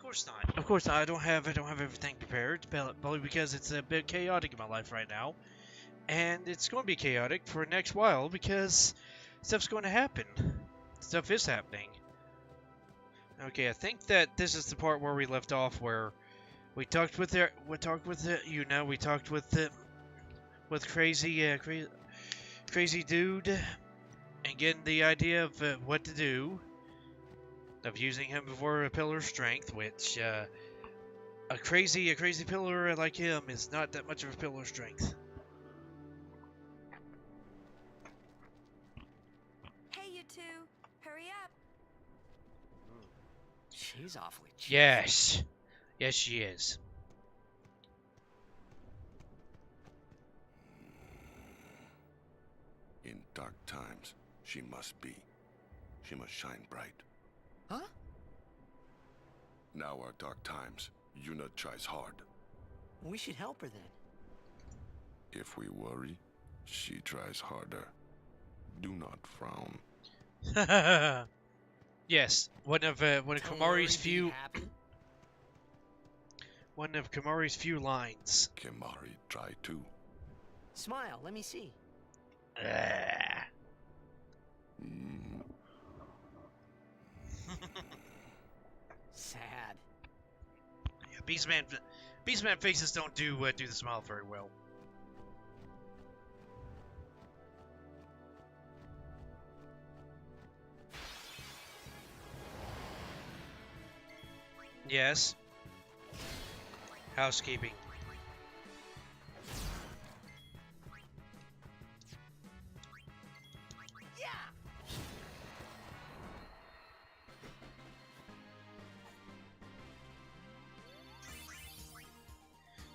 course not. Of course not. I don't have everything prepared, probably because it's a bit chaotic in my life right now, and it's going to be chaotic for the next while because stuff's going to happen. Stuff is happening. Okay, I think that this is the part where we left off, where we talked with crazy dude, and getting the idea of what to do, of using him for a pillar of strength, which a crazy pillar like him is not that much of a pillar of strength. Hey, you two, hurry up. She's awfully cheap. Yes, yes, she is. In dark times, she must be. She must shine bright. Huh? Now are dark times. Yuna tries hard. We should help her then. If we worry, she tries harder. Do not frown. Yes, one of Kamari's few lines. Kimari try too. Smile, let me see. Mm. Sad. Yeah, Beastman faces don't do the smile very well. Yes. Housekeeping.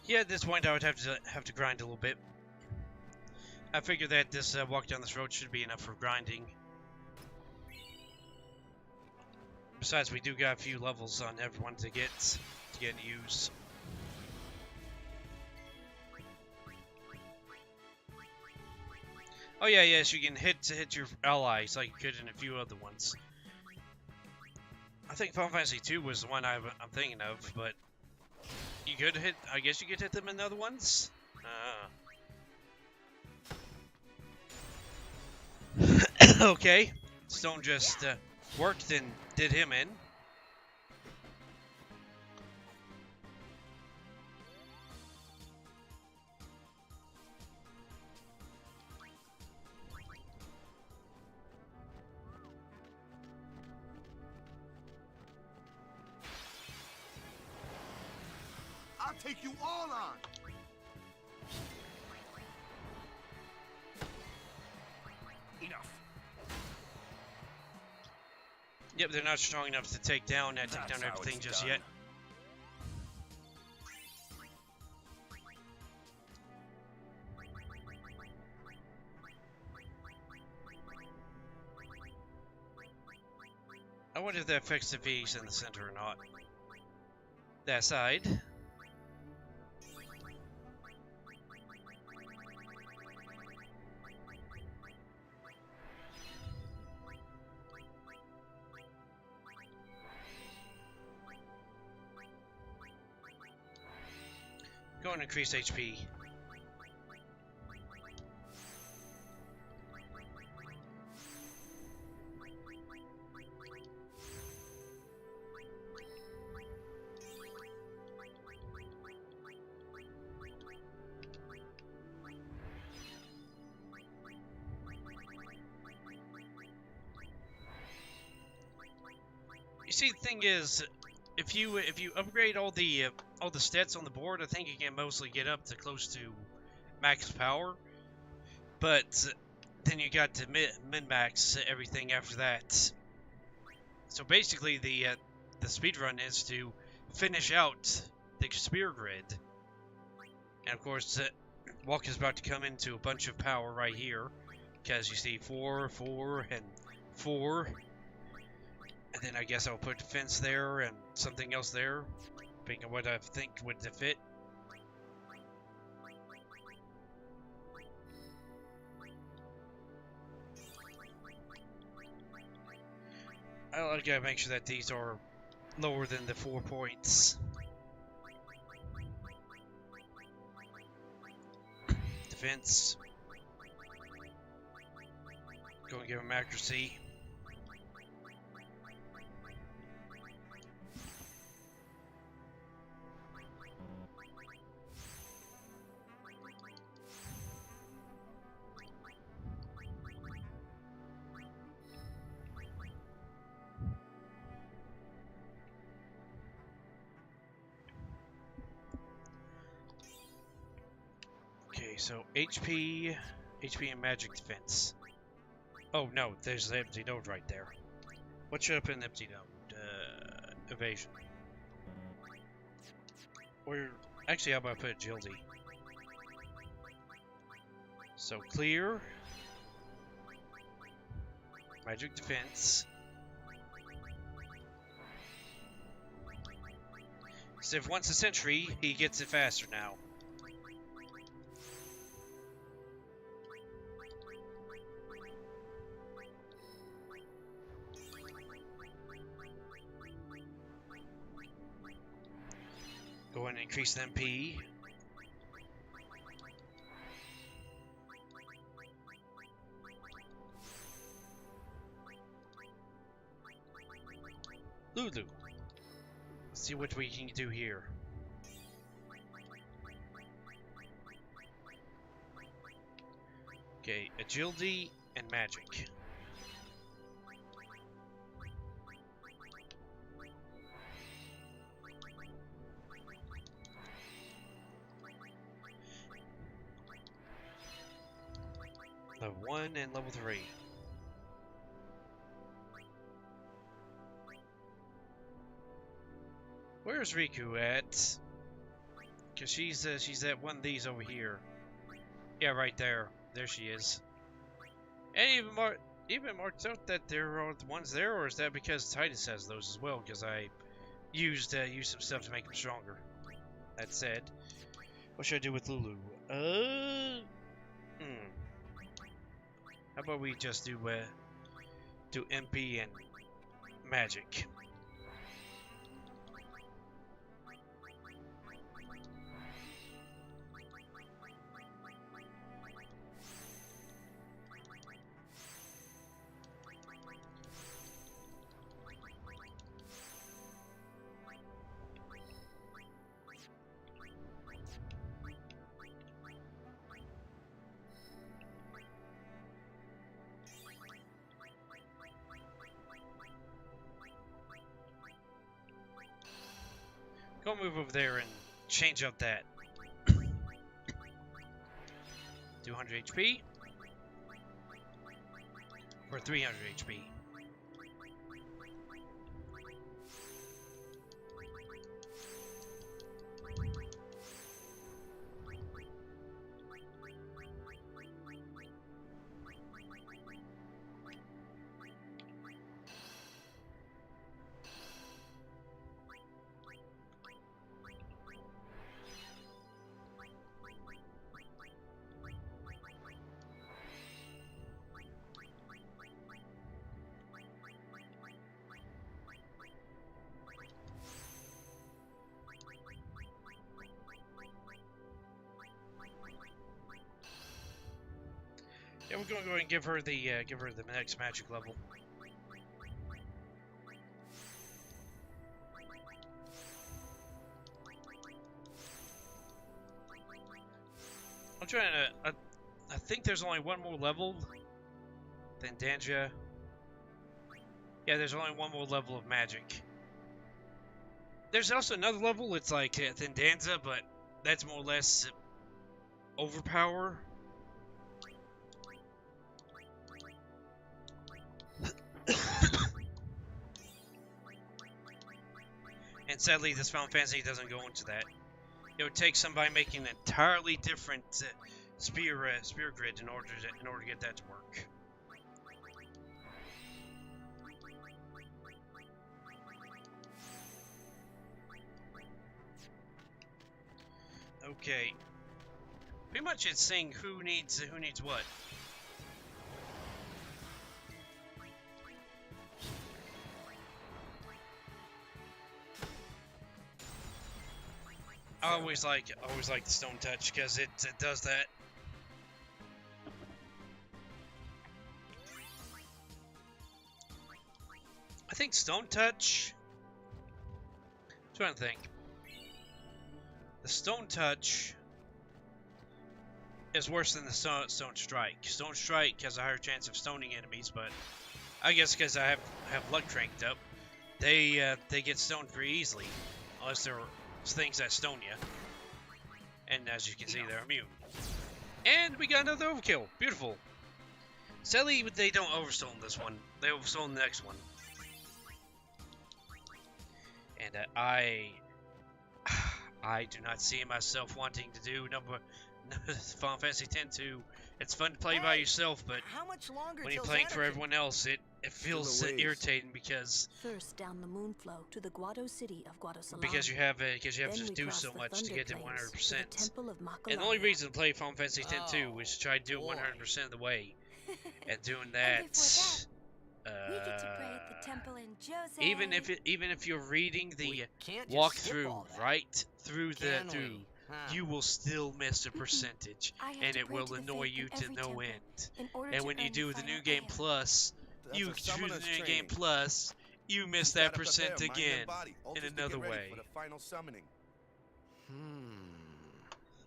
Yeah, at this point I would have to grind a little bit. I figure that this walk down this road should be enough for grinding. Besides, we do got a few levels on everyone to get used. Oh yeah, yes, you can hit your allies like you could in a few other ones. I think Final Fantasy 2 was the one I'm thinking of, but you could hit. I guess you could hit them in other ones. Okay, Stone just worked and did him in. I'll take you all on. Enough. Yep, they're not strong enough to take down everything just yet. I wonder if that affects the V's in the center or not. That side. Go and increase HP. You see, the thing is, if you upgrade all the stats on the board, I think you can mostly get up to close to max power. But then you got to min-max everything after that. So basically, the speedrun is to finish out the spear grid. And of course, Walk is about to come into a bunch of power right here, because you see 4, 4, and 4. And then I guess I'll put a fence there and something else there, depending on what I think would fit. I gotta make sure that these are lower than the 4 points. Defense. Go and give him accuracy. Okay, so HP and magic defense. Oh no, there's the empty node right there. What should I put in the empty node? Evasion. Or actually, how about I put agility? So clear, magic defense. So if once a century, he gets it faster now. Go ahead and increase the MP. Lulu. Let's see what we can do here. Okay, agility and magic. Level 1 and level 3. Where's Riku at? Cause she's at one of these over here. Yeah, right there. There she is. And even marked out that there are the ones there, or is that because Titus has those as well? Because I used some stuff to make him stronger. That said, what should I do with Lulu? How about we just do MP and magic? Go move over there and change up that. 200 HP for 300 HP. Yeah, we're gonna go ahead and give her the next magic level. I'm trying to. I think there's only one more level than Danja. Yeah, there's only one more level of magic. There's also another level. It's like than Danza, but that's more or less overpower. And sadly, this Final Fantasy doesn't go into that. It would take somebody making an entirely different spear grid in order to get that to work. Okay. Pretty much it's saying who needs what. I always like the stone touch because it does that. I think stone touch. I'm trying to think. The stone touch is worse than the stone strike. Stone strike has a higher chance of stoning enemies, but I guess because I have luck cranked up, they get stoned pretty easily, unless they're things that stone you. And as you can see, they're immune. And we got another overkill. Beautiful. Sadly, they don't overstone this one. They overstone the next one. And I do not see myself wanting to do Final Fantasy X-2. It's fun to play by yourself, but how much longer when you're till playing for Xanarkand? everyone else, it feels irritating because First down the moonflow to the Guado city of Guadosalam. because you have to Then we do cross so the much to Thunder get to Plains 100%. the Temple of And the only Makalaya. reason to play Final Fantasy X-2 is to try to do it boy. 100% of the way. And doing And that, before we get to pray at the temple in Jose. even if you're reading the We can't just skip walkthrough all that, right through can through, we? Huh. you will still miss a percentage, I have and to it pray will to the annoy faith you in to every no temple end. in order And to when you earn do the final New Game ale. Plus, That's you a choose summoner's the New Game training. Plus, you miss Just that gotta prepare, percent mind your again body. in Ultras to another get ready way. for the final summoning.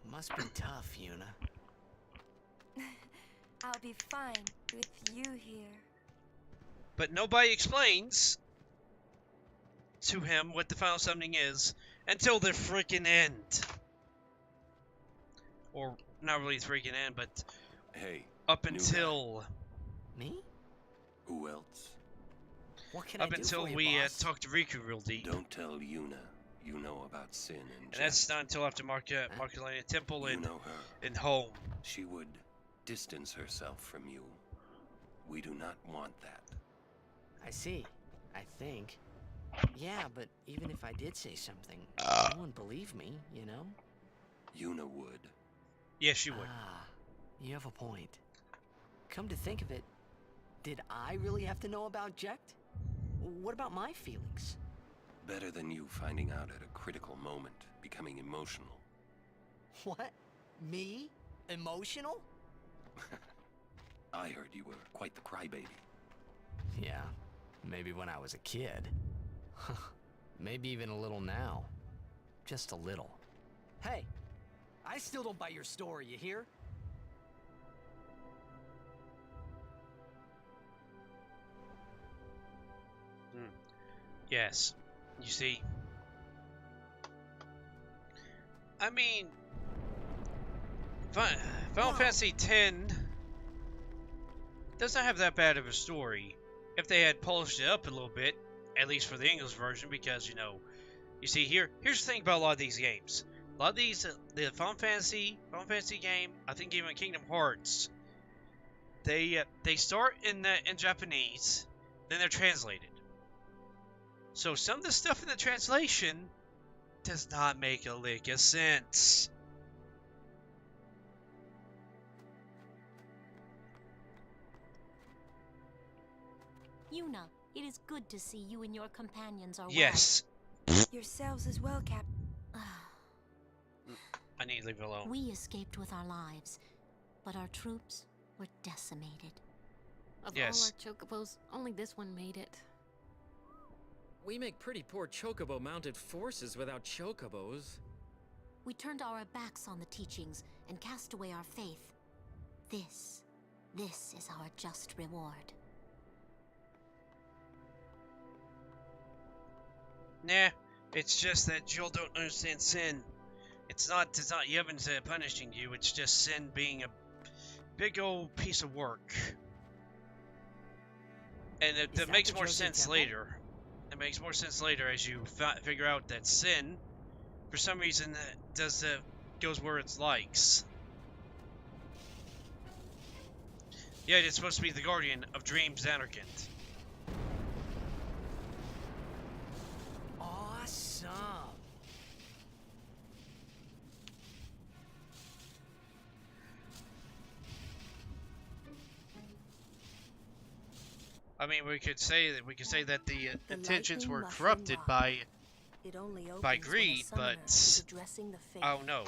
Must be tough, Yuna. I'll be fine with you here. But nobody explains to him what the final summoning is until the freaking end. Or not really the freaking end, but Hey, up new guy. until Me? Who else? What can I up do until for you, we boss? talk to Riku real deep. Don't tell Yuna you know about Sin and And that's Jack. not until after Marcolina Temple You and know her. home. She would distance herself from you. We do not want that. I see. I think. Yeah, but even if I did say something, no one believe me, you know? Yuna would. Yes, you would. Ah, you have a point. Come to think of it, did I really have to know about Jekt? What about my feelings? Better than you finding out at a critical moment, becoming emotional. What? Me? Emotional? I heard you were quite the crybaby. Yeah, maybe when I was a kid. Maybe even a little now. Just a little. Hey, I still don't buy your story, you hear? Yes. You see. I mean, Final Fantasy X doesn't have that bad of a story. If they had polished it up a little bit, at least for the English version, because you see here's the thing about a lot of these games. A lot of these, the Final Fantasy game, I think even Kingdom Hearts, they start in Japanese, then they're translated. So some of the stuff in the translation does not make a lick of sense. Yuna, it is good to see you and your companions are Yes, Yourselves as well, Cap. well. I need to leave it alone. We escaped with our lives, but our troops were decimated. Of Yes. all our chocobos, only this one made it. We make pretty poor chocobo-mounted forces without chocobos. We turned our backs on the teachings and cast away our faith. This is our just reward. Nah, it's just that Jill don't understand sin. It's not Yevon punishing you, it's just sin being a big old piece of work. And Is it that makes the more Josie sense Temple? later. It makes more sense later as you figure out that sin, for some reason, goes where it likes. Yeah, it's supposed to be the guardian of dreams, Xanarkand. Awesome. I mean, we could say that the intentions lightning were mushroom corrupted rock. by It only opens by when a greed, summoner but is addressing the faith. I don't know.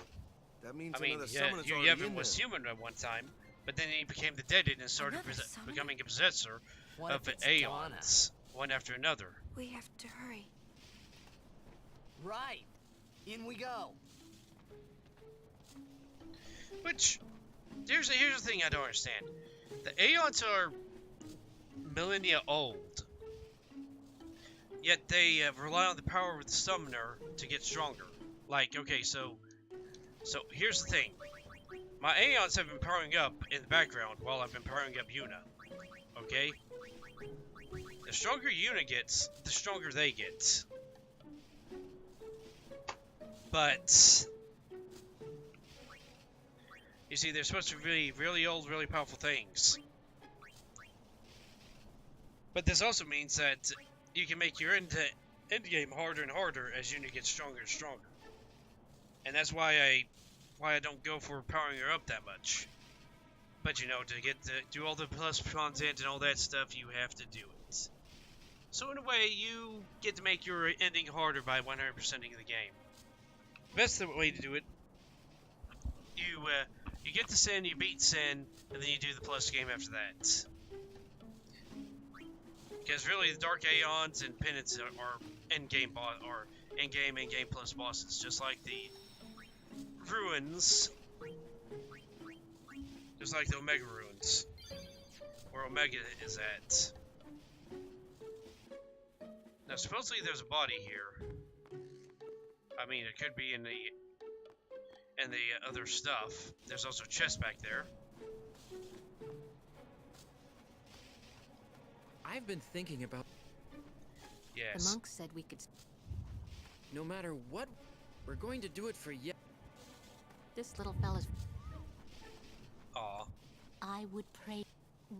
That means I mean, another yeah, summoner's Yu already Yevon in was there. human at one time, but then he became the deaded and started Another summoner? becoming a possessor What of if it's aeons, one after another. We have to hurry. Right. In we go. Which, here's the thing I don't understand. The aeons are millennia old, yet they rely on the power of the summoner to get stronger. Like, okay, so here's the thing. My aeons have been powering up in the background while I've been powering up Yuna. Okay? The stronger Yuna gets, the stronger they get. But you see, they're supposed to be really old, really powerful things. But this also means that you can make your end game harder and harder as Yuna gets stronger and stronger. And that's why I don't go for powering her up that much. But you know, to do all the plus content and all that stuff, you have to do it. So in a way, you get to make your ending harder by 100%ing the game. That's the way to do it. You get to Sin, you beat Sin, and then you do the plus game after that. Because really, the Dark Aeons and Penance are end-game plus bosses, just like the Ruins, just like the Omega Ruins, where Omega is at. Now, supposedly there's a body here. I mean, it could be in the other stuff. There's also a chest back there. I've been thinking about Yes. The monk said we could. no matter what, we're going to do it for Ye. This little fella's. Aw. I would pray.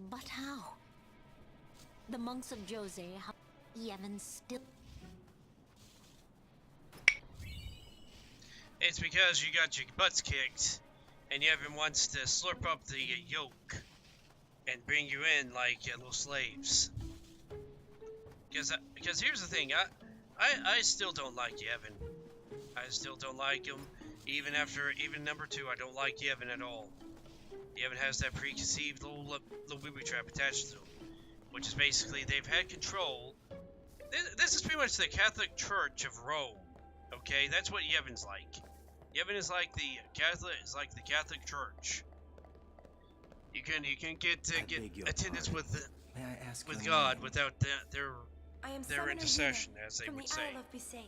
But how? The monks of Jose, how Yevon still. It's because you got your butts kicked, and Yevon wants to slurp up the yoke and bring you in like little slaves. Because here's the thing, I still don't like Yevon. I still don't like him. Even number 2, I don't like Yevon at all. Yevon has that preconceived little booby trap attached to him, which is basically they've had control. This is pretty much the Catholic Church of Rome. Okay, that's what Yevon's like. Yevon is like the Catholic Church. You can get attendance with May I ask your God name? without I am their Summoner intercession, Yuna as they from would the say. Isle of Besaid.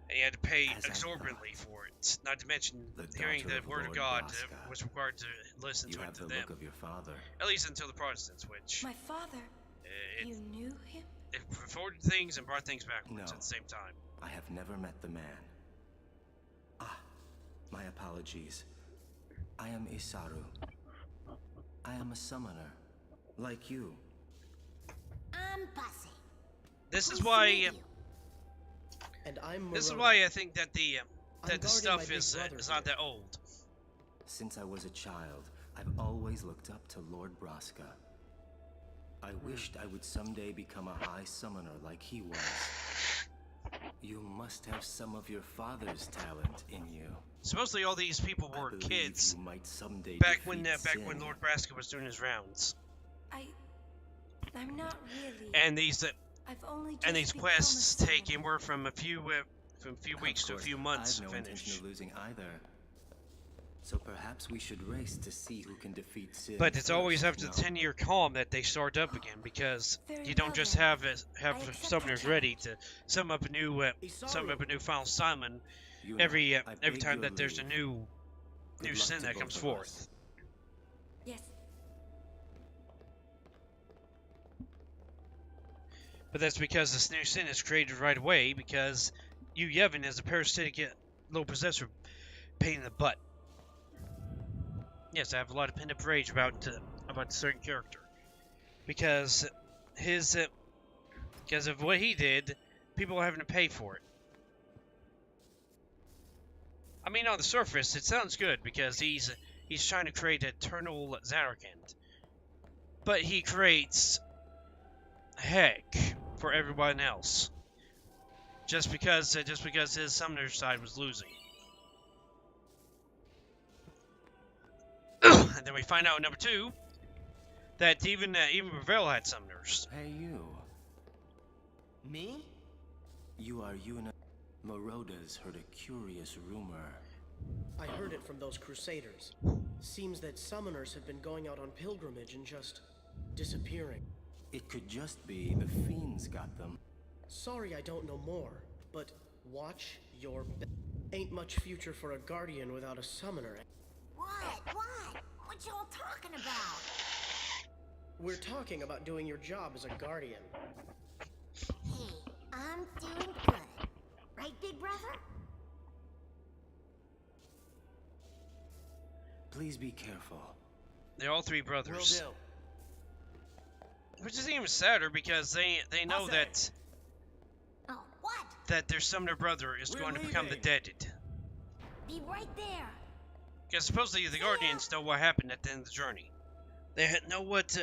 And you had to pay As I exorbitantly thought. for it. Not to mention The hearing daughter the of word of Lord God Braska. was required to listen You to it have to the them. look of your father. At least until the Protestants, which My father. it, You knew him? it forwarded things and brought things backwards No. at the same time. I have never met the man. Ah, my apologies. I am Isaru. I am a summoner, like you. I'm Pussy. This is Who's why. with you? And I'm This is Marona. why I think that the I'm that the guarding stuff my big is brother not here. that old. Since I was a child, I've always looked up to Lord Braska. I wished I would someday become a high summoner like he was. You must have some of your father's talent in you. Supposedly, all these people I were believe kids you might someday back when defeat when sin. Lord Braska was doing his rounds, I'm not really. and these I've only just and these become a quests take summoner. anywhere from a few weeks Of to a course, few months I've to no intention finish. of losing either. So perhaps we should race to see who can defeat sin. But it's always first, after the no? 10-year calm that they start up again, because Very you don't well just then. have I accept summoners your ready to sum up a new final summon Yuna, every I beg time your that there's a leave. new Good luck sin to that both comes of forth. us. Yes. But that's because this new sin is created right away, because Yu Yevon is a parasitic little possessor pain in the butt. Yes, I have a lot of pent-up rage about a certain character, because because of what he did, people are having to pay for it. I mean, on the surface, it sounds good because he's trying to create eternal Zanarkand, but he creates heck for everyone else. just because his summoner side was losing. And then we find out in number 2 that even Ravel had summoners. Hey, you. Me? You are Una. Moroda's heard a curious rumor. I heard it from those crusaders. Seems that summoners have been going out on pilgrimage and just disappearing. It could just be the fiends got them. Sorry I don't know more, but watch your ain't much future for a guardian without a summoner. What? What y'all talking about? We're talking about doing your job as a guardian. Hey, I'm doing good. Right, big brother? Please be careful. They're all 3 brothers. Will do. Which is even sadder because they know that Oh, what? that their summoner brother is going to become the deaded. Be right there. Because supposedly the Guardians know what happened at the end of the journey. They know what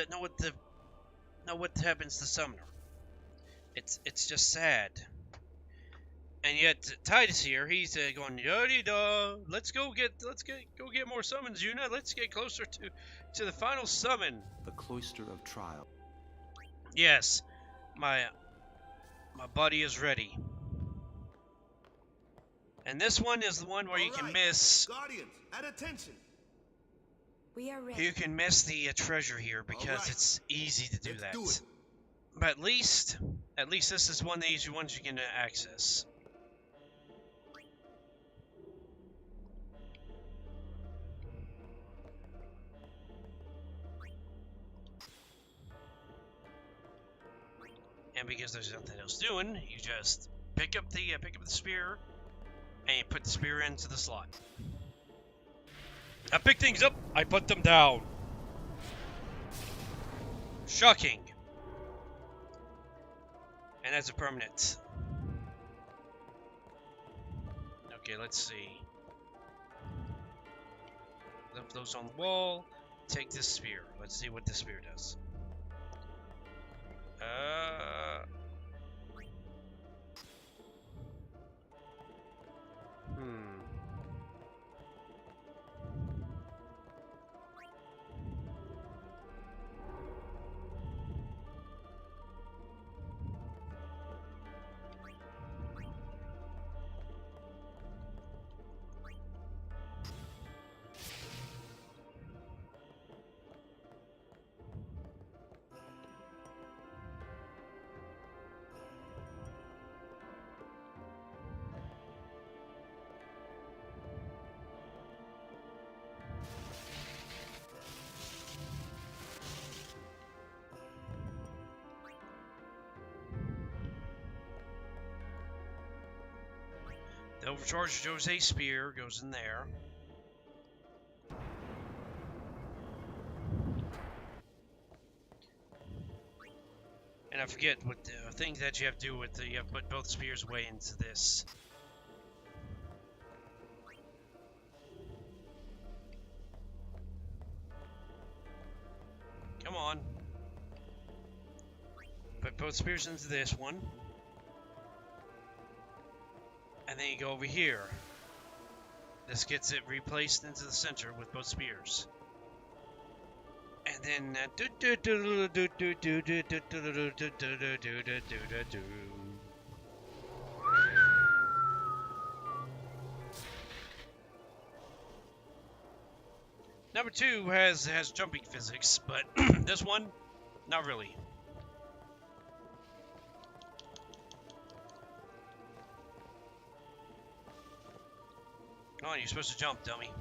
happens to Summoner. It's just sad. And yet Titus here, he's going da-dee-da. Let's go get more summons, Una. Let's get closer to the final summon. The cloister of trial. Yes, my body is ready. And this one is the one where you can miss. Guardians, at attention. We are ready. You can miss the treasure here because it's easy to do that. Do it. But at least this is one of the easy ones you can access. And because there's nothing else doing, you just pick up the spear, and you put the spear into the slot. I pick things up, I put them down. Shocking. And that's a permanent. Okay, let's see. Left those on the wall. Take this spear. Let's see what this spear does. The overcharged Jose spear goes in there. And I forget what the things that you have to do with you have to put both spears away into this. Come on. Put both spears into this one. And then you go over here. This gets it replaced into the center with both spears. And then Number 2 has jumping physics, but this one, not really. Come on, you're supposed to jump, dummy.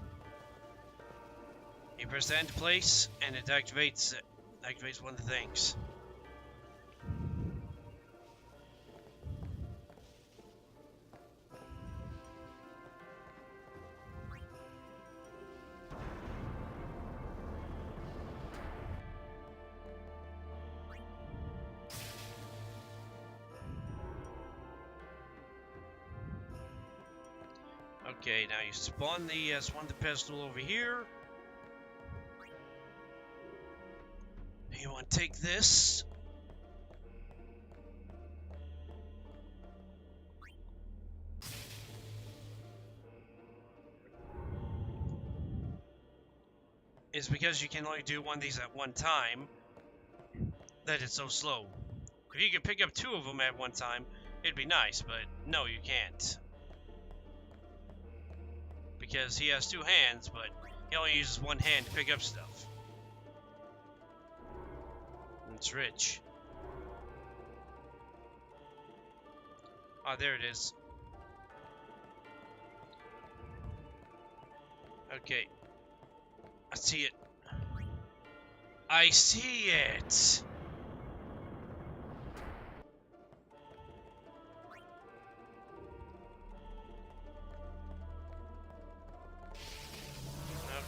You press that into place, and it activates one of the things. Okay, now you spawn the pedestal over here. You want to take this. is because you can only do one of these at one time that it's so slow. If you could pick up 2 of them at one time, it'd be nice, but no, you can't. Because he has 2 hands, but he only uses 1 hand to pick up stuff. It's rich. Ah, there it is. Okay. I see it. I see it!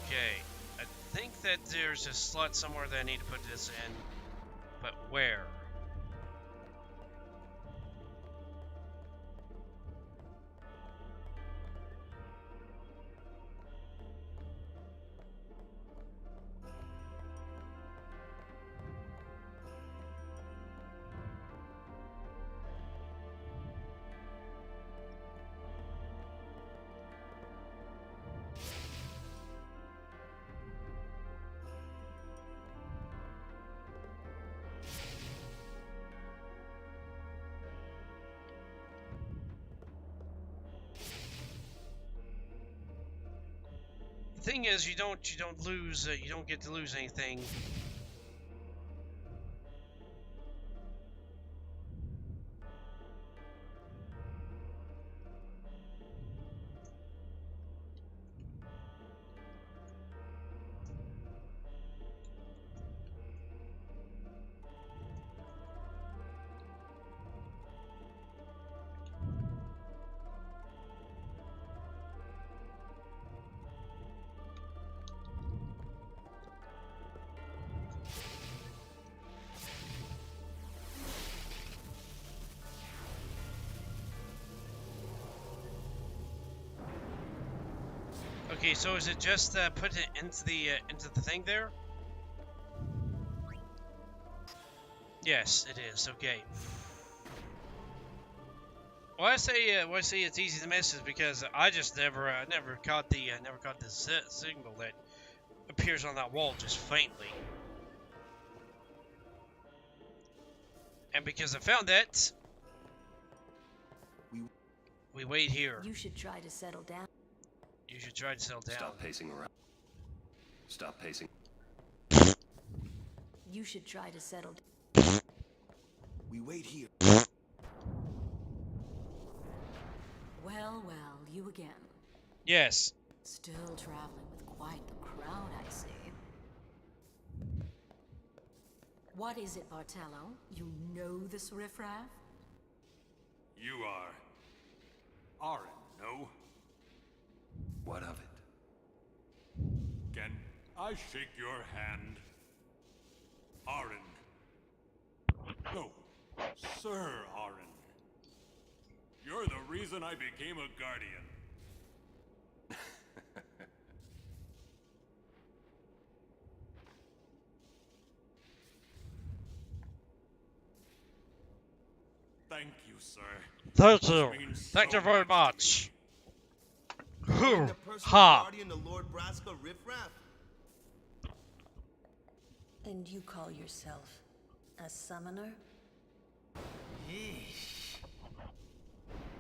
Okay. I think that there's a slot somewhere that I need to put this in. But where? The thing is, you don't lose, you don't get to lose anything. Okay, so is it just put it into the thing there? Yes, it is. Okay. Why I say it's easy to miss is because I just never caught the signal that appears on that wall just faintly. And because I found that, we wait here. You should try to settle down. You should try to settle down. Stop pacing around. Stop pacing. You should try to settle down. We wait here. Well, you again. Yes. Still traveling with quite the crowd, I see. What is it, Bartello? You know this riffraff? You are Aaron, no? What of it? Can I shake your hand? Aaron. No, Sir Aaron. You're the reason I became a guardian. Thank you, sir. Thank This you. means Thank so you very to much. me. Hoo, The personal ha. guardian of Lord Braska Riffraff. And you call yourself a summoner?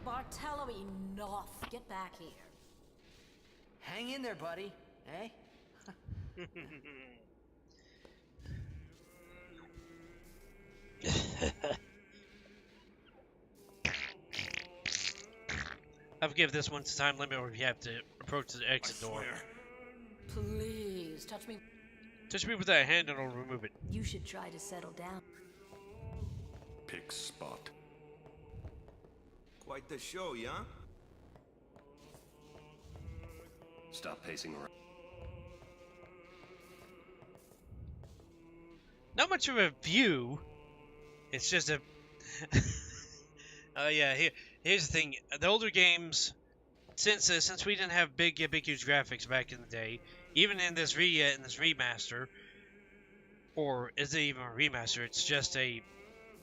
Bartello, enough. Get back here. Hang in there, buddy. Eh? I've given this one time limit or if you have to approach the I exit door. swear. Please, touch me. Touch me with that hand and I'll remove it. You should try to settle down. Pick spot. Quite the show, yeah? Stop pacing around. Not much of a view. It's just a. Yeah. Here's the thing. The older games, since we didn't have big huge graphics back in the day, even in this remaster, or is it even a remaster? It's just a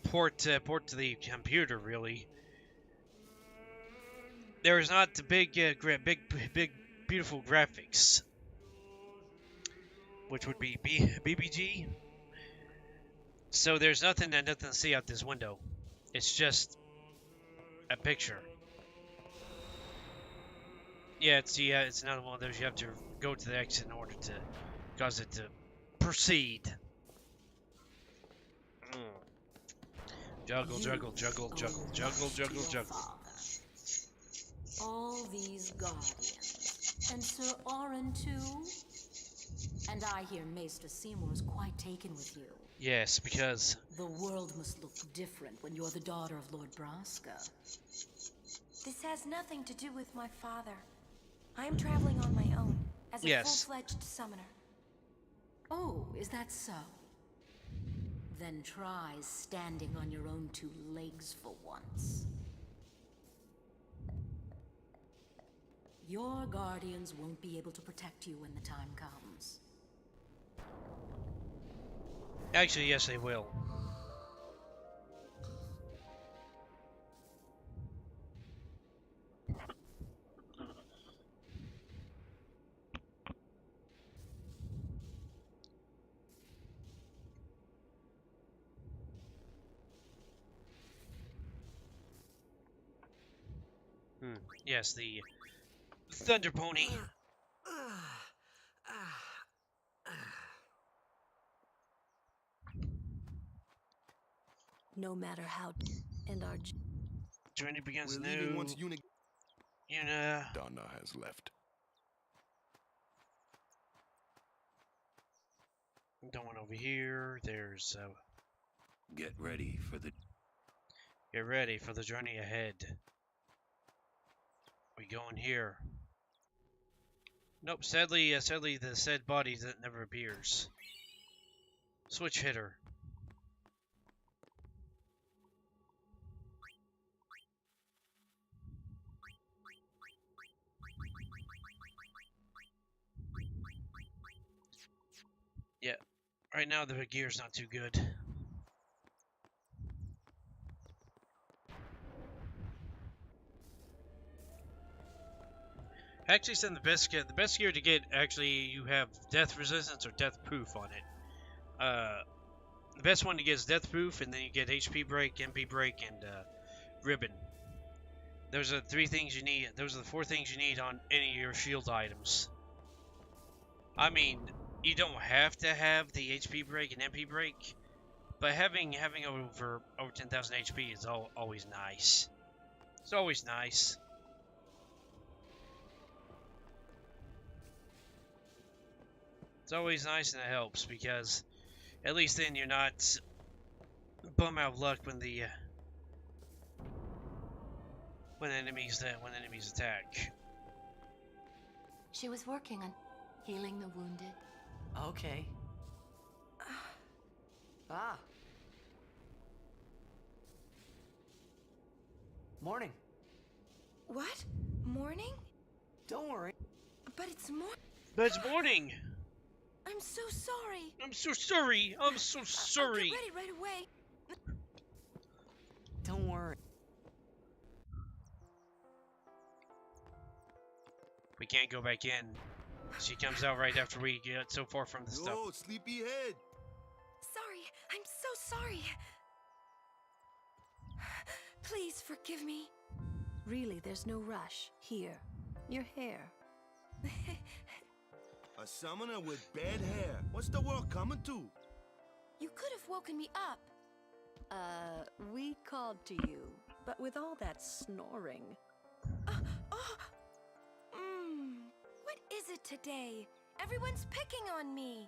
port to the computer, really. There is not the big beautiful graphics. which would be BBG. So there's nothing to see out this window. It's just a picture. Yeah, it's another one of those you have to go to the exit in order to cause it to proceed. Juggle, juggle, juggle, juggle, juggle, juggle, juggle. All these guardians. And Sir Orin too? And I hear Maester Seymour's quite taken with you. Yes, because... The world must look different when you're the daughter of Lord Braska. This has nothing to do with my father. I'm traveling on my own, as a full-fledged summoner. Oh, is that so? Then try standing on your own two legs for once. Your guardians won't be able to protect you when the time comes. Actually, yes, they will. Yes, the Thunder Pony. No matter how, and our Journey begins We're leaving new. once Una. Donna has left. Going over here. There's Get ready for the... Get ready for the journey ahead. We going here. Nope, sadly the said body that never appears. Switch hitter. Yeah, right now the gear's not too good. Actually, send the best gear to get. Actually, you have death resistance or death proof on it. The best one to get is death proof, and then you get HP break, MP break, and ribbon. Those are the 3 things you need. Those are the 4 things you need on any of your shield items. I mean, you don't have to have the HP break and MP break, but having over 10,000 HP is always nice. It's always nice. It's always nice and it helps because at least then you're not bum out of luck when the when enemies attack. She was working on healing the wounded. Okay. Ah. Morning. What? Morning? Don't worry. But it's morning. But it's morning. I'm so sorry. I'm so sorry. I'm so sorry. I'll get ready right away. Don't worry. We can't go back in. She comes out right after we get so far from the stuff. Yo, sleepyhead. Sorry. I'm so sorry. Please forgive me. Really, there's no rush. Here. Your hair. A summoner with bad hair. What's the world coming to? You could have woken me up. We called to you, but with all that snoring. What is it today? Everyone's picking on me.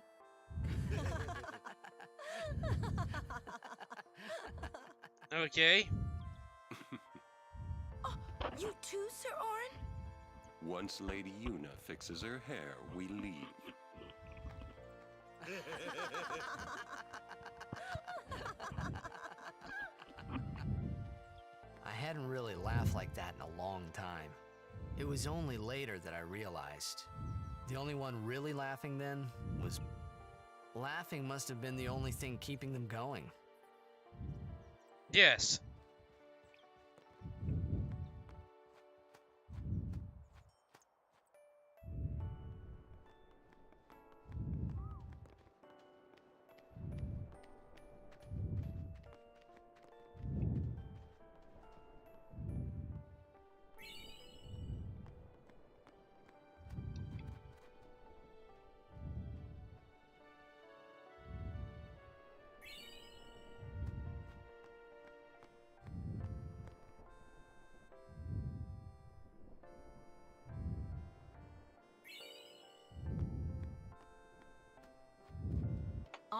Okay. Oh, you too, Sir Orin? Once Lady Una fixes her hair, we leave. I hadn't really laughed like that in a long time. It was only later that I realized. The only one really laughing then was... Laughing must have been the only thing keeping them going. Yes.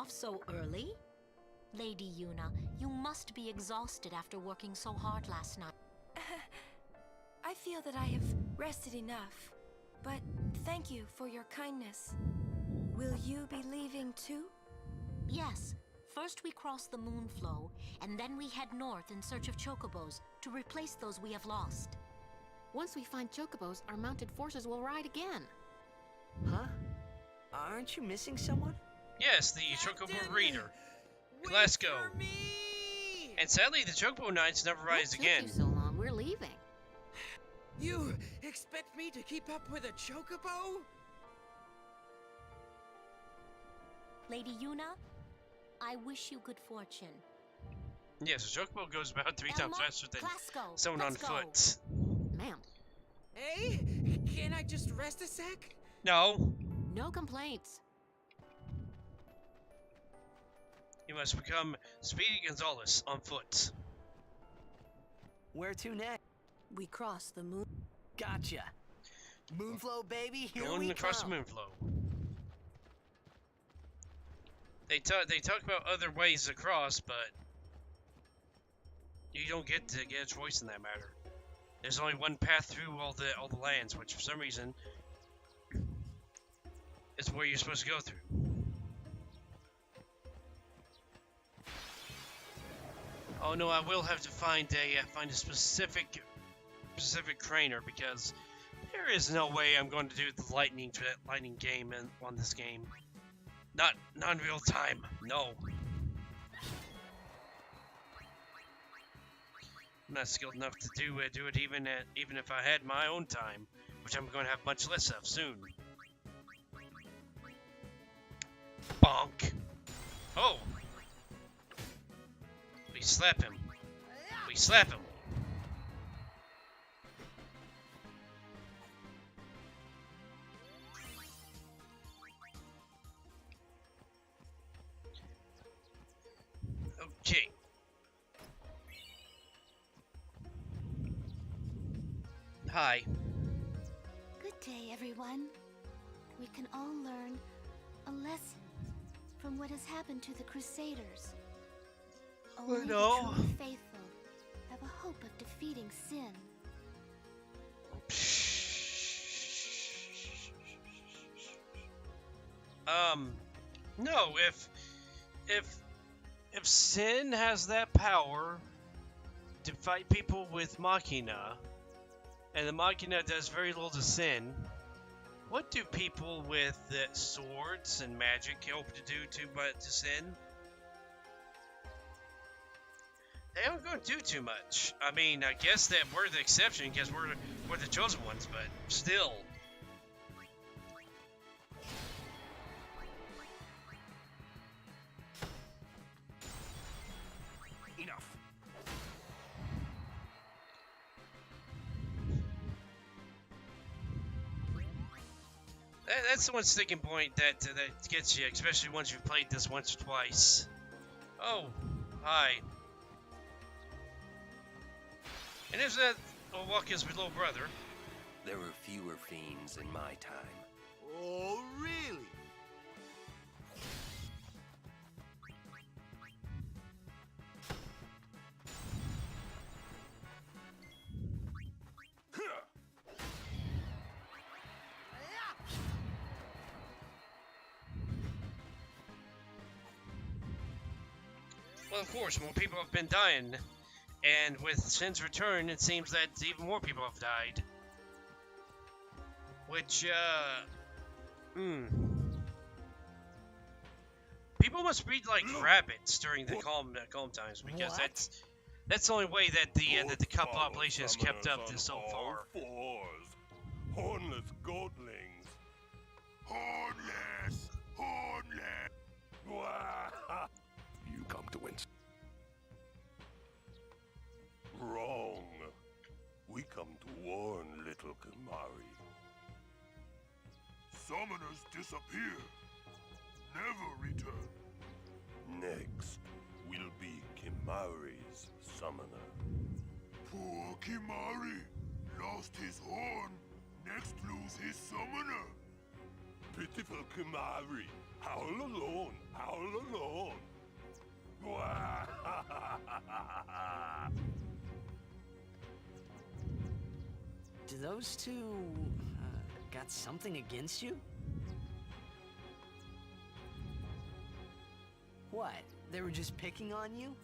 off so early? Lady Yuna, you must be exhausted after working so hard last night. I feel that I have rested enough, but thank you for your kindness. Will you be leaving too? Yes. First we cross the Moonflow, and then we head north in search of chocobos to replace those we have lost. Once we find chocobos, our mounted forces will ride again. Huh? Aren't you missing someone? Yes, the Chocobo Reader, Glasgow. And sadly, the Chocobo Knights never rise again. Took you so long, we're leaving. You expect me to keep up with a chocobo? Lady Yuna, I wish you good fortune. Yes, the Chocobo goes about 3 Elma, times faster than Glasgow, someone on let's go. foot. Ma'am. Hey, can I just rest a sec? No, No complaints. you must become Speedy Gonzales on foot. Where to next? We cross the moon. Gotcha. Moonflow, baby, here Going we across come. the Moonflow. They talk about other ways across, but you don't get to get a choice in that matter. There's only one path through all the lands, which for some reason is where you're supposed to go through. Oh no, I will have to find a specific trainer, because there is no way I'm going to do the lightning game on this game. Not in real time. No. I'm not skilled enough to do it even if I had my own time, which I'm going to have much less of soon. Bonk. Oh. We slap him. We slap him. Okay. Hi. Good day, everyone. We can all learn a lesson from what has happened to the Crusaders. Only no. the truly faithful have a hope of defeating sin. No, if sin has that power to fight people with Machina, and the Machina does very little to sin, what do people with swords and magic hope to do to sin? They aren't going to do too much. I mean, I guess that we're the exception because we're the chosen ones, but still. Enough. That's the one sticking point that gets you, especially once you've played this once or twice. Oh, hi. And is that Owaka's little brother? There were fewer fiends in my time. Oh, really? Well, of course, more people have been dying. And with Sin's return, it seems that even more people have died. Which, people must breed like rabbits during the calm times, because that's the only way that the cup population has kept up this so far. Hornless goatlings. Hornless. You come to win. Wrong. We come to warn little Kimari. Summoners disappear. Never return. Next will be Kimari's summoner. Poor Kimari. Lost his horn. Next lose his summoner. Pitiful Kimari. Howl alone. Howl alone. Do those two got something against you? What? They were just picking on you?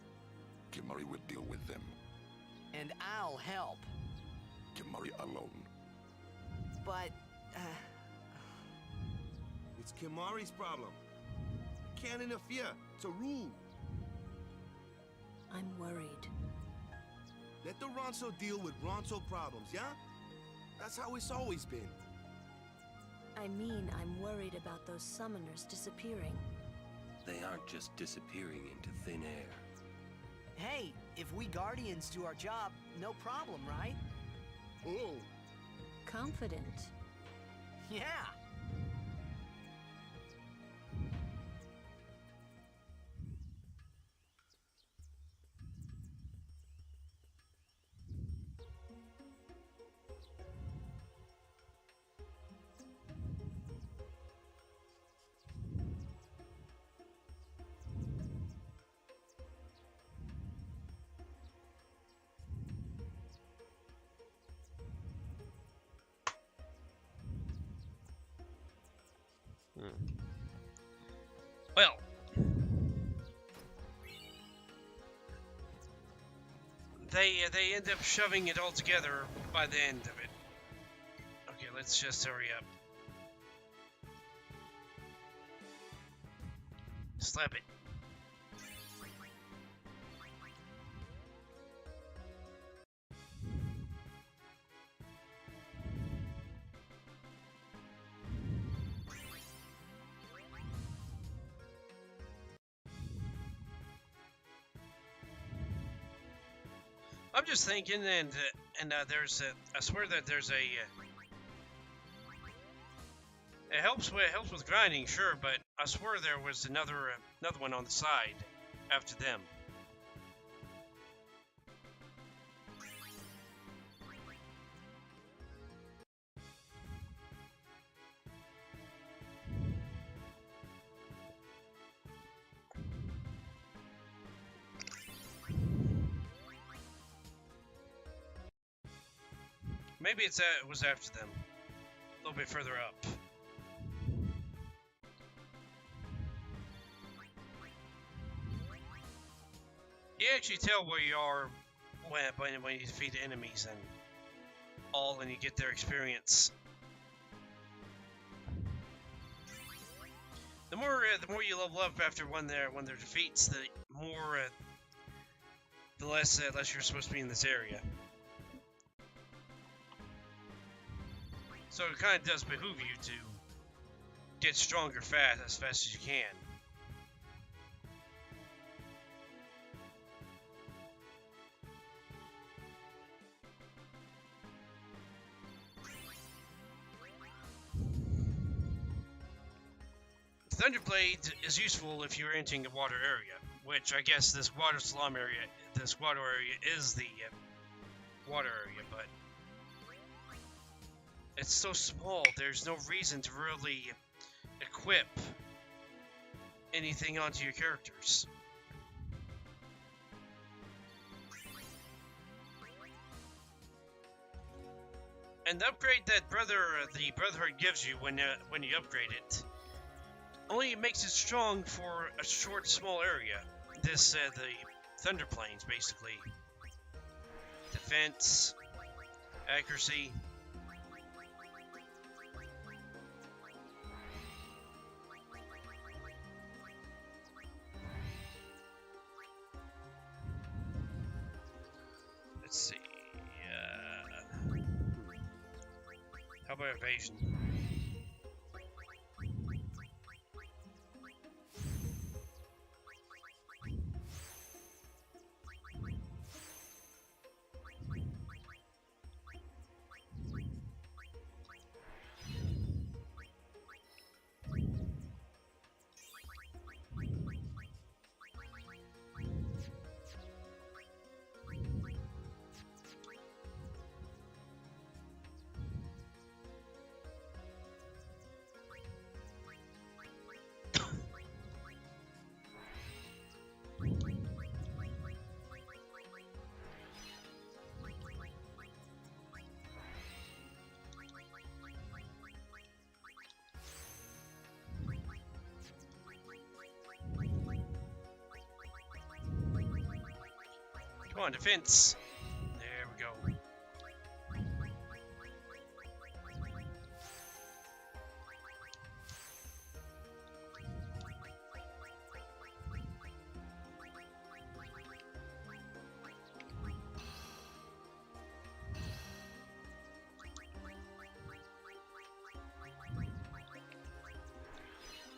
Kimari will deal with them. And I'll help. Kimari alone. But, It's Kimari's problem. You can't interfere. It's a rule. I'm worried. Let the Ronso deal with Ronso problems, yeah? That's how it's always been. I mean, I'm worried about those summoners disappearing. They aren't just disappearing into thin air. hey, if we Guardians do our job, no problem, right? Oh. Confident. Yeah. Well, they end up shoving it all together by the end of it. Okay, let's just hurry up. Slap it. I'm just thinking, and there's I swear that there's a. It helps with grinding, sure, but I swear there was another one on the side after them. Maybe it was after them, a little bit further up. You actually tell where you are when you defeat enemies and all, and you get their experience. The more you level up after one their defeats, the more the less you're supposed to be in this area. So it kind of does behoove you to get stronger as fast as you can. Thunderblade is useful if you're entering a water area, which I guess this water area is the water area, but it's so small, there's no reason to really equip anything onto your characters. And the upgrade that the Brotherhood gives you when you upgrade it only makes it strong for a small area. This, the Thunder Plains, basically. Defense, accuracy. Let's see. How about evasion? Come on, defense. There we go.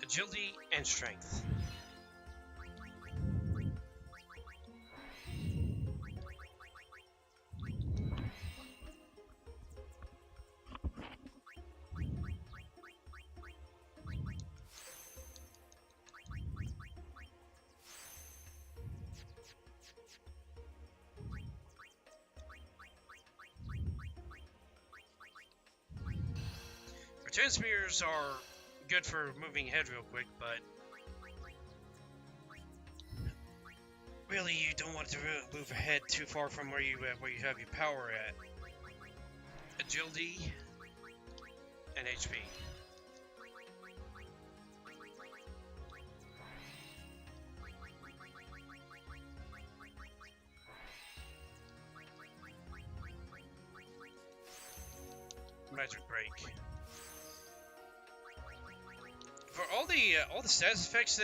Agility and strength. Return spears are good for moving ahead real quick, but really you don't want to move ahead too far from where you have your power at. Agility and HP. Magic break. For all the status effects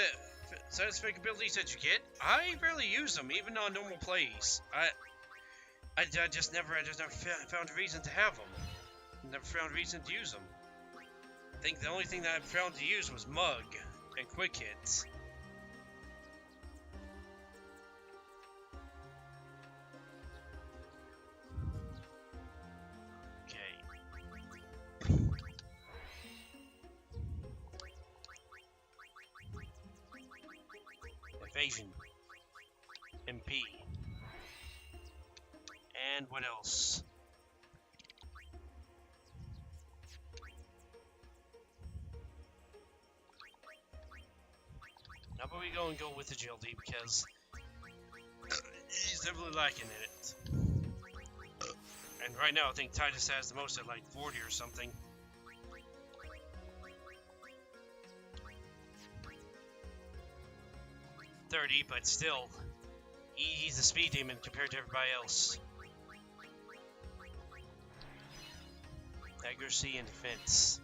status effect abilities that you get, I rarely use them, even on normal plays. I just never found a reason to have them. Never found a reason to use them. I think the only thing that I found to use was Mug and Quick Hits. Evasion, MP, and what else? Now, but we go with agility because he's definitely lacking in it. And right now, I think Titus has the most at like 40 or something. 30, but still, he's a speed demon compared to everybody else. Accuracy and defense.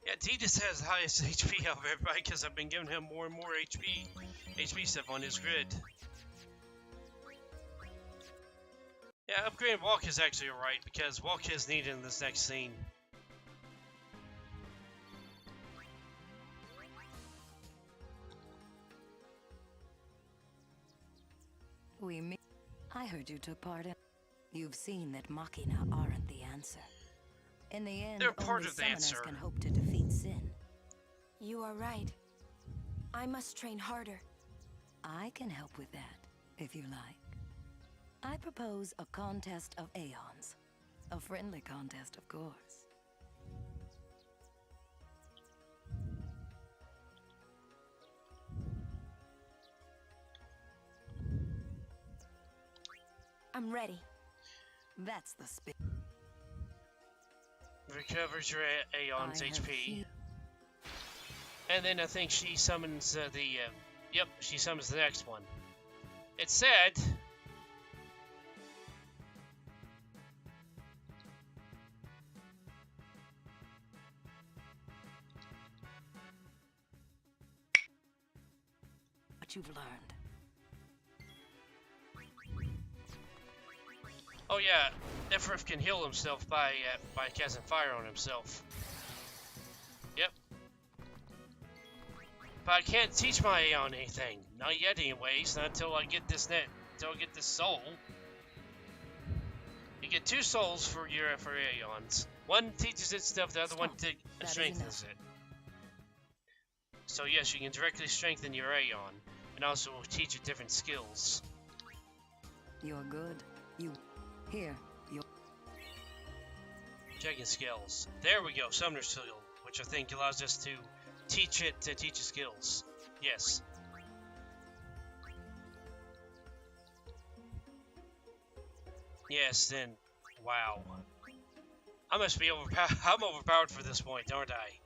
Yeah, Titus has the highest HP out of everybody because I've been giving him more and more HP stuff on his grid. Yeah, upgrading Walk is actually alright because Walk is needed in this next scene. I heard you took part in. You've seen that Machina aren't the answer. In the end, they're part only of the summoners answer. can hope to defeat sin. You are right. I must train harder. I can help with that, if you like. I propose a contest of aeons. A friendly contest, of course. I'm ready. That's the spirit. Recovers your Aeon's HP. And then I think she summons yep, she summons the next one. It's sad. What you've learned. Oh yeah, Nephrith can heal himself by casting fire on himself. Yep. But I can't teach my Aeon anything. Not yet, anyways. Not until I get this until I get this soul. You get 2 souls for your Aeons. One teaches it stuff, the other one strengthens it. So yes, you can directly strengthen your Aeon, and also teach it different skills. You're good. Here. Checking skills. There we go. Summoner's skill, which I think allows us to teach it skills. Yes. Yes. Then, wow. I must be overpowered. I'm overpowered for this point, aren't I?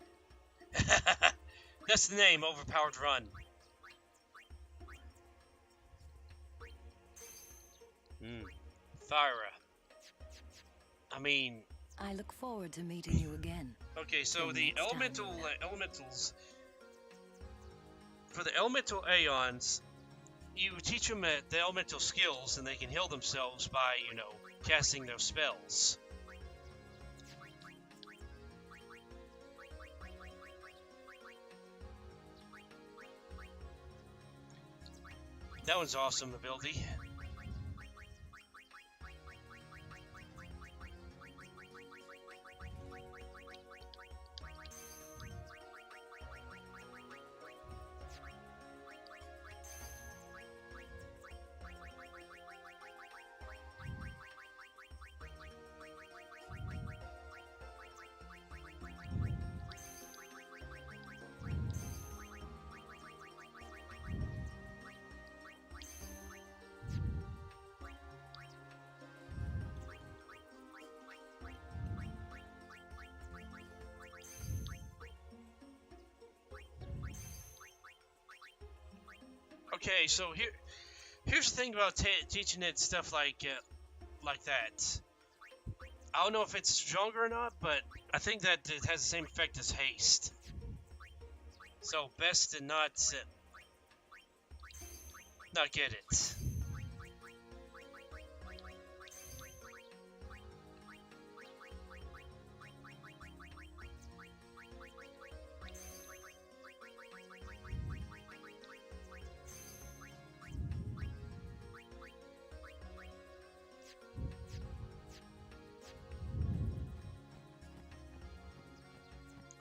That's the name. Overpowered run. Thyra. I mean, I look forward to meeting you again. Okay, so the elementals, for the elemental Aeons, you teach them the elemental skills, and they can heal themselves by, casting those spells. That one's awesome ability. Okay, so here's the thing about teaching it stuff like that. I don't know if it's stronger or not, but I think that it has the same effect as haste. So best to not get it.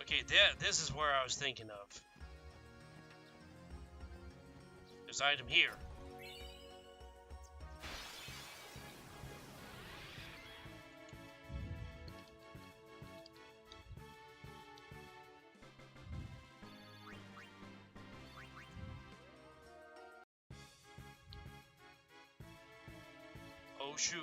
Okay, this is where I was thinking of. There's an item here. Oh shoot.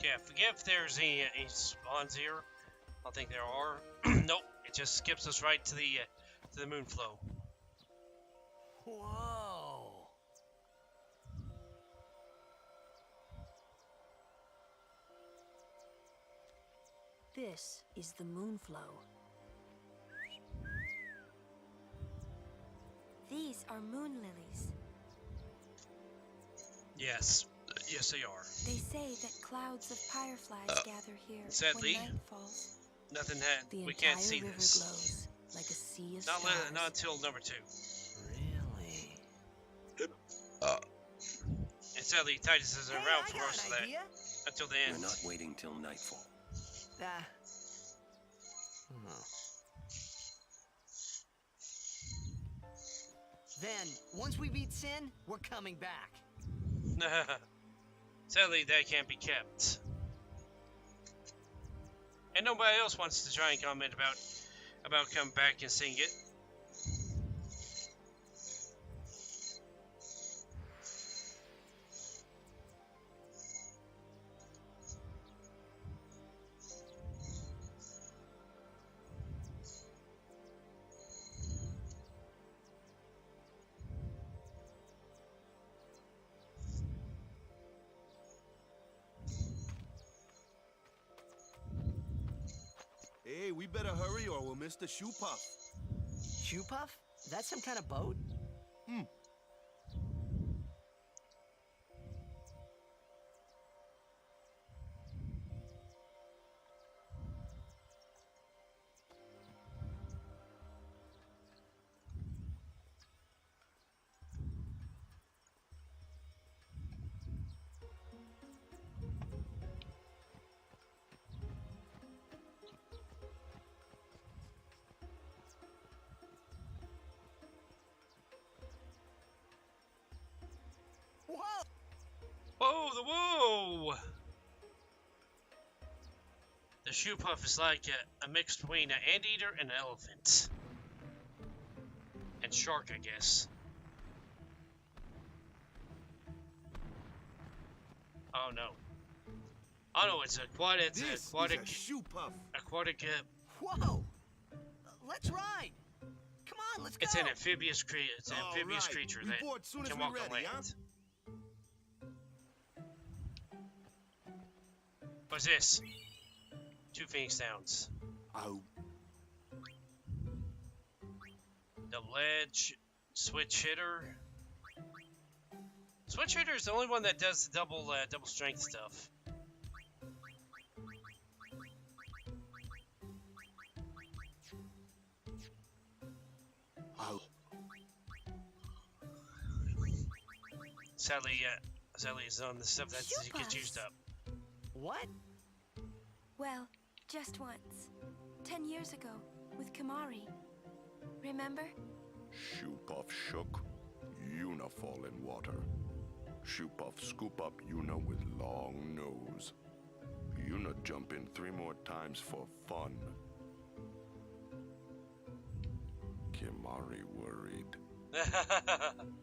Yeah, forget if there's any spawns here. I don't think there are. Nope, it just skips us right to the Moonflow. Whoa! This is the Moonflow. These are moon lilies. Yes. Yes, they are. They say that clouds of fireflies gather here Sadly, when night falls. Nothing The we can't see entire river this. glows like a sea of Not stars. until number 2. Really? And sadly, Titus isn't around for most of that until the end. We're not waiting till nightfall. Then, once we beat Sin, we're coming back. Sadly, that can't be kept. And nobody else wants to try and comment about coming back and seeing it. Hey, we better hurry or we'll miss the shoe puff. Shoe puff? That's some kind of boat? Whoa, the whoa! The shoe puff is like a mix between an anteater and an elephant. And shark, I guess. Oh no. Oh no, it's aquatic. It's This aquatic. is a shoe puff. Aquatic. Whoa! Let's ride! Come on, let's go! It's an amphibious creature. It's an amphibious Alright, creature we that board soon as can we walk on ready, land. huh? What's this? 2 Phoenix Downs. Oh. Double edge. Switch hitter. Switch hitter is the only one that does the double strength stuff. Oh. Sadly, it's on the stuff that gets used up. What? Well, just once. 10 years ago, with Kamari. Remember? Shoe puff shook, Yuna fall in water. Shoe puff scoop up Yuna with long nose. Yuna jump in 3 more times for fun. Kimari worried.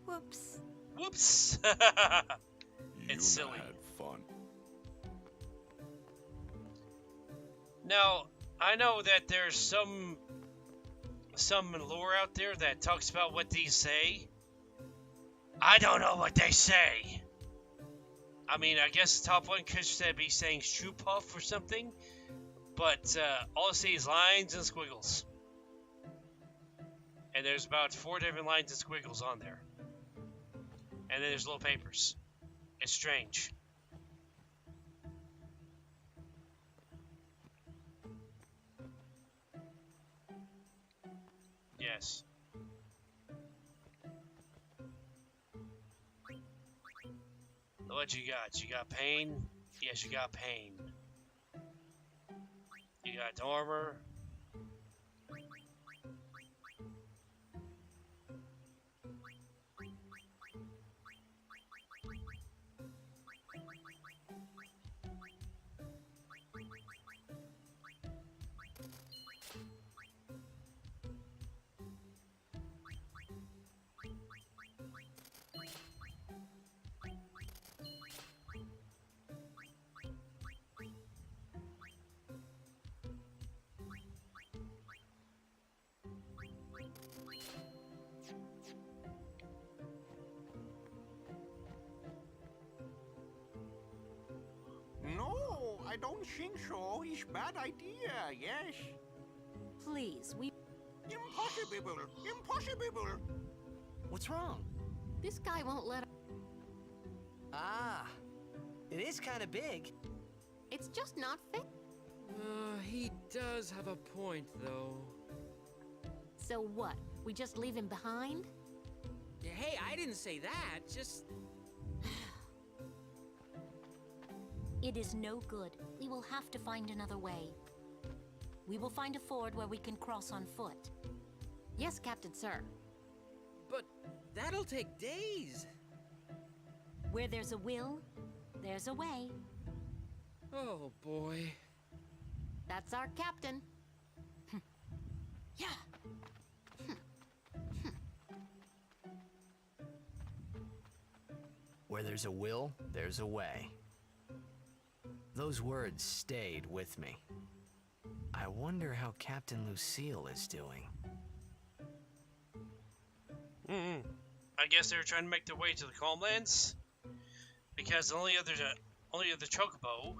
Whoops. Whoops. It's Yuna silly. had fun. Now, I know that there's some lore out there that talks about what these say. I don't know what they say. I mean, I guess the top one could be saying shoe puff or something, but all I see is lines and squiggles. And there's about 4 different lines and squiggles on there. And then there's little papers. It's strange. Yes. What you got? You got pain? Yes, you got pain. You got armor. No, I don't think so. It's bad idea, yes. Please, we... Impossible! Impossible! What's wrong? This guy won't let... Ah, it is kind of big. It's just not fair. He does have a point, though. So what? We just leave him behind? Hey, I didn't say that. Just... It is no good. We will have to find another way. We will find a ford where we can cross on foot. Yes, Captain Sir. But that'll take days. Where there's a will, there's a way. Oh, boy. That's our captain. Yeah. Where there's a will, there's a way. Those words stayed with me. I wonder how Captain Lucille is doing. I guess they were trying to make their way to the Calmlands, because the only other chocobo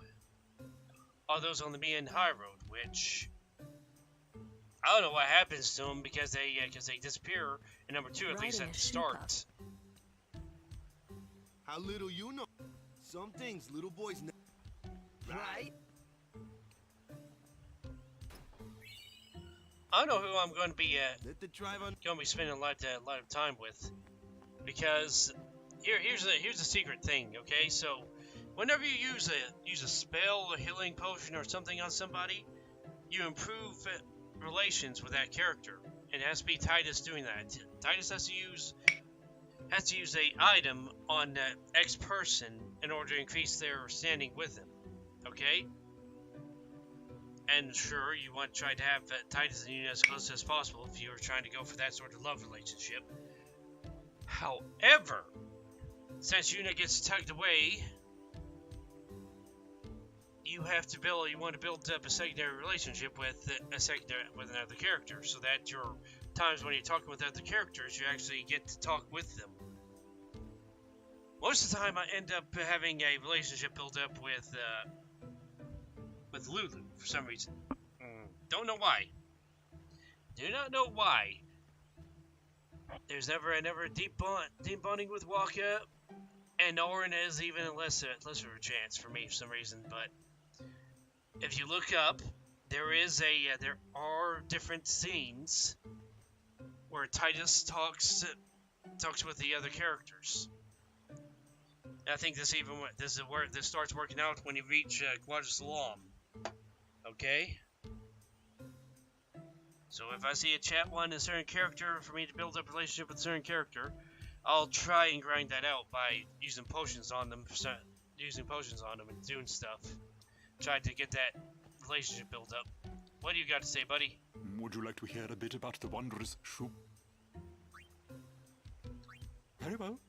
are those on the Mian High Road, which I don't know what happens to them because they disappear. And number two, at least Riding at a the shoe start. How little you know. Some things little boys know. Right? I know who I'm going to be Let the driver. going to be spending a lot of time with, because here's a secret thing. Okay, so whenever you use a spell, a healing potion, or something on somebody, you improve relations with that character. And it has to be Titus doing that. Titus has to use a item on X person in order to increase their standing with him. Okay? And sure, you want to try to have Titus and Yuna as close as possible if you're trying to go for that sort of love relationship. However, since Yuna gets tugged away, you want to build up a secondary relationship with another character, so that your times when you're talking with other characters, you actually get to talk with them. Most of the time, I end up having a relationship built up with Lulu for some reason. Don't know why. Do not know why. There's never a deep bonding with Waka, and Orin is even less of a chance for me for some reason. But if you look up, there are different scenes where Titus talks with the other characters. And I think this is where this starts working out when you reach Guadalajara. Okay? So if I see a chat one a certain character for me to build up a relationship with a certain character, I'll try and grind that out by using potions on them and doing stuff. Try to get that relationship built up. What do you got to say, buddy? Would you like to hear a bit about the wondrous shoe? Very well.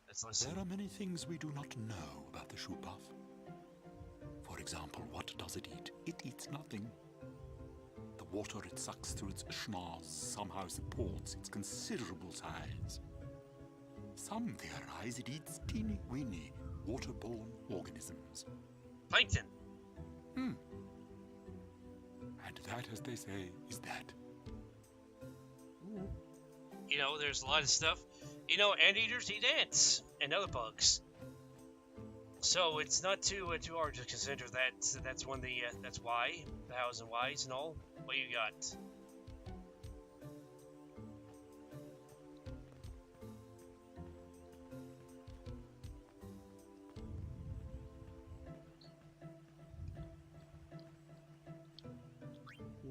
Let's listen. There are many things we do not know about the shoe puff. For example, what does it eat? It eats nothing. The water it sucks through its schnoz somehow supports its considerable size. Some theorize it eats teeny-weeny waterborne organisms. Plankton. And that, as they say, is that. You know, there's a lot of stuff. You know, anteaters eat ants and other bugs. So it's not too hard to consider that. That's one of that's why, the hows and whys and all. What you got?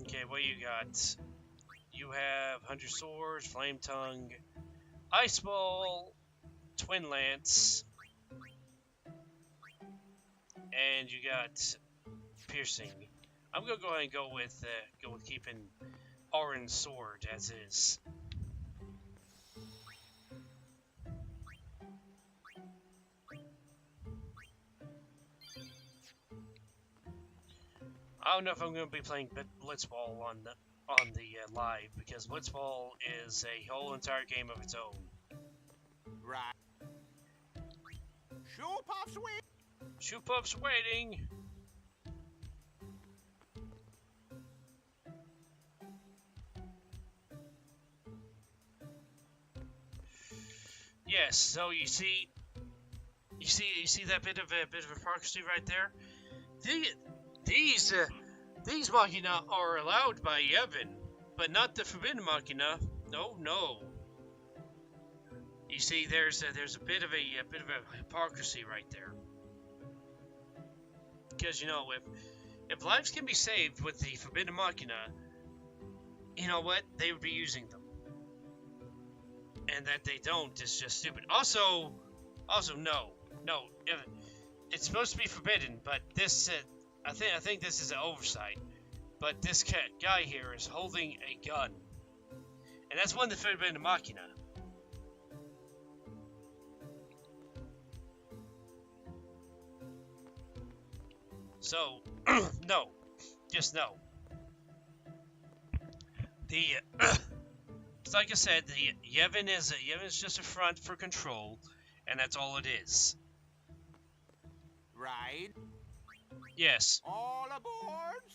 Okay, what you got? You have Hunter Swords, Flame Tongue, Ice Ball, Twin Lance, and you got Piercing. I'm gonna go ahead and go with keeping Orange Sword as is. I don't know if I'm going to be playing Blitzball on the live, because Blitzball is a whole entire game of its own. Right. Shoe Puff's waiting. Shoe Puff's waiting. Yes. So you see that bit of hypocrisy right there. These Machina are allowed by Yevon, but not the Forbidden Machina. No. You see, there's a bit of a hypocrisy right there. Because you know, if lives can be saved with the Forbidden Machina, you know what? They would be using them, and that they don't is just stupid. Also, no. It's supposed to be forbidden, but this. I think this is an oversight, but this guy here is holding a gun, and that's one of the Forbidden Machina. So, no, just no. It's like I said, the Yevon is just a front for control, and that's all it is. Right. Yes. All aboard.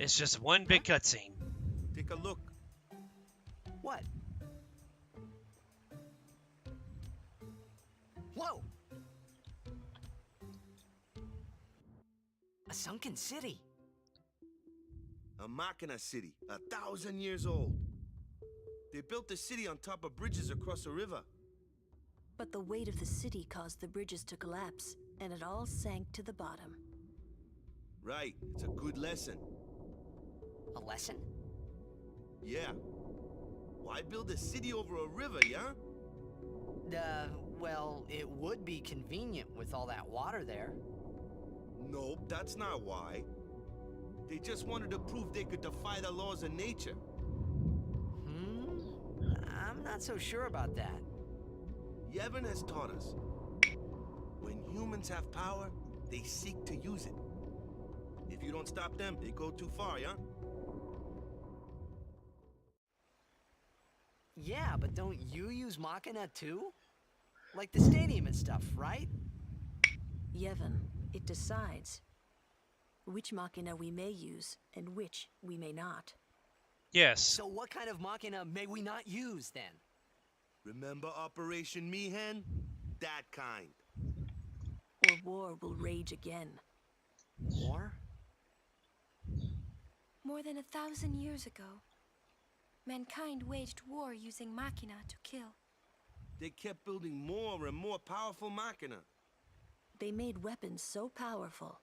It's just one big cutscene. Take a look. What? Whoa! A sunken city. A Machina city, 1,000 years old. They built the city on top of bridges across a river. But the weight of the city caused the bridges to collapse, and it all sank to the bottom. Right, it's a good lesson. A lesson? Yeah. Why build a city over a river, yeah? Well, it would be convenient with all that water there. Nope, that's not why. They just wanted to prove they could defy the laws of nature. I'm not so sure about that. Yevon has taught us. When humans have power, they seek to use it. If you don't stop them, they go too far, yeah? Yeah, but don't you use Machina too? Like the stadium and stuff, right? Yevon, it decides which Machina we may use and which we may not. Yes. So what kind of Machina may we not use then? Remember Operation Mihen? That kind. Or war will rage again. War? More than 1,000 years ago, mankind waged war using Machina to kill. They kept building more and more powerful Machina. They made weapons so powerful,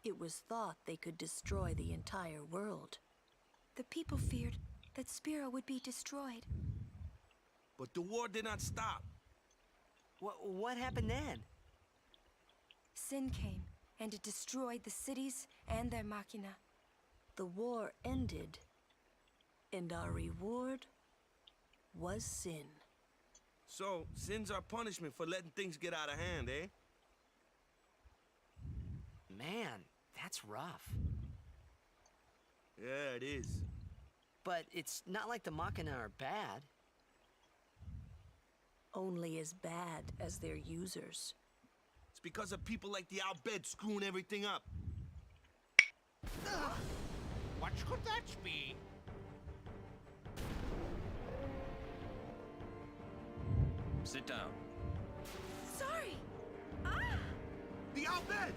it was thought they could destroy the entire world. The people feared that Spira would be destroyed. But the war did not stop. What happened then? Sin came, and it destroyed the cities and their Machina. The war ended, and our reward was sin. So, sin's our punishment for letting things get out of hand, eh? Man, that's rough. Yeah, it is. But it's not like the Machina are bad. Only as bad as their users. It's because of people like the Albed screwing everything up. What could that be? Sit down. Sorry! The Albed!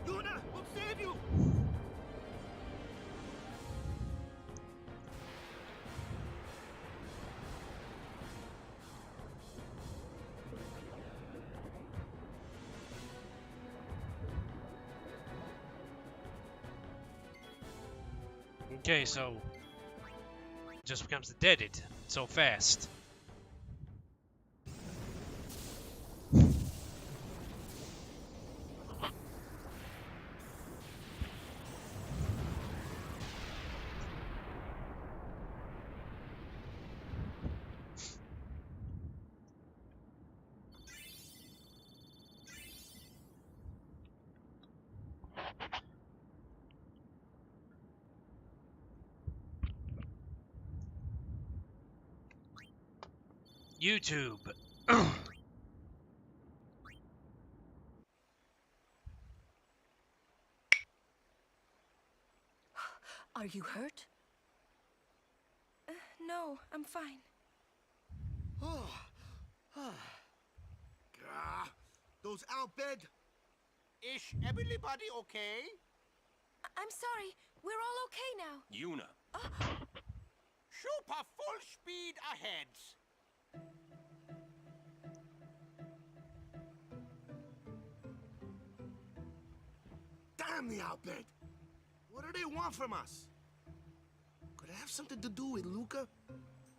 Yuna, we'll save you! Okay, so it just becomes deaded so fast. YouTube. Are you hurt? No, I'm fine. Those Albed. Is everybody okay? I'm sorry. We're all okay now. Yuna. Super full speed ahead. Damn the Albed! What do they want from us? Could it have something to do with Luca?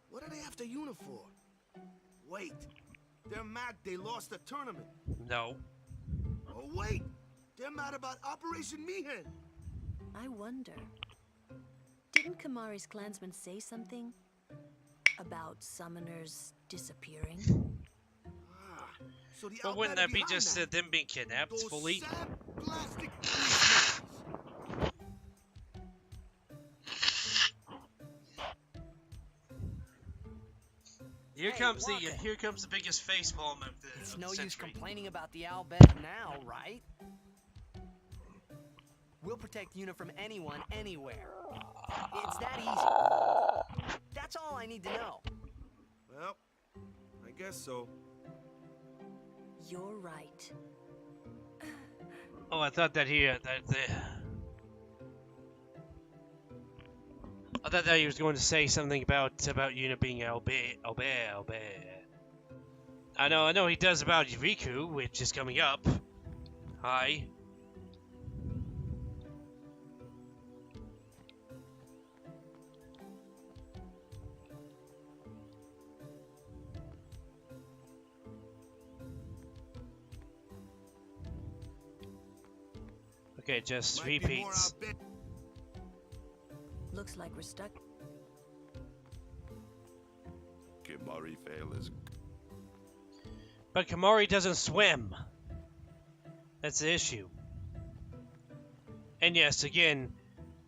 What are they after Yuna for? Wait, they're mad they lost the tournament. No. Oh wait, they're mad about Operation Mihen. I wonder. Didn't Kamari's clansmen say something about summoners disappearing? So the But Albed wouldn't are that be behind just that. them being kidnapped Those fully? sandblasted Here Hey, comes Waka. here comes the biggest facepalm of the It's of no the use century. complaining about the owl bed now, right? We'll protect Yuna from anyone, anywhere. It's that easy. That's all I need to know. Well, I guess so. You're right. Oh, I thought that I thought that he was going to say something about Yuna being Albert. I know he does about Riku, which is coming up. Hi. Okay, just Might be more repeats. out there. Looks like we're stuck. Kimari fail is But Kamari doesn't swim. That's the issue. And yes, again,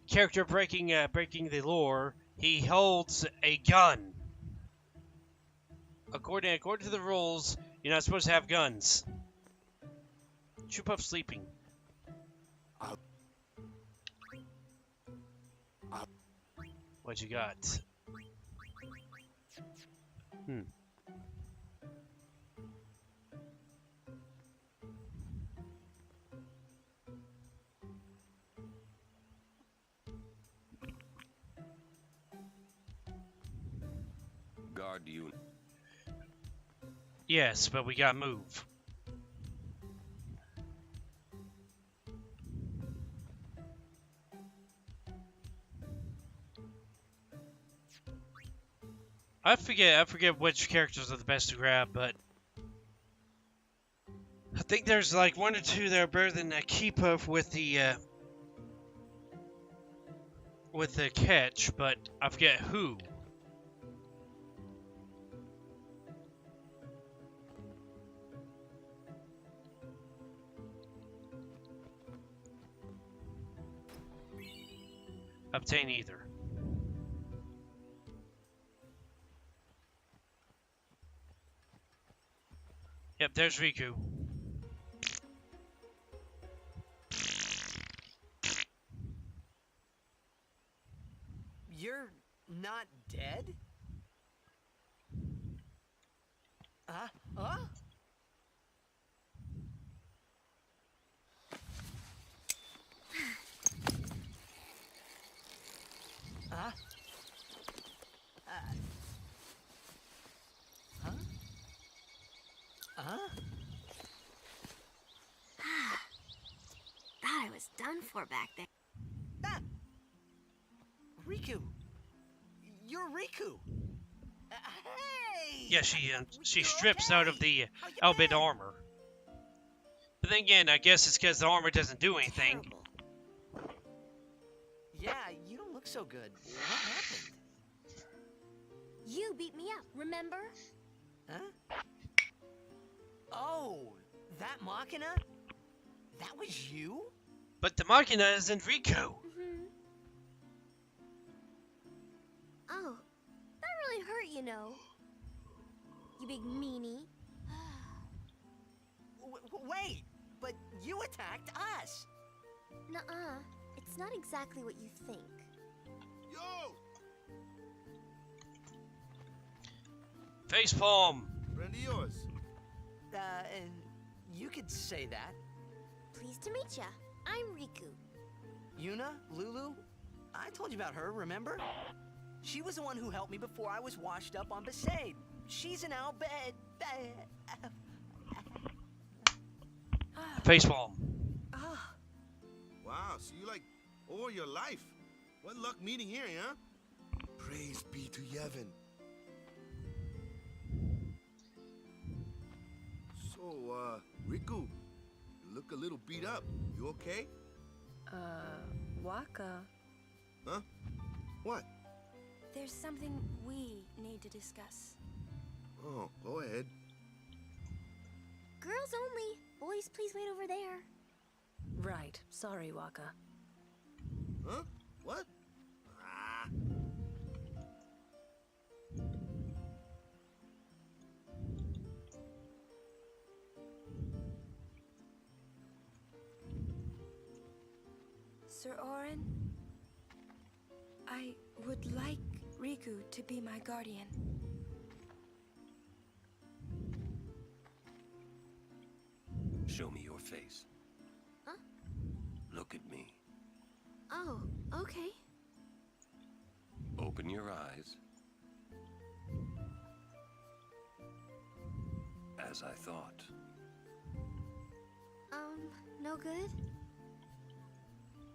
character breaking the lore. He holds a gun. According to the rules, you're not supposed to have guns. Chupuff sleeping. What you got? Guard you. Yes, but we gotta move. I forget which characters are the best to grab, but I think there's like one or two that are better than Keepuff with the catch, but I forget who. Obtain either. Yep, there's Riku. You're not dead? Huh? Huh? Thought I was done for back there. Ah! Riku! You're Riku! Hey! Yeah, she strips out of the Albed armor. But then again, I guess it's because the armor doesn't do anything. Terrible. Yeah, you don't look so good. What happened? You beat me up, remember? Huh? Oh, that Machina? That was you? But the Machina isn't Riku. Mm-hmm. Oh, that really hurt, you know. You big meanie. Wait, but you attacked us. Nuh-uh. It's not exactly what you think. Yo! Facepalm. Friend of yours. And you could say that. Pleased to meet ya. I'm Riku. Yuna, Lulu, I told you about her, remember? She was the one who helped me before I was washed up on Besaid. She's an Albed. Facepalm. Wow, so you like all your life. What luck meeting here, huh? Praise be to Yevon. So, Riku, you look a little beat up. You okay? Waka. Huh? What? There's something we need to discuss. Oh, go ahead. Girls only. Boys, please wait over there. Right. Sorry, Waka. Huh? What? Ah. Master Orin. I would like Riku to be my guardian. Show me your face. Huh? Look at me. Oh, okay. Open your eyes. As I thought. No good?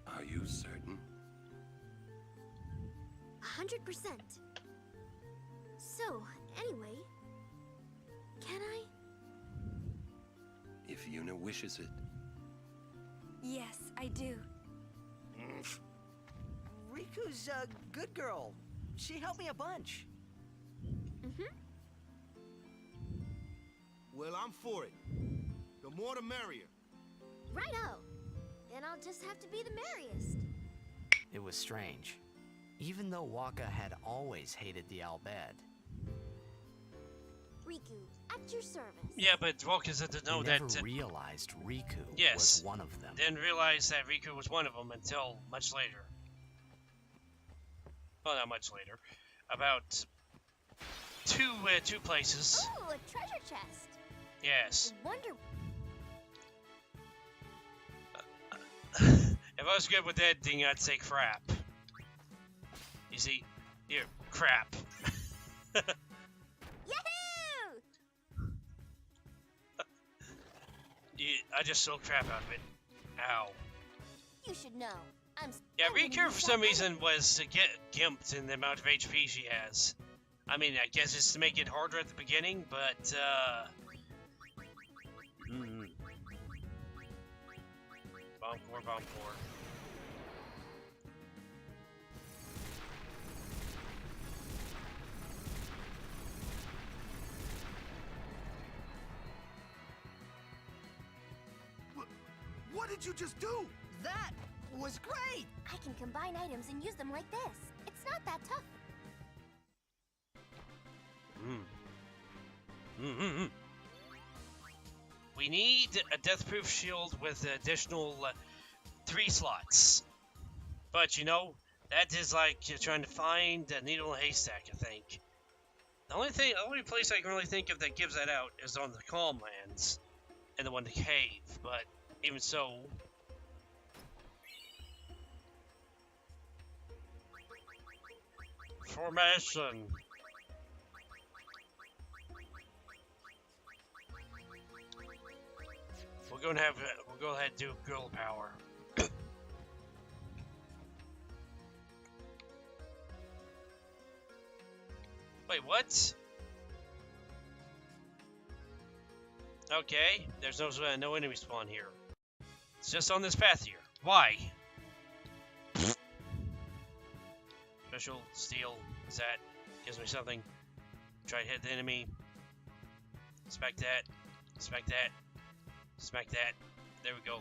Are you certain? 100%. So, anyway, can I? If Yuna wishes it. Yes, I do. Riku's a good girl. She helped me a bunch. Well, I'm for it. The more the merrier. Righto. Then I'll just have to be the merriest. It was strange. Even though Waka had always hated the Albed, Riku, at your service. Yeah, but Walkers had to know he that. never realized Riku Yes, was one of them. didn't realize that Riku was one of them until much later. Well, not much later. About two places. Oh, a treasure chest. Yes. I wonder. If I was good with editing, I'd say crap. You see, here, crap. Yahoo! Yeah, I just sold crap out of it. Ow. You should know. Yeah, Riku for some reason was to get gimped in the amount of HP she has. I mean, I guess it's to make it harder at the beginning, but Bomb core, bomb core. What did you just do? That was great! I can combine items and use them like this. It's not that tough. We need a death-proof shield with additional 3 slots. But, you know, that is like you're trying to find a needle in a haystack, I think. The only place I can really think of that gives that out is on the Calm Lands and the one, the cave, but even so... Formation! We'll go ahead and do girl power. Wait, what? Okay, there's no enemy spawn here. It's just on this path here. Why? Special steal. Is that gives me something? Try to hit the enemy. Inspect that. Inspect that. Smack that. There we go.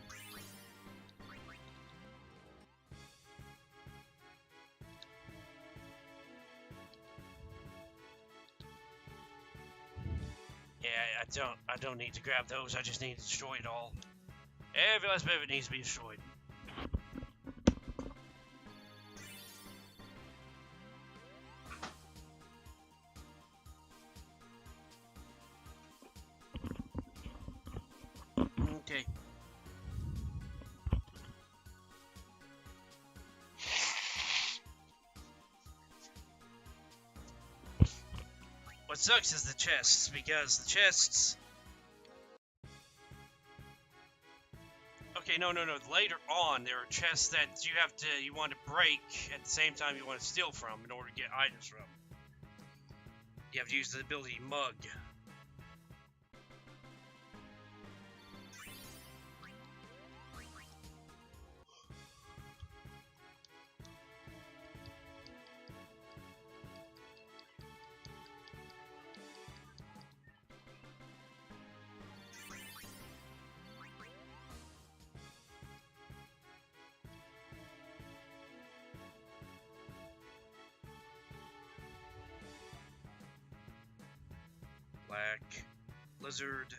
Yeah, I don't need to grab those. I just need to destroy it all. Every last bit of it needs to be destroyed. Okay. What sucks is the chests, because the chests... Okay, no. Later on, there are chests that you want to break at the same time you want to steal from in order to get items from. You have to use the ability Mug. Black, lizard.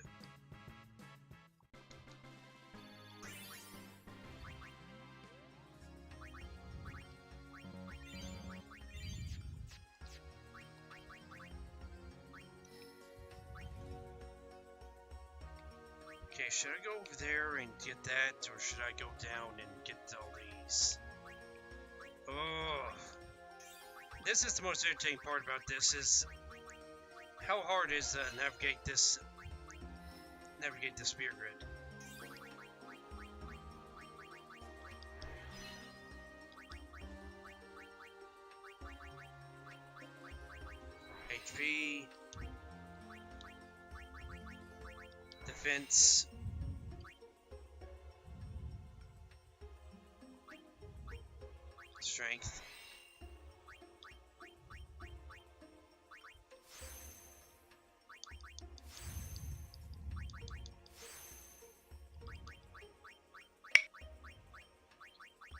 Okay, should I go over there and get that, or should I go down and get all these? Oh, this is the most irritating part about this is how hard is to navigate this spear grid. HP, defense, strength.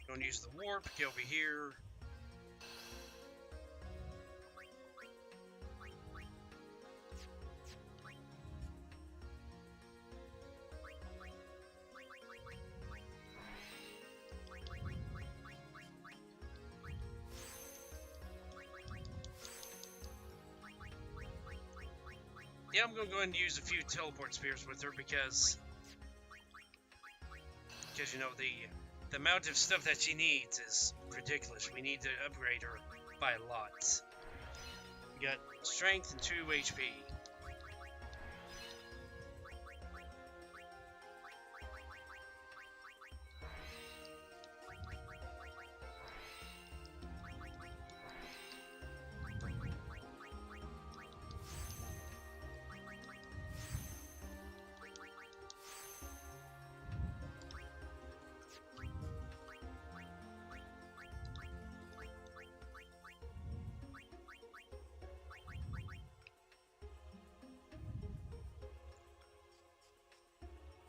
Don't use the warp, get over here. Yeah, I'm gonna go ahead and use a few teleport spears with her because you know the amount of stuff that she needs is ridiculous. We need to upgrade her by a lot. We got strength and 2 HP.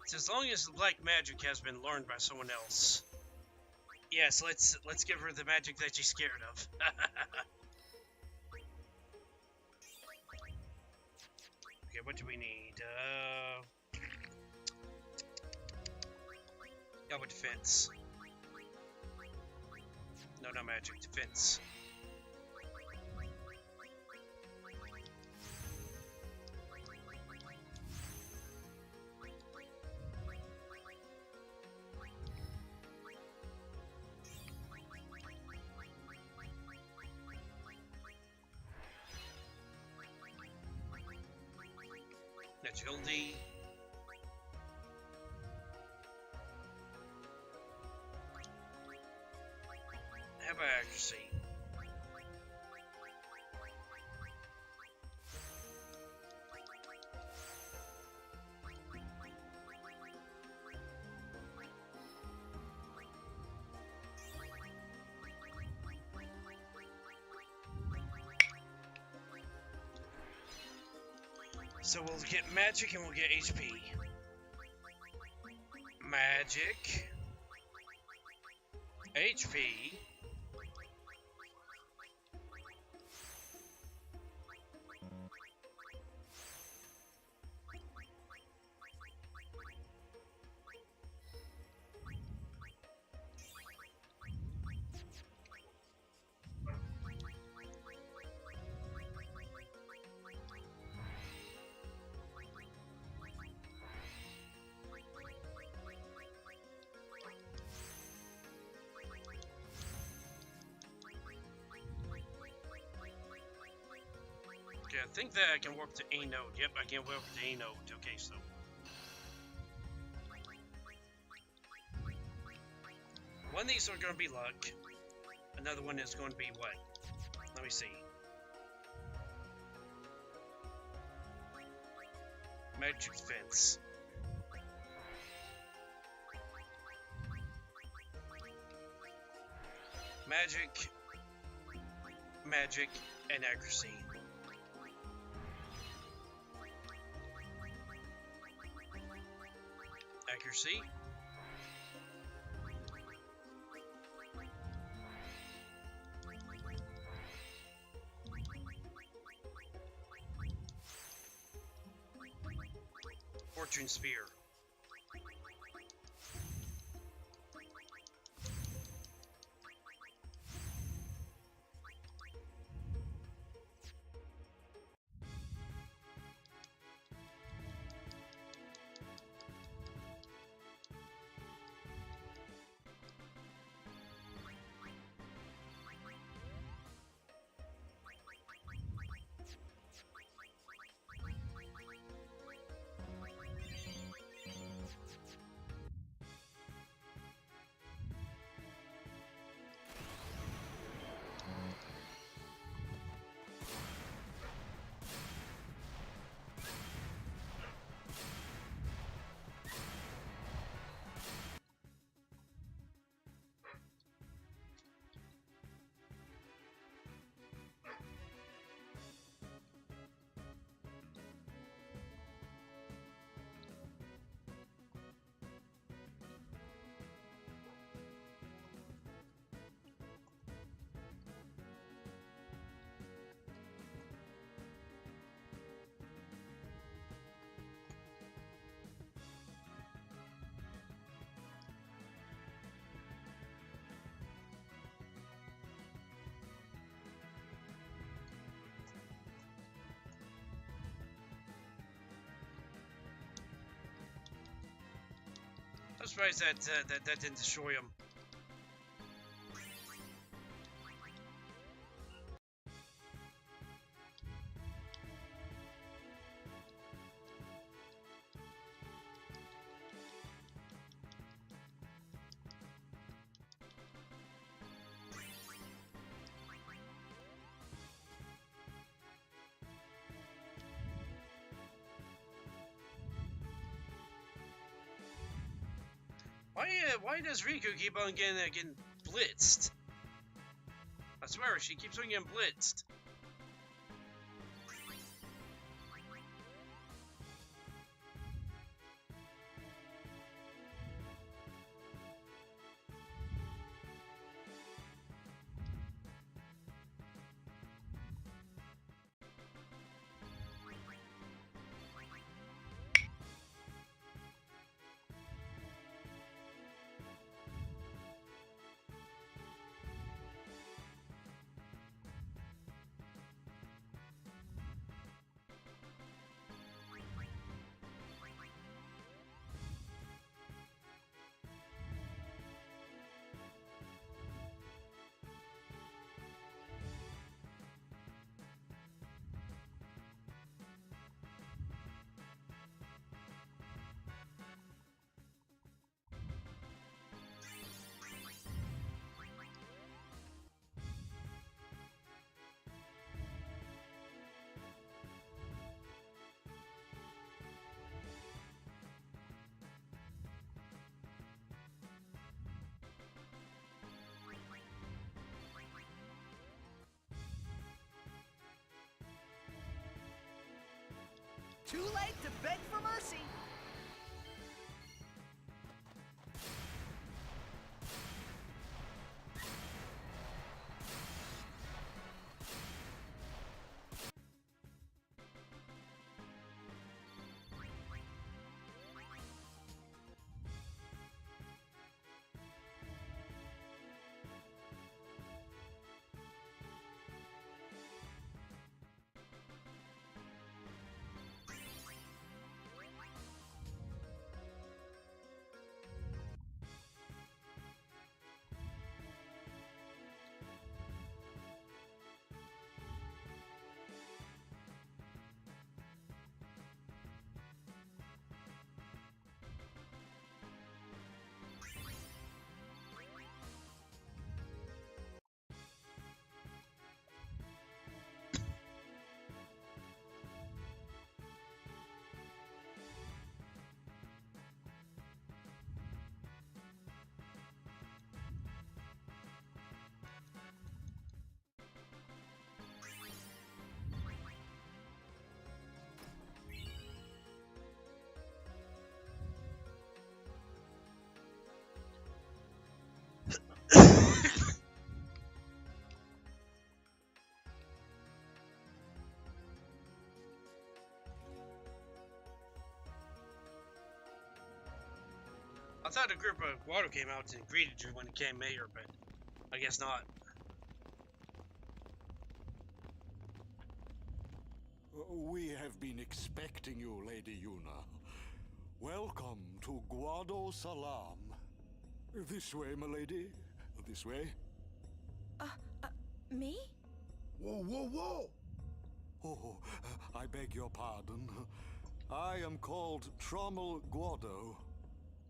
So as long as the black magic has been learned by someone else. Yes, let's give her the magic that she's scared of. Okay, what do we need? Yeah, with defense. No, not magic, defense. Agility. How about accuracy? So we'll get magic and we'll get HP. Magic. HP. Okay, I think that I can warp to A node. Yep, I can warp to A node. Okay, so. One of these are going to be luck. Another one is going to be what? Let me see. Magic defense. Magic. Magic and accuracy. Accuracy. Fortune Spear. I'm surprised that didn't destroy him. Why does Riku keep on getting blitzed? I swear, she keeps on getting blitzed. Too late to beg for mercy. I thought a group of Guado came out and greeted you when it came mayor, but I guess not. We have been expecting you, Lady Yuna. Welcome to Guado Salam. This way, my lady. This way. Me? Whoa, whoa, whoa! Oh, I beg your pardon. I am called Trommel Guado.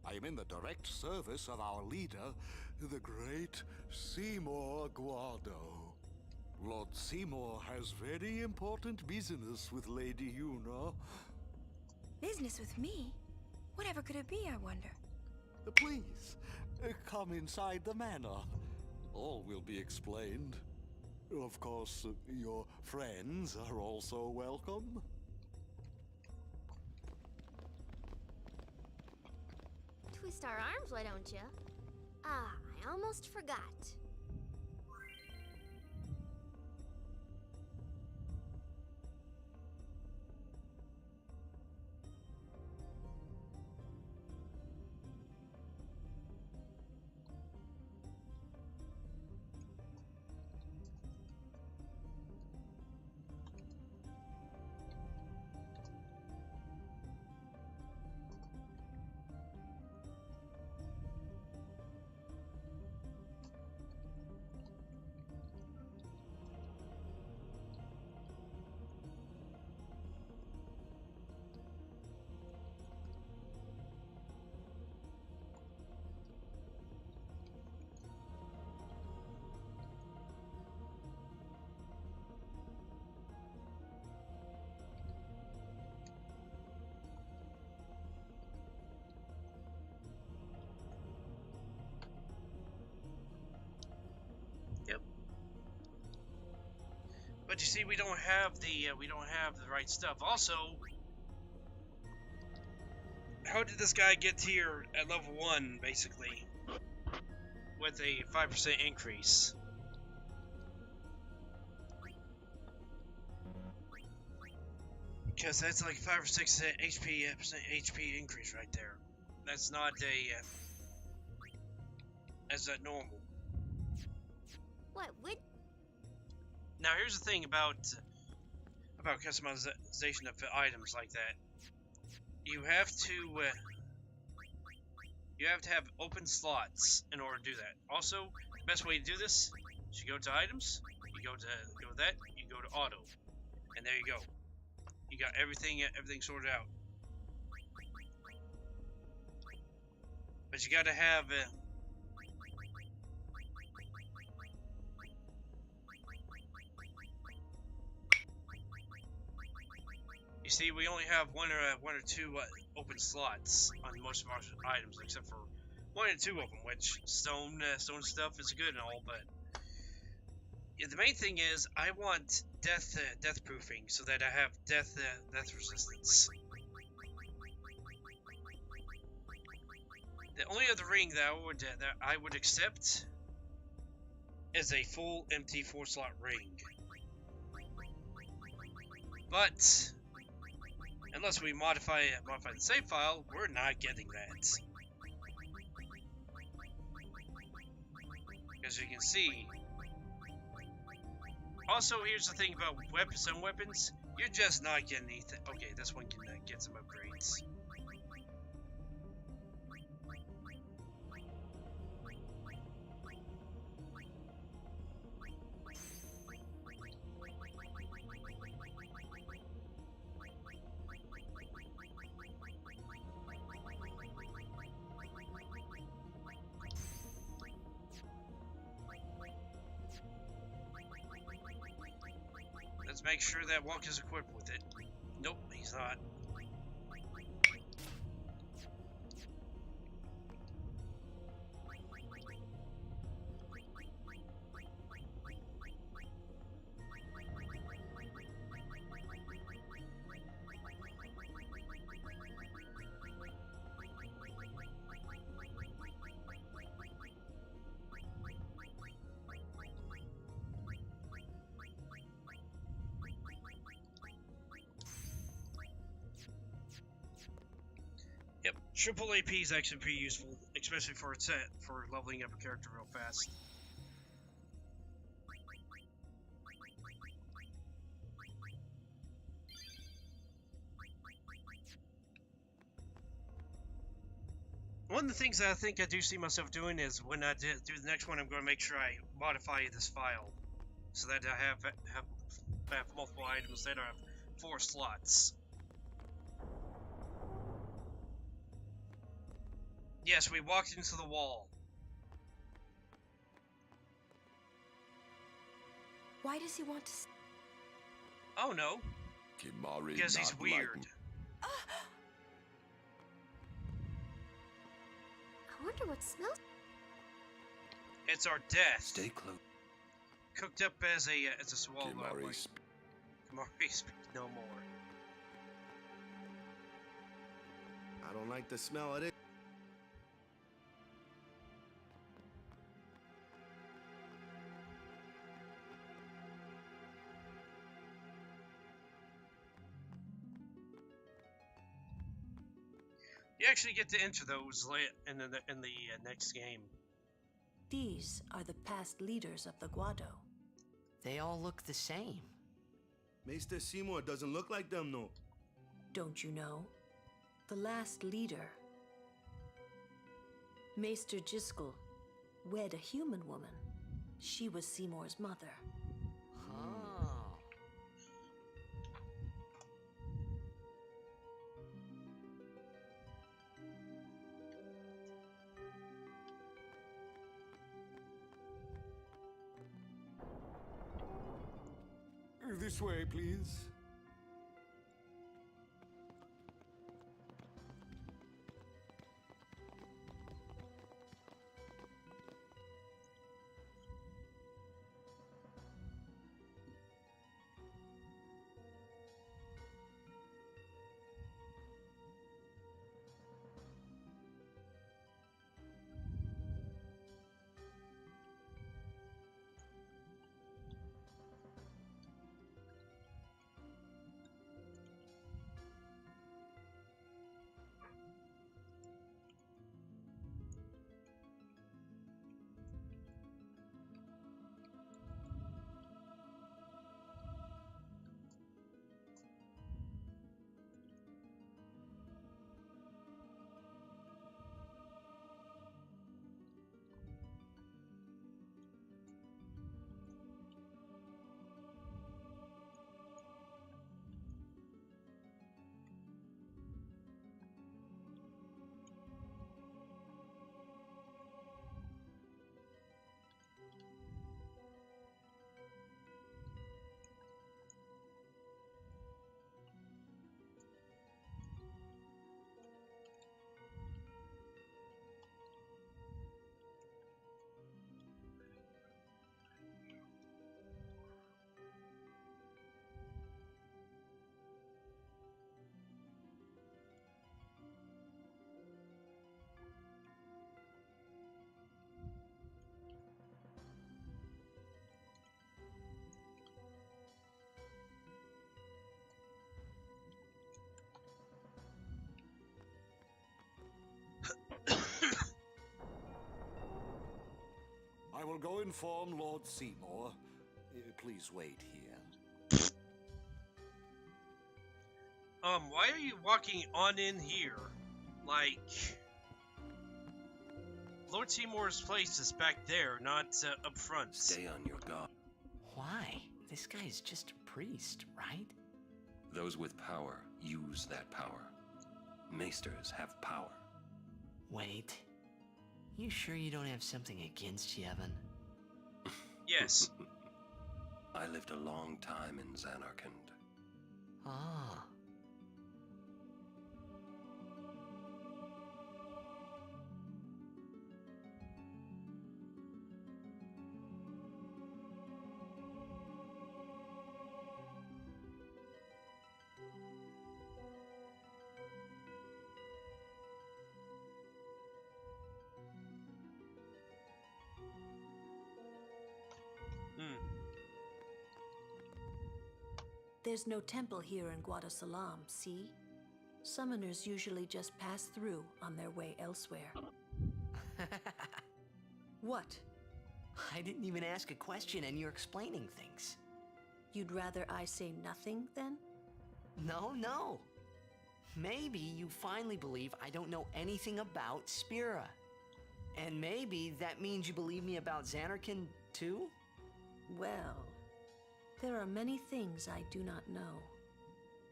I am in the direct service of our leader, the great Seymour Guado. Lord Seymour has very important business with Lady Yuna. Business with me? Whatever could it be, I wonder? Please, come inside the manor. All will be explained. Of course, your friends are also welcome. Twist our arms, why don't you? Ah, I almost forgot. But you see, we don't have the right stuff. Also, how did this guy get here at level 1, basically, with a 5% increase? Because that's like 5 or 6 HP increase right there. That's not that's not normal. What would? Now here's the thing about customization of items like that. You have to have open slots in order to do that. Also, the best way to do this is you go to items, you go to that, you go to auto, and there you go. You got everything sorted out. But you got to have you see, we only have one or two open slots on most of our items, except for 1 or 2 of them. Which stone stuff is good and all, but yeah, the main thing is I want death proofing so that I have death resistance. The only other ring that I would accept is a full empty 4-slot ring, but unless we modify the save file, we're not getting that. As you can see. Also, here's the thing about some weapons, you're just not getting anything. Okay, this one can get some upgrades. Let's make sure that Wonk is equipped with it. Nope, he's not. Yep, triple AP is actually pretty useful, especially for leveling up a character real fast. One of the things that I think I do see myself doing is when I do the next one, I'm going to make sure I modify this file so that I have multiple items that have 4 slots. Yes, we walked into the wall. Why does he want to? Oh no. Kimari Because he's not weird. like- I wonder what smells. It's our death. Stay close. Cooked up as a swallow. Kimari speak no more. I don't like the smell of it. You actually get to enter those in the next game. These are the past leaders of the Guado. They all look the same. Maester Seymour doesn't look like them, no. Don't you know? The last leader, Maester Jiskel, wed a human woman. She was Seymour's mother. Oh. This way, please. will go inform Lord Seymour. Please wait here. Why are you walking on in here? Like, Lord Seymour's place is back there, not up front. Stay on your guard. Why? This guy's just a priest, right? Those with power use that power. Maesters have power. Wait. You sure you don't have something against Yevon? Yes. I lived a long time in Zanarkand. Ah. There's no temple here in Guadasalam, see? Summoners usually just pass through on their way elsewhere. What? I didn't even ask a question and you're explaining things. You'd rather I say nothing, then? No. Maybe you finally believe I don't know anything about Spira. And maybe that means you believe me about Zanarkand, too? Well, there are many things I do not know.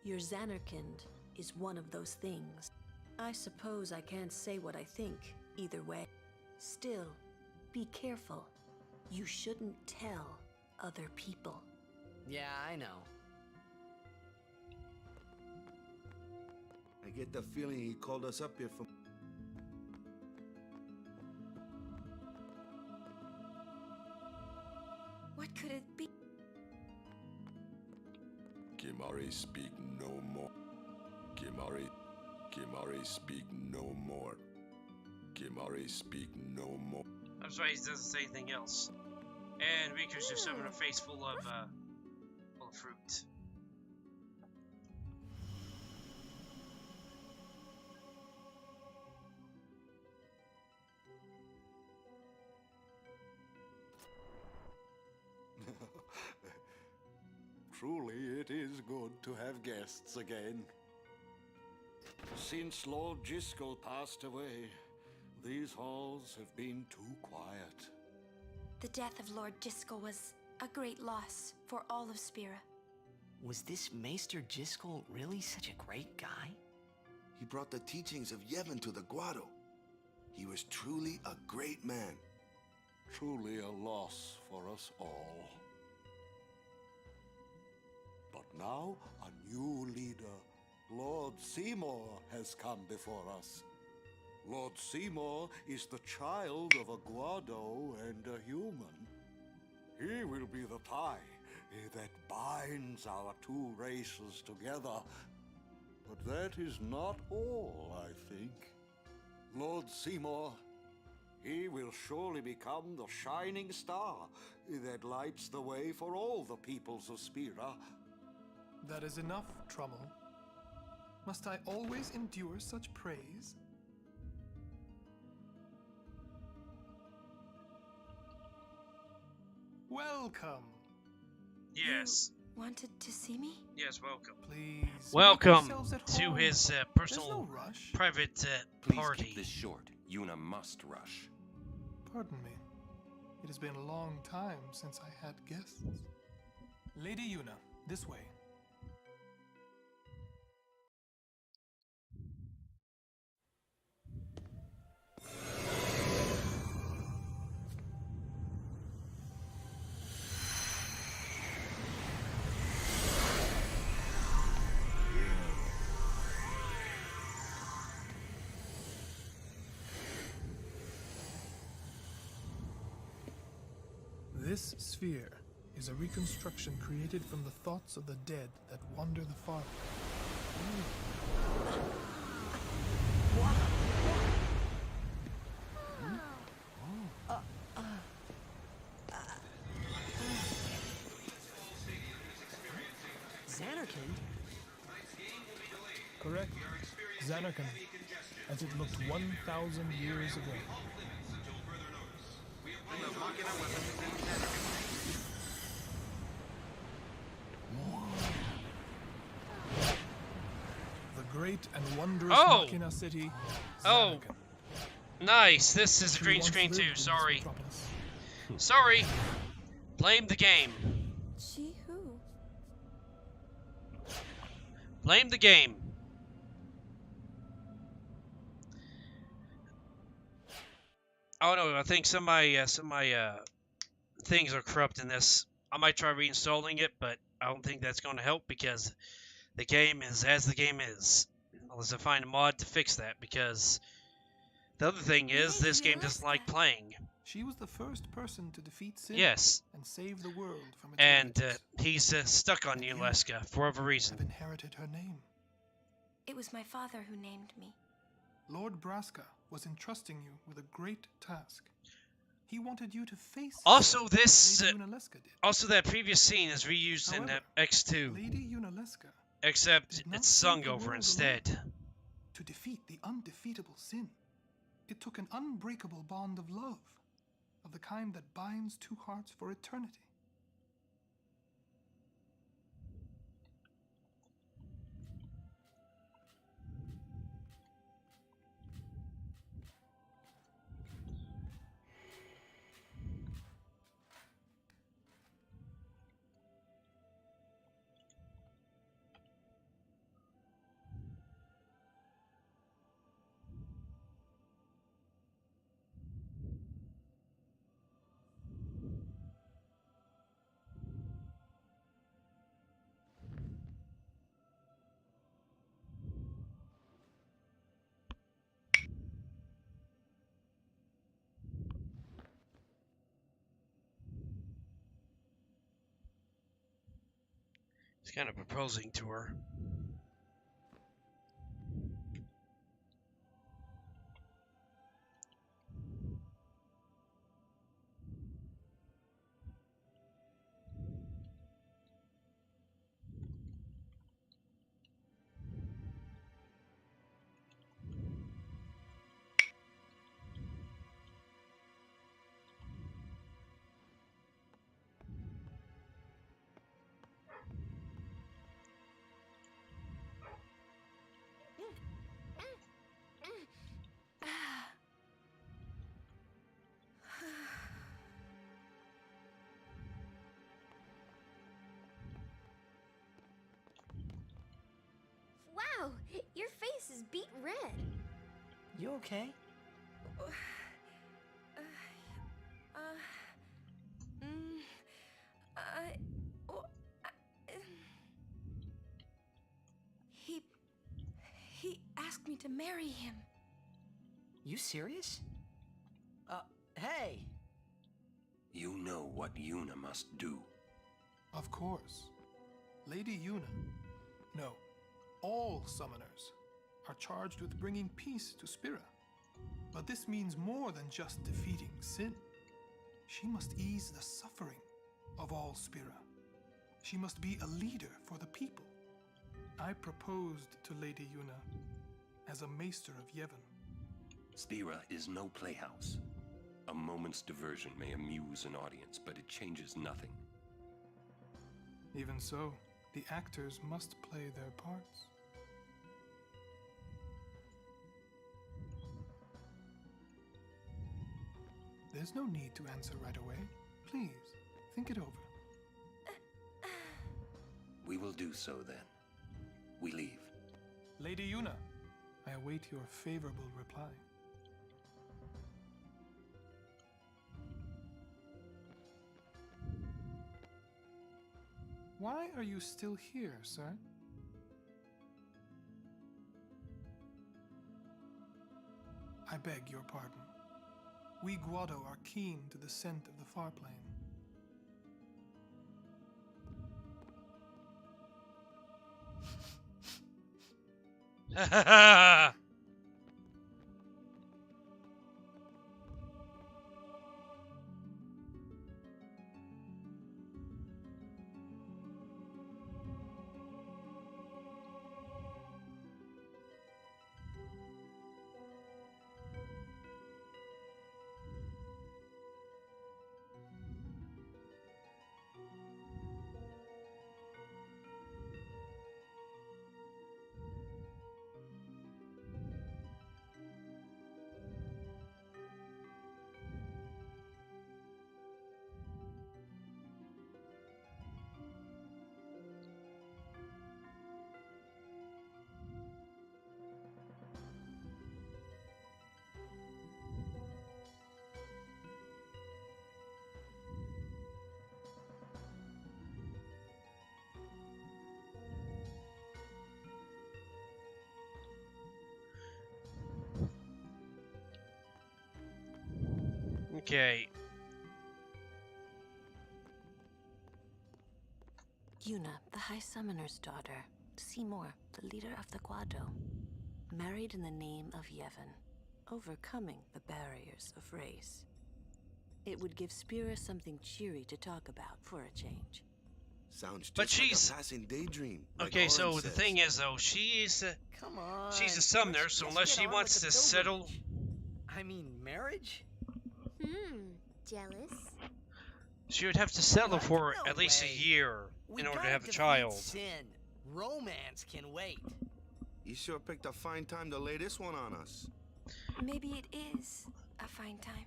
Your Zanarkand is one of those things. I suppose I can't say what I think, either way. Still, be careful. You shouldn't tell other people. Yeah, I know. I get the feeling he called us up here for... What could it be? Kimari speak no more. Kimari speak no more. Kimari speak no more. That's why he doesn't say anything else. And Riku's just having a face full of fruit. Truly, it is good to have guests again. Since Lord Jiskel passed away, these halls have been too quiet. The death of Lord Jiskel was a great loss for all of Spira. Was this Maester Jiskel really such a great guy? He brought the teachings of Yevon to the Guado. He was truly a great man. Truly a loss for us all. But now a new leader, Lord Seymour, has come before us. Lord Seymour is the child of a Guado and a human. He will be the tie that binds our two races together. But that is not all, I think. Lord Seymour, he will surely become the shining star that lights the way for all the peoples of Spira. That is enough trouble. Must I always endure such praise? Welcome. Yes. You wanted to see me? Yes, welcome. Please. Welcome to his personal no rush. private Please party. keep this short. Yuna must rush. Pardon me. It has been a long time since I had guests. Lady Yuna, this way. This sphere is a reconstruction created from the thoughts of the dead that wander the far. Zanarkand? Correct. Zanarkand, as it looked 1,000 years ago. The great and wondrous Oh! Machina city. Oh! Zanarkand. Nice! This is a She green once screen lived in too, this sorry. metropolis. Sorry! Blame the game. She who? Blame the game. Oh no, I think some of my things are corrupt in this. I might try reinstalling it, but I don't think that's going to help because the game is as the game is. Unless I find a mod to fix that, because the other thing is this game doesn't like playing. She was the first person to defeat sin Yes. and save the world from its And ravages. he's stuck on Uleska for whatever reason. Have inherited her name. It was my father who named me. Lord Braska was entrusting you with a great task. He wanted you to face Also, this Lady Unaleska did. also that previous scene is reused However, in X2, Lady Unaleska except did not it's save sung the over world instead. alone. To defeat the undefeatable sin, it took an unbreakable bond of love, of the kind that binds two hearts for eternity. He's kind of proposing to her. Wow, your face is beet red. You okay? He asked me to marry him. You serious? Hey! You know what Yuna must do. Of course. Lady Yuna, no, all summoners are charged with bringing peace to Spira. But this means more than just defeating sin. She must ease the suffering of all Spira. She must be a leader for the people. I proposed to Lady Yuna as a maester of Yevon. Spira is no playhouse. A moment's diversion may amuse an audience, but it changes nothing. Even so, the actors must play their parts. There's no need to answer right away. Please, think it over. We will do so then. We leave. Lady Yuna, I await your favorable reply. Why are you still here, sir? I beg your pardon. We Guado are keen to the scent of the far plain. Ha ha ha! Okay. Yuna, the High Summoner's daughter, Seymour, the leader of the Guado, married in the name of Yevon, overcoming the barriers of race. It would give Spira something cheery to talk about for a change. Sounds just But she's like a passing daydream. okay. Like so Oren the says. thing is, though, she's Come on. she's a summoner, so unless she wants to settle, I mean, marriage? Jealous? she would have to settle What? for No at least way. a year We in order to gotta have a defeat child. Sin. Romance can wait. You sure picked a fine time to lay this one on us. Maybe it is a fine time.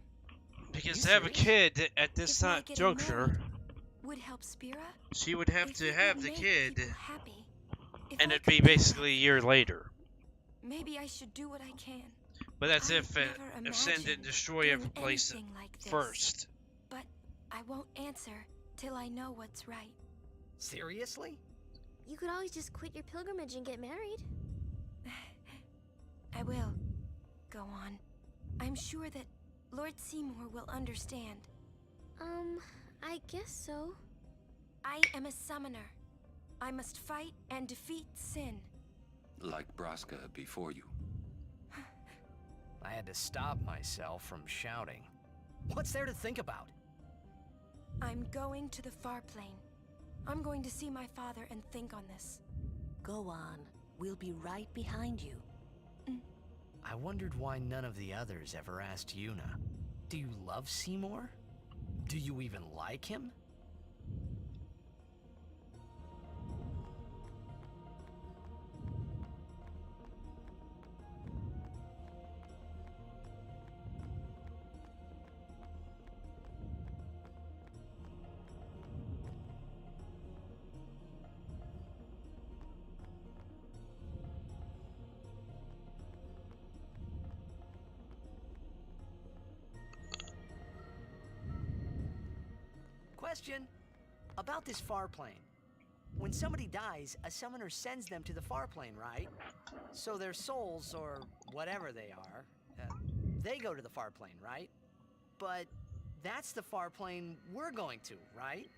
Because You to have a serious? kid at this If my time getting juncture, married would help Spira. she would have If to it have would the make kid, people happy. If and I it'd be could do basically a year later. that, maybe I should do what I can. But that's I've if never Sin didn't imagined destroy doing every place anything like this. first. But I won't answer till I know what's right. Seriously? You could always just quit your pilgrimage and get married. I will. Go on. I'm sure that Lord Seymour will understand. I guess so. I am a summoner. I must fight and defeat sin. Like Braska before you. I had to stop myself from shouting. What's there to think about? I'm going to the far plane. I'm going to see my father and think on this. Go on. We'll be right behind you. I wondered why none of the others ever asked Yuna. Do you love Seymour? Do you even like him? Question about this far plane. When somebody dies, a summoner sends them to the far plane, right? So their souls, or whatever they are, they go to the far plane, right? But that's the far plane we're going to, right?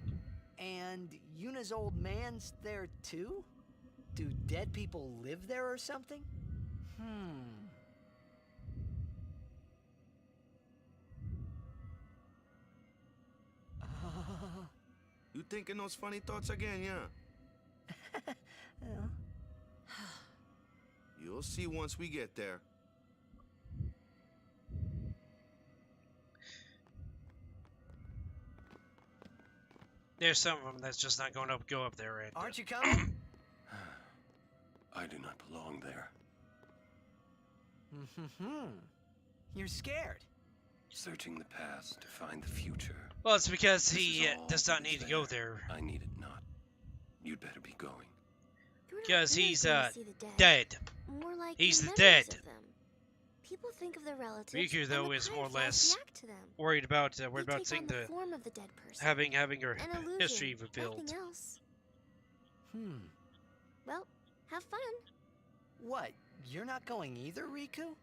And Yuna's old man's there too? Do dead people live there or something? You thinking those funny thoughts again, yeah? You'll see once we get there. There's some of them that's just not going to go up there. And, Aren't you coming? I do not belong there. You're scared. Searching the past to find the future. Well, it's because This he is all does not that is need to go there. I need it not. You'd better be going. You're not Because really he's going to see the dead. More like He's the the memories dead. of them. People think of their relatives. Riku, and though, the is more or Fireflies less react to them. worried about They take seeing on the form of the dead person. having her An illusion, history revealed. Nothing else. Well, have fun. What? You're not going either, Riku?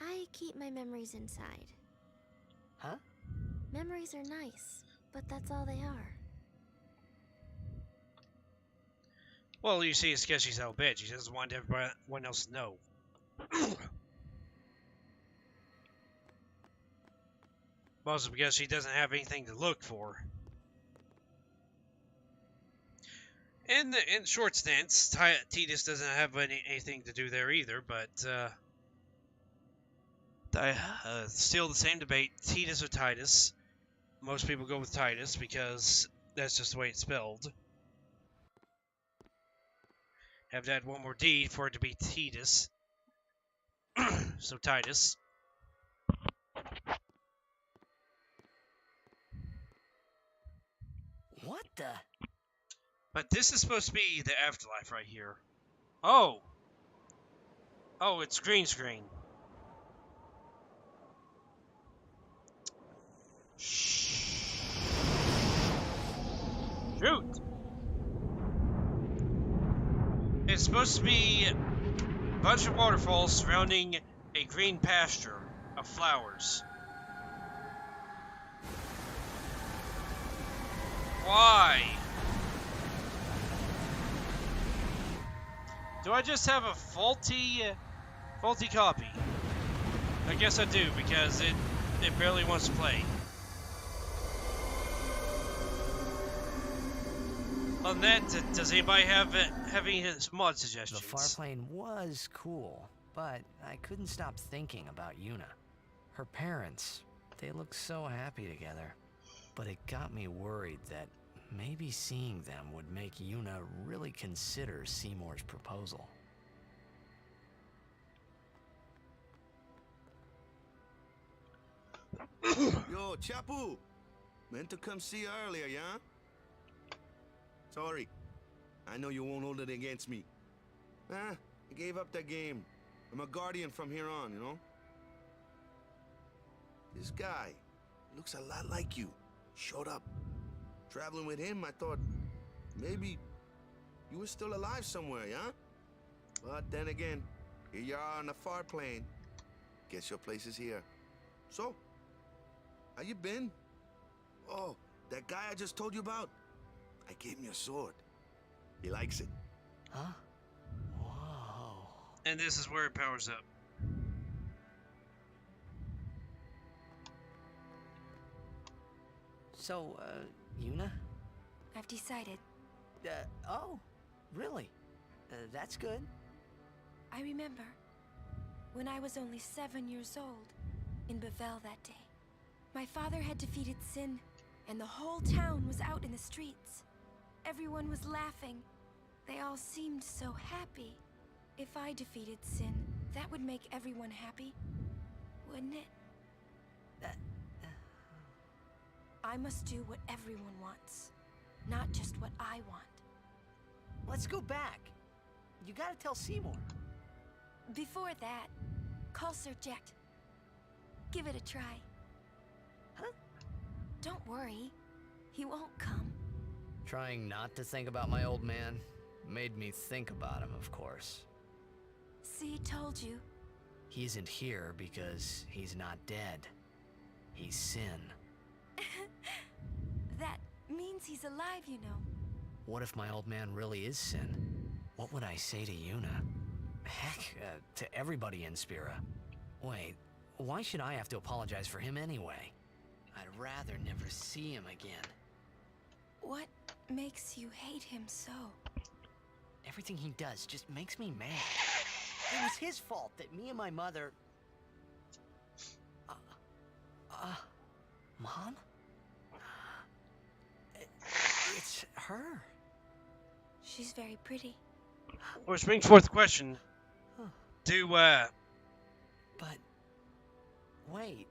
I keep my memories inside. Huh? Memories are nice, but that's all they are. Well, you see, it's because she's out of bed. She doesn't want everyone else to know. Also because she doesn't have anything to look for. In short stints, Titus doesn't have anything to do there either, but still the same debate, Titus or Titus. Most people go with Titus because that's just the way it's spelled. Have to add one more D for it to be Titus. So Titus. What the? But this is supposed to be the afterlife right here. Oh! Oh, it's green screen. Shoot! It's supposed to be a bunch of waterfalls surrounding a green pasture of flowers. Why? Do I just have a faulty copy? I guess I do, because it barely wants to play. On that, does anybody have any mod suggestions? The farplane was cool, but I couldn't stop thinking about Yuna. Her parents, they looked so happy together. But it got me worried that maybe seeing them would make Yuna really consider Seymour's proposal. Yo, Chapu! Meant to come see you earlier, yeah? Sorry. I know you won't hold it against me. I gave up that game. I'm a guardian from here on, you know? This guy looks a lot like you. Showed up. Traveling with him, I thought maybe you were still alive somewhere, yeah? But then again, here you are on the far plane. Guess your place is here. So, how you been? Oh, that guy I just told you about? I gave him your sword. He likes it. Huh? Whoa. And this is where it powers up. So, Yuna? I've decided. Oh, really? That's good. I remember when I was only 7 years old in Bavel that day. My father had defeated Sin, and the whole town was out in the streets. Everyone was laughing. They all seemed so happy. If I defeated Sin, that would make everyone happy, wouldn't it? I must do what everyone wants, not just what I want. Let's go back. You gotta tell Seymour. Before that, call Sir Jet. Give it a try. Huh? Don't worry. He won't come. Trying not to think about my old man made me think about him, of course. See, told you. He isn't here because he's not dead. He's Sin. That means he's alive, you know. What if my old man really is Sin? What would I say to Yuna? Heck, to everybody in Spira. Wait, why should I have to apologize for him anyway? I'd rather never see him again. What makes you hate him so? Everything he does just makes me mad. It was his fault that me and my mother... Mom? It's her. She's very pretty. Which brings forth the question. Huh. But... Wait.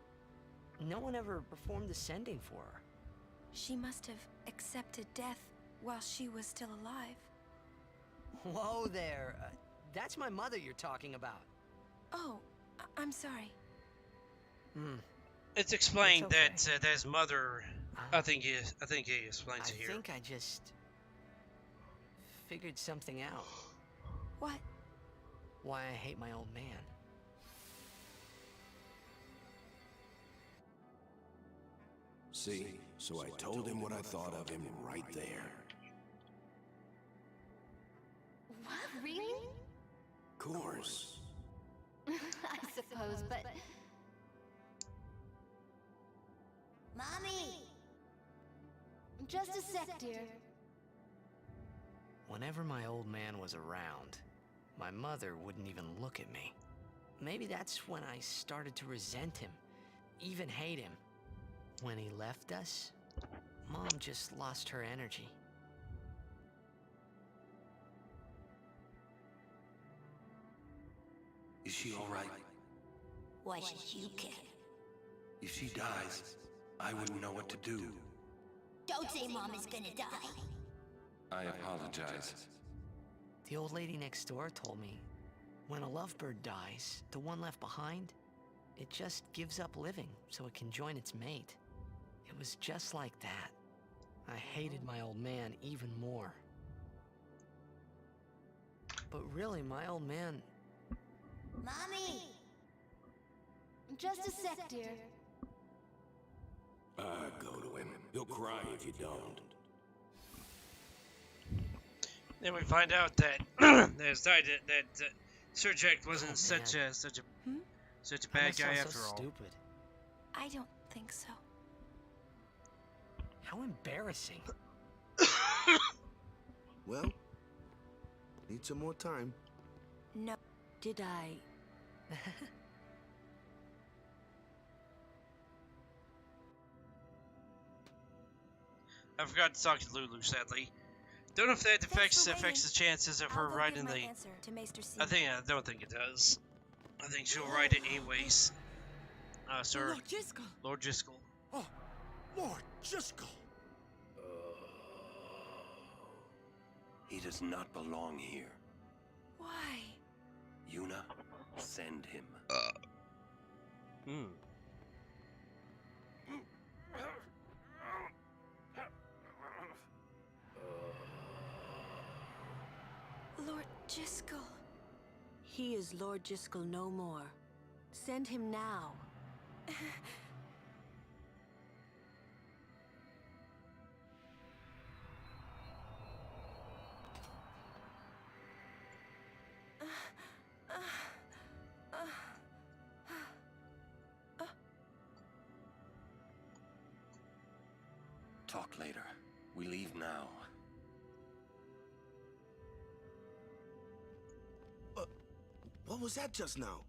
No one ever performed the sending for her. She must have accepted death while she was still alive. Whoa there. That's my mother you're talking about. Oh, I'm sorry. It's explained okay. that his mother... I think he explains it here. I think I just... figured something out. What? Why I hate my old man. See, so I told him what I thought of him right there. What? Really? Course. I suppose, but... Mommy! Just a sec, dear. Whenever my old man was around, my mother wouldn't even look at me. Maybe that's when I started to resent him, even hate him. When he left us, Mom just lost her energy. Is she all right? Why should you care? If she dies, I wouldn't know what to do. Don't say Mom is gonna die. I apologize. The old lady next door told me, when a lovebird dies, the one left behind, it just gives up living so it can join its mate. It was just like that. I hated my old man even more. But really, my old man... Mommy! Just a sec, dear. Go to him. He'll cry if you don't. Then we find out that that Sir Jack wasn't such a bad guy after all. Stupid. I don't think so. How embarrassing. Well, need some more time. No. Did I? I forgot to talk to Lulu, sadly. Don't know if that affects the chances of her writing the. I don't think it does. I think she'll write it anyways. Sir. Lord Jiskel. Lord Jiskel. Oh, Lord Jiskel. He does not belong here. Why? Yuna, send him. Lord Jiskel. He is Lord Jiskel no more. Send him now. Talk later. We leave now. What was that just now?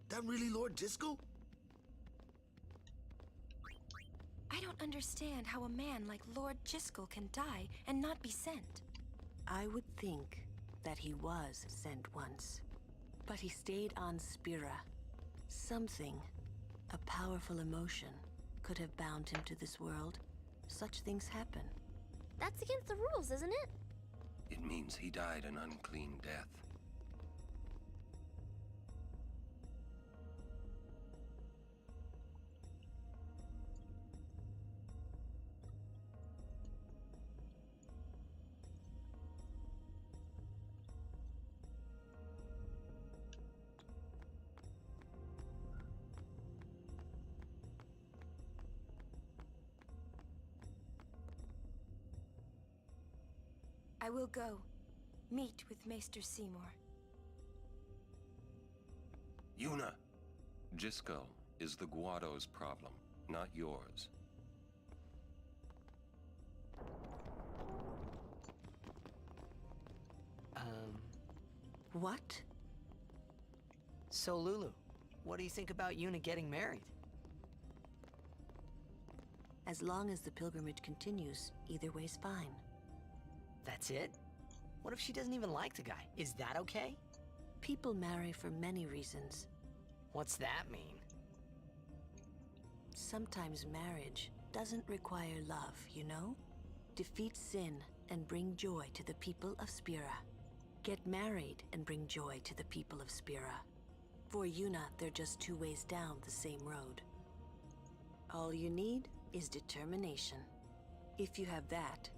That really Lord Jiskel? I don't understand how a man like Lord Jiskel can die and not be sent. I would think that he was sent once, but he stayed on Spira. Something, a powerful emotion, could have bound him to this world. Such things happen. That's against the rules, isn't it? It means he died an unclean death. I will go. Meet with Maester Seymour. Yuna, Jiskel is the Guado's problem, not yours. What? So, Lulu, what do you think about Yuna getting married? As long as the pilgrimage continues, either way's fine. That's it? What if she doesn't even like the guy? Is that okay? People marry for many reasons. What's that mean? Sometimes marriage doesn't require love, you know? Defeat sin and bring joy to the people of Spira. Get married and bring joy to the people of Spira. For Yuna, they're just two ways down the same road. All you need is determination. If you have that,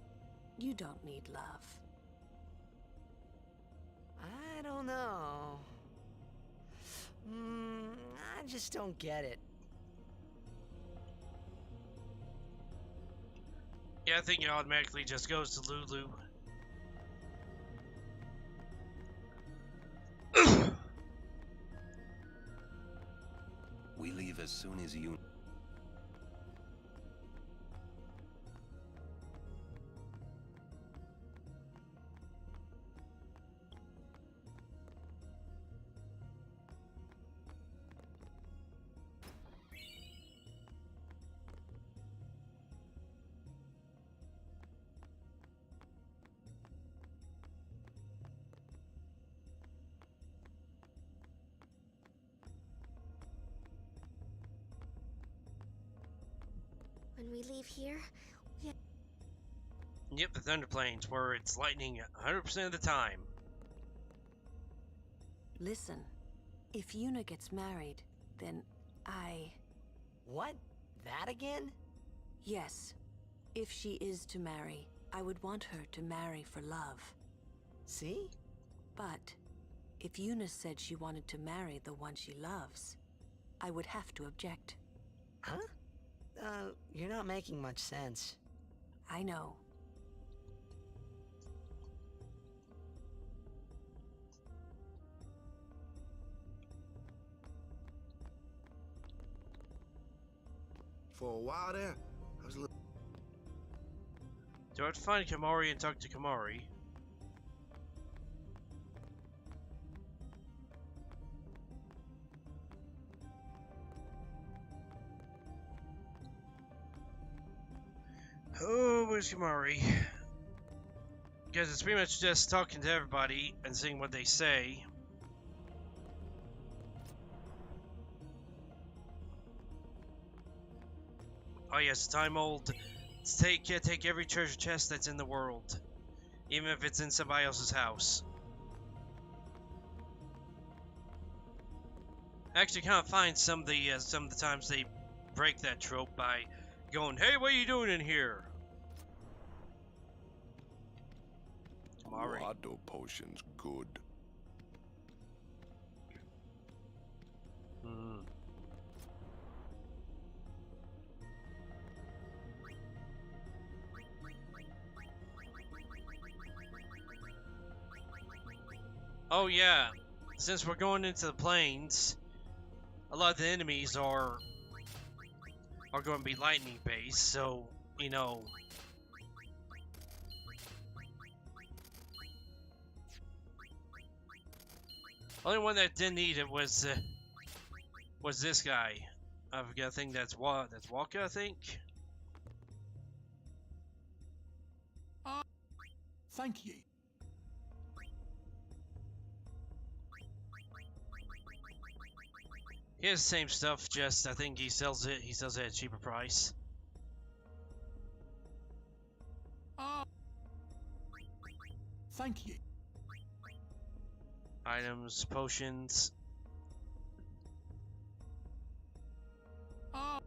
you don't need love. I don't know. I just don't get it. Yeah, I think it automatically just goes to Lulu. We leave as soon as you... When we leave here, we... Yep, the Thunder Plains, where it's lightning 100% of the time. Listen, if Yuna gets married, then I... What? That again? Yes. If she is to marry, I would want her to marry for love. See? But if Yuna said she wanted to marry the one she loves, I would have to object. Huh? You're not making much sense. I know. For a while there, I was Do I have to find Kamari and talk to Kamari? Oh, where's Kamari? Because it's pretty much just talking to everybody and seeing what they say. Oh yes, time old. Take every treasure chest that's in the world, even if it's in somebody else's house. I actually kind of find some of the times they break that trope by going, "Hey, what are you doing in here?" Guado potions good. Hmm. Oh yeah, since we're going into the plains, a lot of the enemies are going to be lightning based, so you know. Only one that didn't need it was this guy. I forget. I think that's Walker. I think. Thank ye. He has the same stuff, just I think he sells it at a cheaper price. Thank ye. Items, potions. I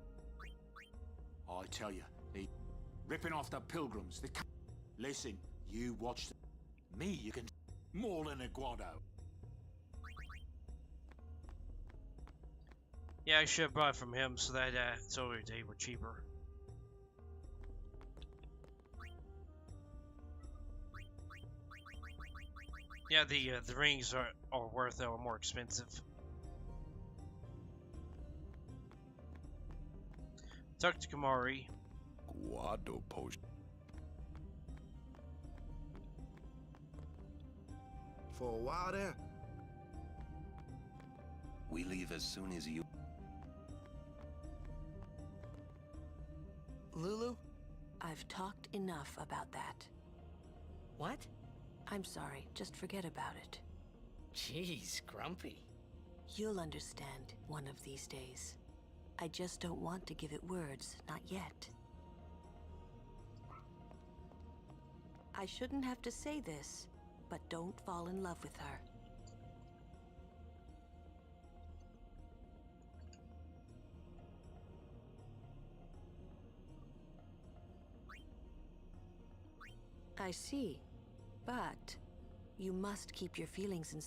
tell you, they ripping off the pilgrims. Listen, you watch me. You can maul in a Guado. Yeah, I should have bought from him so that they were cheaper. Yeah, the rings are worth or more expensive. Talk to Kamari. Guado potion. For a while there. We leave as soon as you... Lulu, I've talked enough about that. What? I'm sorry, just forget about it. Jeez, Grumpy. You'll understand one of these days. I just don't want to give it words, not yet. I shouldn't have to say this, but don't fall in love with her. I see, but you must keep your feelings in.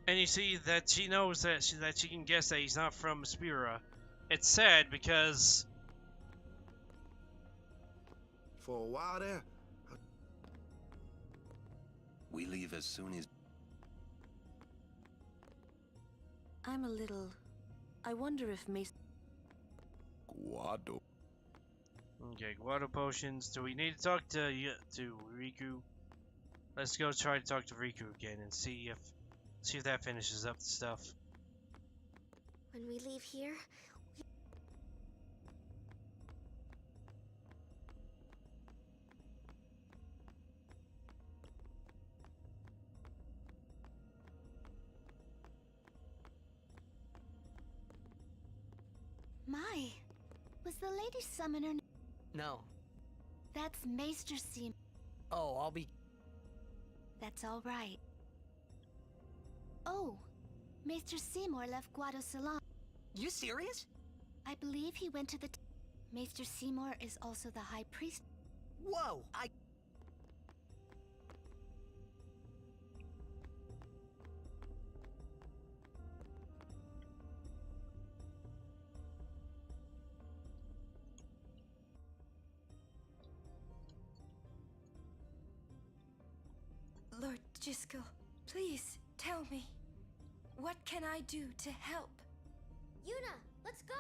And you see that she knows that she can guess that he's not from Spira. It's sad because For a while there. We leave as soon as... I'm a little. I wonder if Mace. Guado. okay, Guado potions. Do we need to talk to Riku? Let's go try to talk to Riku again and see if that finishes up the stuff. When we leave here, My, was the lady summoner? No. That's Maester Seymour. Oh, I'll be... That's all right. Oh, Maester Seymour left Guado Salon. You serious? I believe he went to the... Maester Seymour is also the High Priest. Whoa, Lord Jiskel, please tell me. What can I do to help? Yuna, let's go!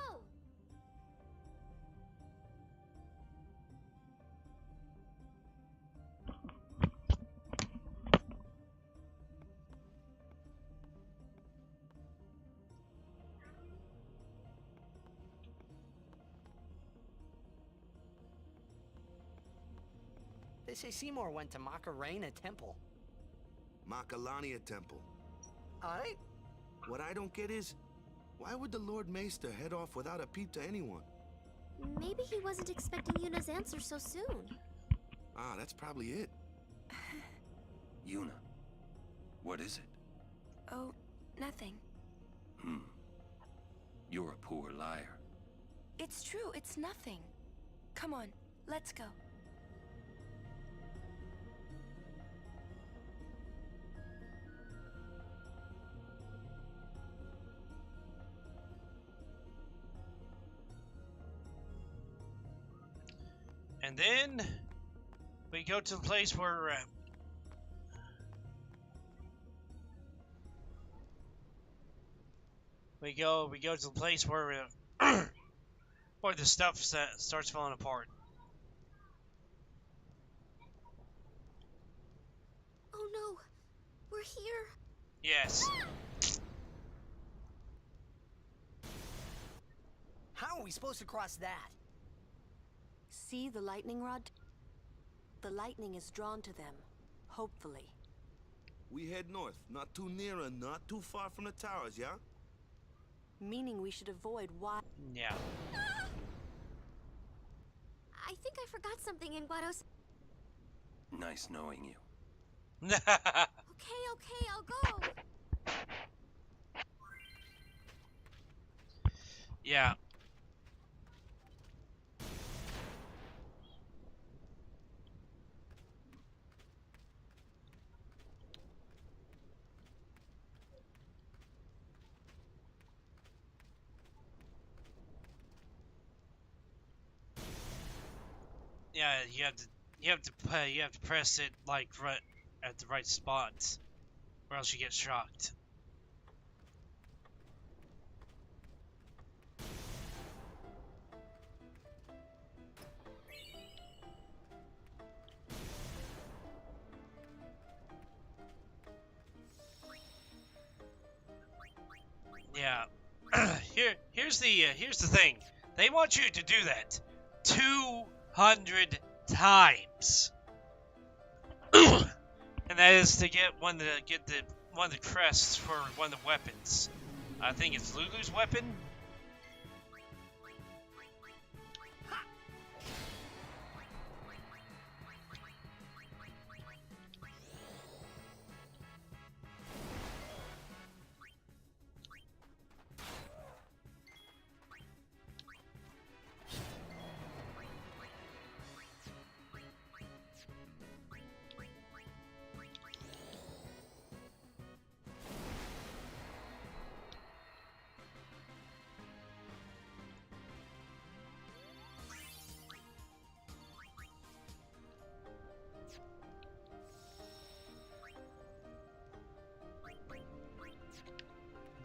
They say Seymour went to Macarena Temple. Makalania Temple. Alright? What I don't get is, why would the Lord Maester head off without a peep to anyone? Maybe he wasn't expecting Yuna's answer so soon. Ah, that's probably it. Yuna, what is it? Oh, nothing. You're a poor liar. It's true, it's nothing. Come on, let's go. And then we go to the place where we go to the place where where the stuff starts falling apart. Oh no, we're here. Yes. How are we supposed to cross that? See the lightning rod? The lightning is drawn to them, hopefully. We head north, not too near and not too far from the towers, yeah? Meaning we should avoid why. Yeah. I think I forgot something in Guado's. Nice knowing you. Okay, I'll go. Yeah. Yeah, you have to press it like right at the right spot, or else you get shocked. Yeah. here's the thing. They want you to do that 200 times. And that is to get one of the crests for one of the weapons. I think it's Lulu's weapon.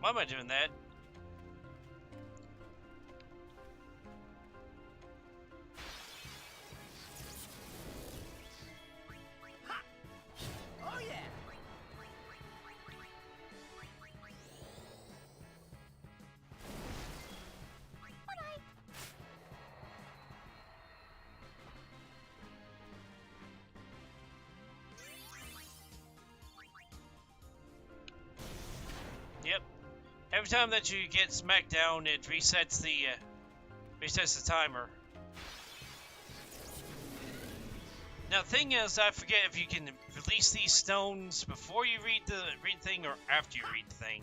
Why am I doing that? Oh yeah! Yep. Every time that you get smacked down, it resets the timer. Now, thing is, I forget if you can release these stones before you read the thing or after you read the thing.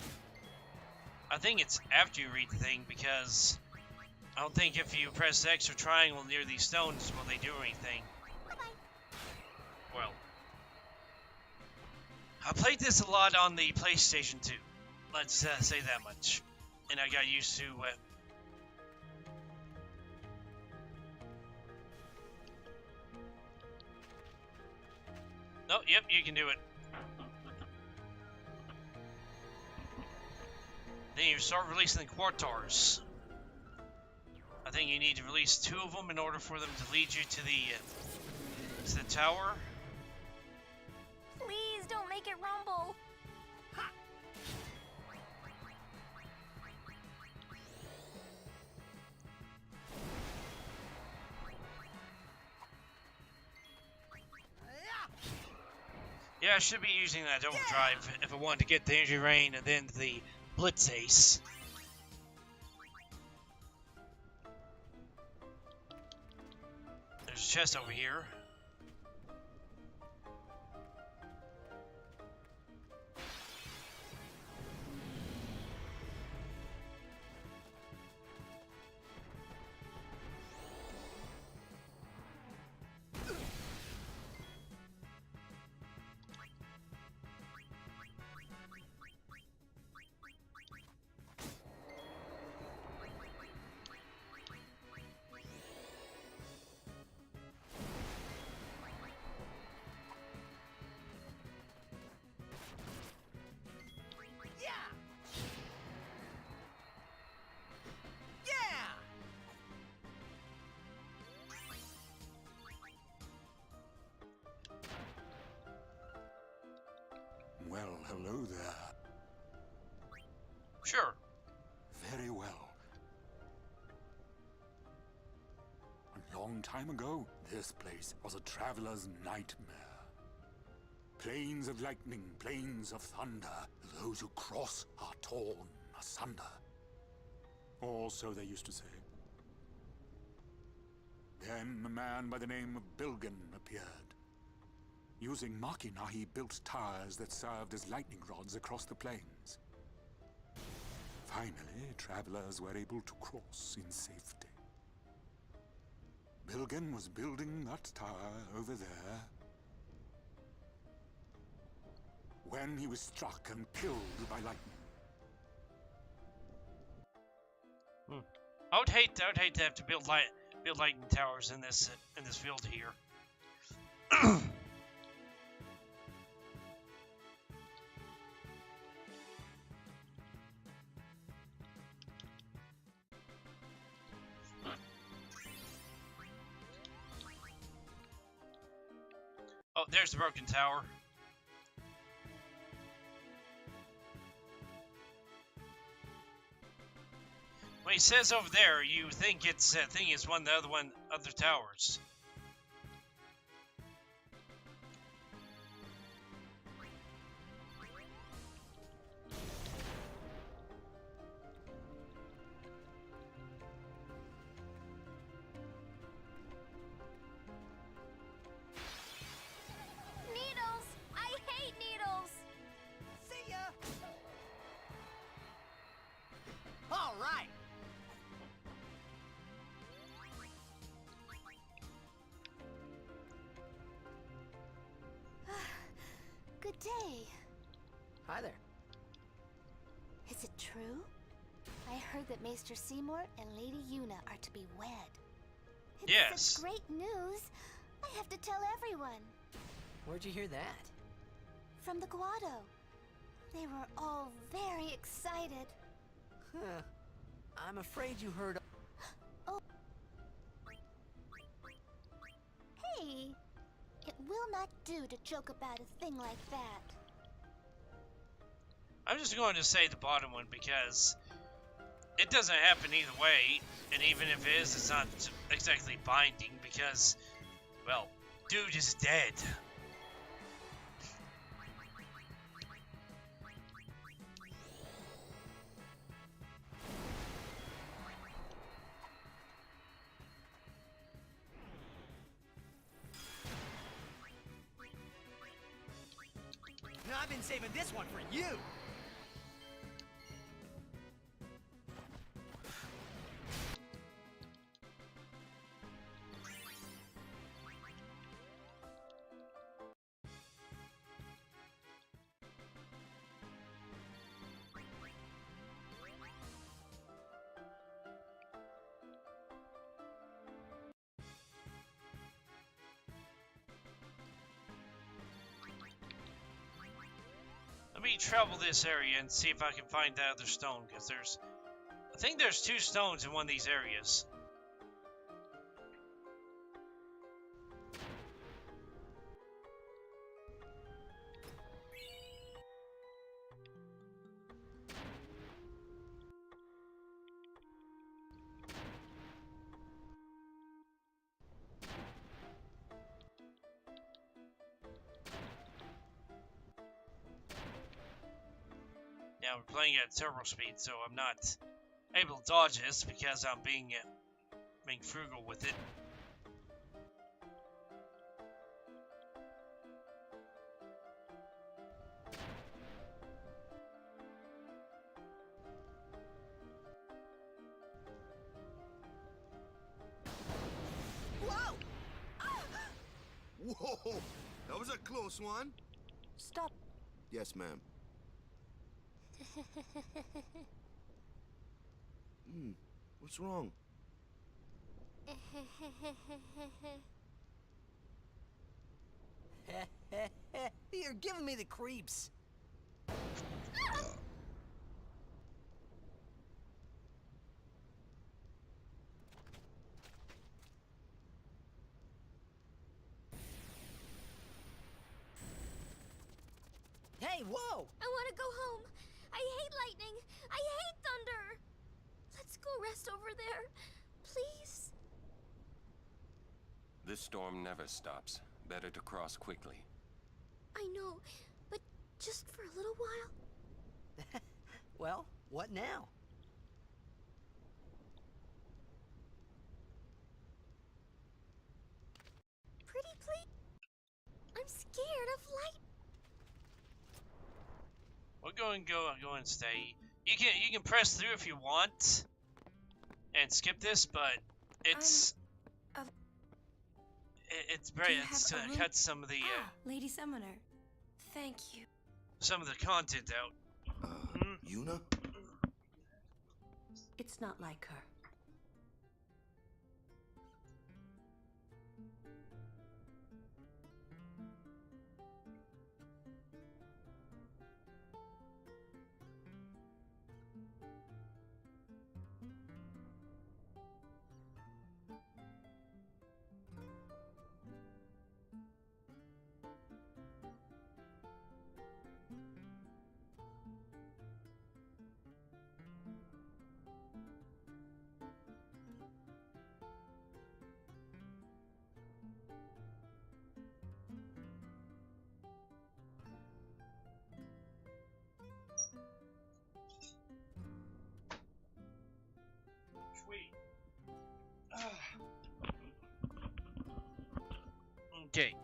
I think it's after you read the thing because I don't think if you press X or triangle near these stones will they do anything. Well, I played this a lot on the PlayStation 2. Let's say that much. And I got used to Oh, yep, you can do it. Then you start releasing the Quartars. I think you need to release 2 of them in order for them to lead you to the tower. Please don't make it rumble. Yeah, I should be using that overdrive if I wanted to get the Injury Rain and then the Blitz Ace. There's a chest over here. Well, hello there. Sure. Very well. A long time ago, this place was a traveler's nightmare. Plains of lightning, plains of thunder. Those who cross are torn asunder. Or so they used to say. Then a man by the name of Bilgan appeared. Using machina, he built towers that served as lightning rods across the plains. Finally, travelers were able to cross in safety. Bilgan was building that tower over there when he was struck and killed by lightning. I would hate to have to build lightning towers in this field here. Oh, there's the broken tower. Well, he says over there, you think it's one of the other towers. Needles! I hate needles! See ya! All right! Good day. Hi there. Is it true? I heard that Maester Seymour and Lady Yuna are to be wed. It's Yes. such great news. I have to tell everyone. Where'd you hear that? From the Guado. They were all very excited. Huh. I'm afraid you heard... Oh. Hey! It will not do to joke about a thing like that. I'm just going to say the bottom one because it doesn't happen either way, and even if it is, it's not exactly binding because, well, dude is dead. Now I've been saving this one for you! Let me travel this area and see if I can find that other stone, because I think there's 2 stones in one of these areas. Now we're playing at turbo speed, so I'm not able to dodge this because I'm being frugal with it. Whoa! Whoa! That was a close one. Stop. Yes, ma'am. What's wrong? You're giving me the creeps. Hey, whoa! I want to go home. I hate lightning. I hate thunder. Let's go rest over there, please. This storm never stops. Better to cross quickly. I know, but just for a little while. Well, what now? Pretty please. I'm scared of light. We'll go and stay. You can press through if you want and skip this, but it's cut some of the Lady Summoner, thank you. Some of the content out. Yuna? It's not like her. Okay.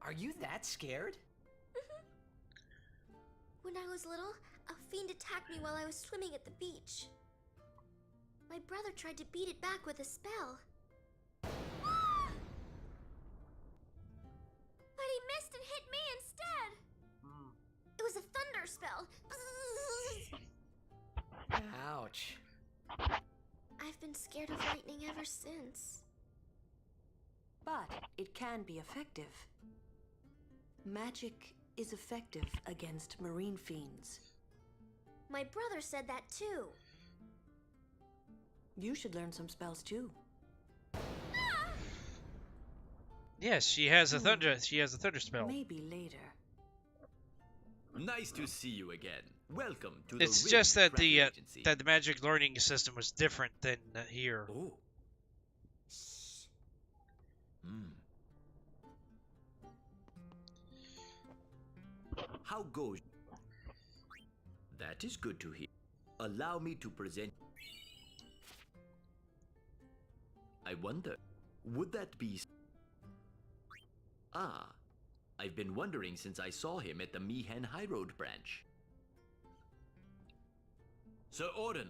Are you that scared? When I was little, a fiend attacked me while I was swimming at the beach. My brother tried to beat it back with a spell. But he missed and hit me instead. It was a thunder spell. Ouch. I've been scared of lightning ever since. But it can be effective. Magic is effective against marine fiends. My brother said that too. You should learn some spells too. Yes, she has a thunder spell. Maybe later. Nice to see you again. Welcome to the It's Ridge just that Travel Agency. the magic learning system was different than here. Oh. How goes? That is good to hear. Allow me to present. I wonder, would that be? Ah, I've been wondering since I saw him at the Meehan High Road branch. Sir Orden,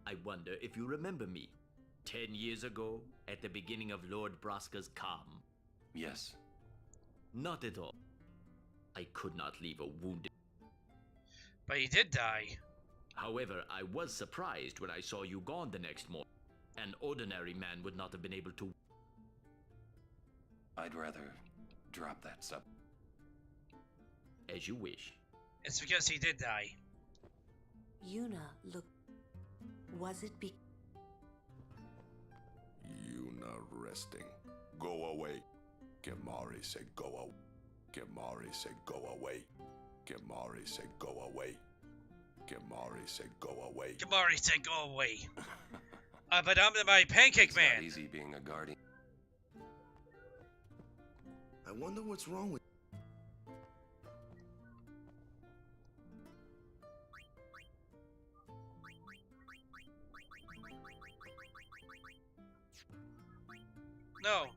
I wonder if you remember me. 10 years ago, at the beginning of Lord Braska's calm. Yes. Not at all. I could not leave a wounded. But you did die. However, I was surprised when I saw you gone the next morning. An ordinary man would not have been able to. I'd rather drop that sub. As you wish. It's because he did die. Yuna, look. Was it be... Yuna resting. Go away. Kimari said go away. Kimari said go away. Kimari said go away. Kimari said go away. Kimari said go away. But I'm my Pancake Man. It's not easy being a guardian. I wonder what's wrong with... No.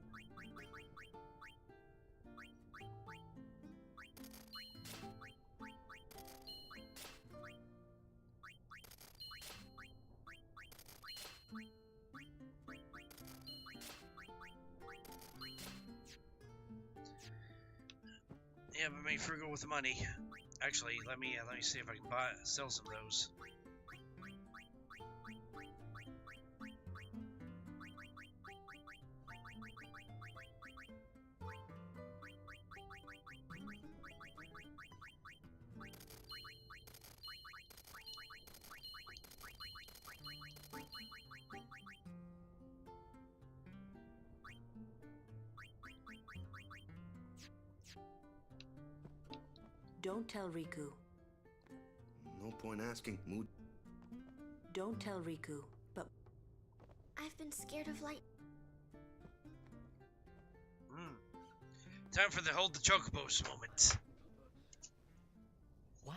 Yeah, but make frugal with the money. Actually, let me see if I can sell some of those. Don't tell Riku. No point asking, Mood. Don't tell Riku, but... I've been scared of light. Time for the hold the chocobos moment. What?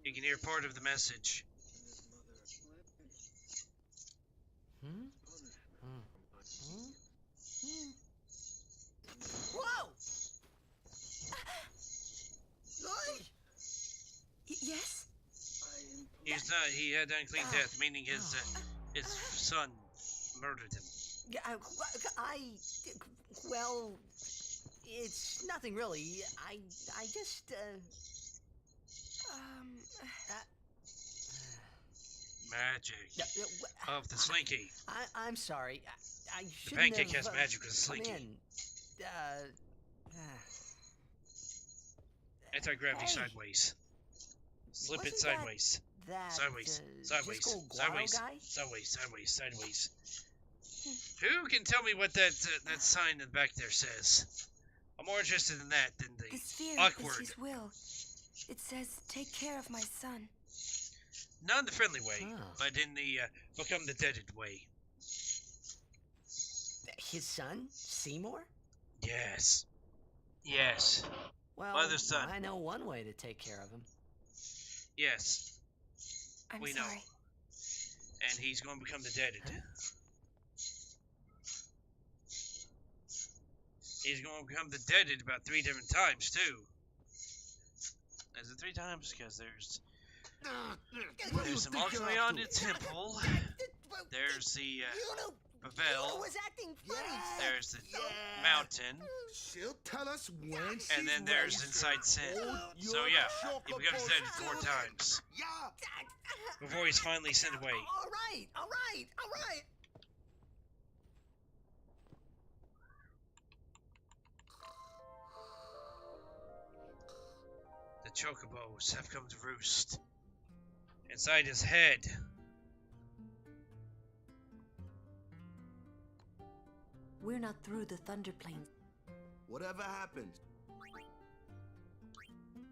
You can hear part of the message. Whoa! Lloyd! Yes? He had unclean death, meaning his son murdered him. Well, it's nothing really. I just, Magic of the Slinky. I'm sorry. I The shouldn't Pancake have, has magic with the come Slinky. in. Anti-gravity Hey. sideways. Slip it Wasn't that- sideways. that, Sideways. Sideways. Cisco Guaro Sideways. guy? Sideways. Sideways. Sideways. Who can tell me what that sign in the back there says? I'm more interested in that than The the sphere awkward. is his will. It says, take care of my son. Not in the friendly way, Oh. but in the become the deaded way. His son, Seymour? Yes. Yes. Well, Mother son. I know one way to take care of him. Yes. I'm We sorry. know. And he's going to become the deaded. He's going to become the deaded about 3 different times, too. Is it 3 times? Because there's some alchemy on the temple. There's the Pavel. There's the mountain. She'll tell us when she's And then there's ready. inside sin. So yeah, he becomes dead 4 times. Before he's finally sent away. All right. The chocobos have come to roost. Inside his head. We're not through the Thunder Plains. Whatever happens,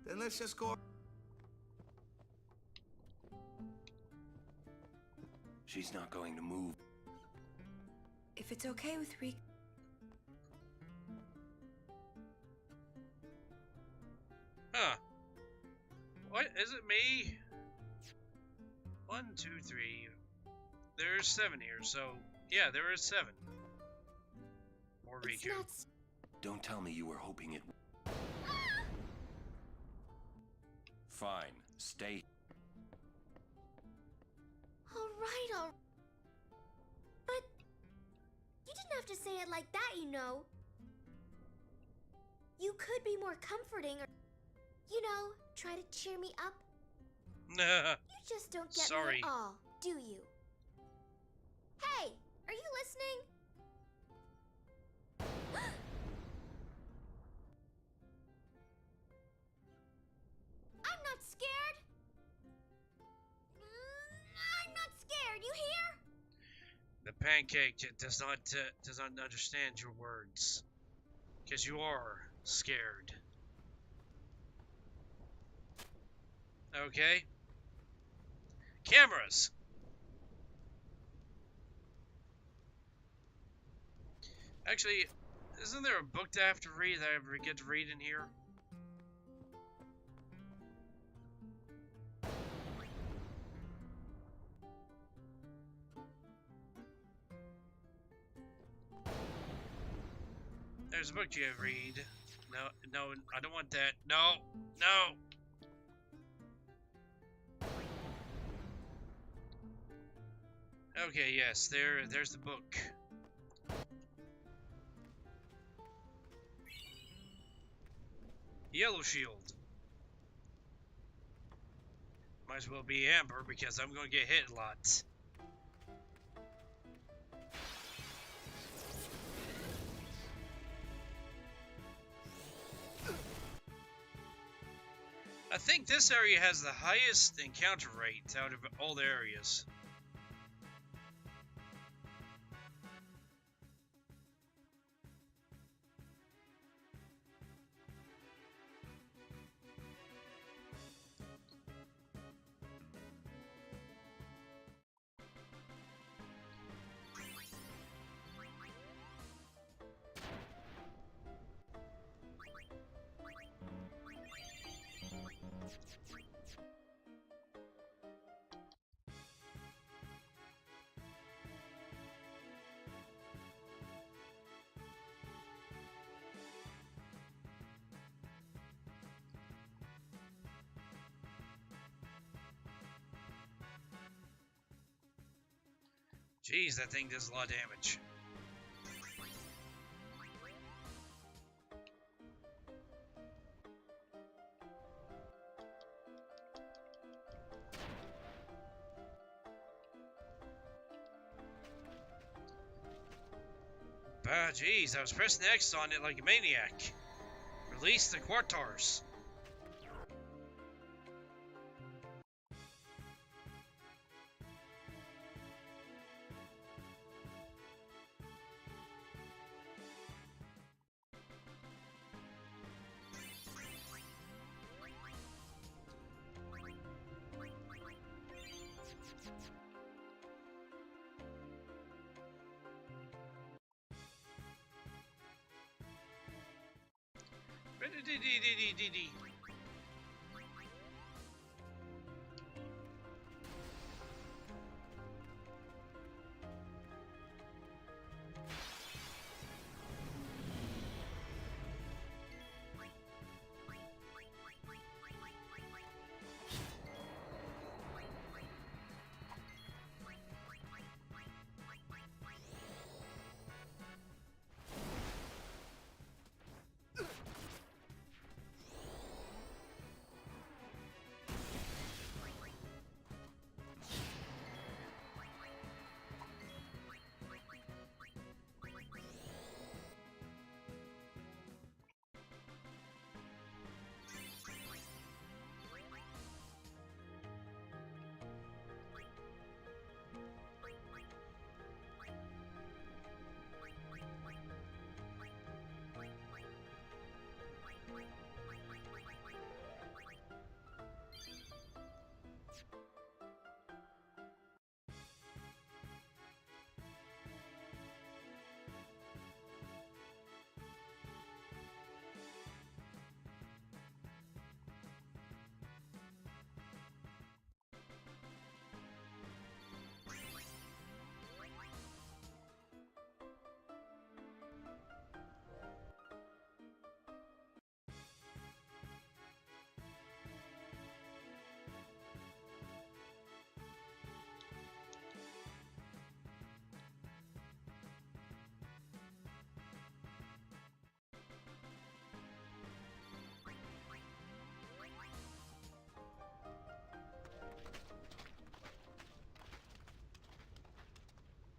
then let's just go. She's not going to move. If it's okay with Riku. Huh. What? Is it me? 1, 2, 3. There's 7 here, so yeah, there is 7. More It's Riku. not... Don't tell me you were hoping it. Fine, stay. All right. But you didn't have to say it like that, you know. You could be more comforting or, try to cheer me up. Nah. You just don't get Sorry. me at all, do you? Hey, are you listening? The pancake does not understand your words, because you are scared. Okay. Cameras. Actually, isn't there a book that I have to read that I ever get to read in here? There's a book you gotta read. No, I don't want that. No, no. Okay, yes, there's the book. Yellow shield. Might as well be amber because I'm gonna get hit a lot. I think this area has the highest encounter rate out of all the areas. Jeez, that thing does a lot of damage. Ah, jeez, I was pressing X on it like a maniac. Release the Quartars.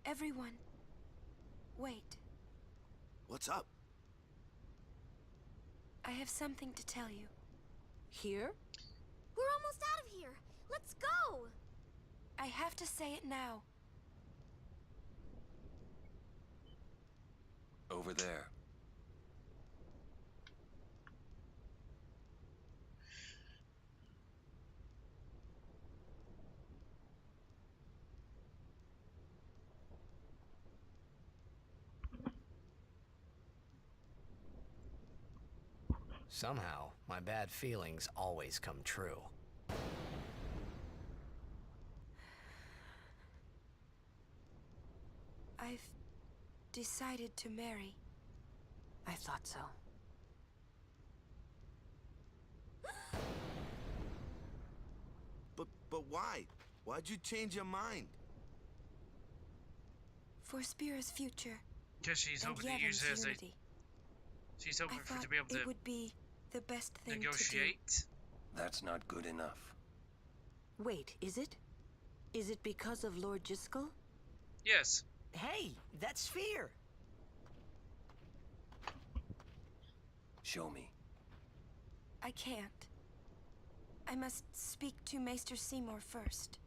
Everyone, wait. What's up? I have something to tell you. Here? We're almost out of here. Let's go. I have to say it now. Over there. Somehow, my bad feelings always come true. I've decided to marry. I thought so. But why? Why'd you change your mind? For Spira's future. Because she's and hoping to use it as a... unity. She's hoping I for thought to be able to it would be the best thing negotiate. to do. That's not good enough. Wait, is it? Is it because of Lord Jiskel? Yes. Hey, that's fear. Show me. I can't. I must speak to Maester Seymour first.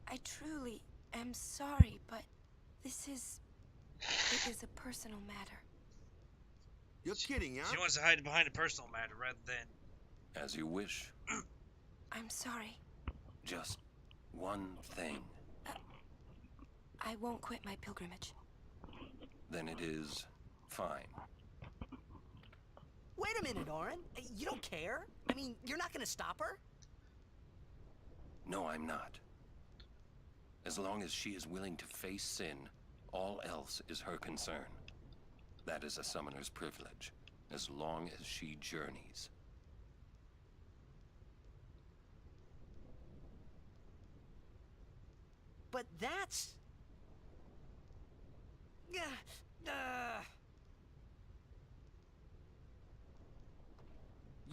I truly am sorry, but this is... It is a personal matter. You're kidding, huh? She wants to hide behind a personal matter rather than... As you wish. I'm sorry. Just one thing. I won't quit my pilgrimage. Then it is fine. Wait a minute, Orin. You don't care? I mean, you're not gonna stop her? No, I'm not. As long as she is willing to face sin, all else is her concern. That is a summoner's privilege, as long as she journeys. But that's...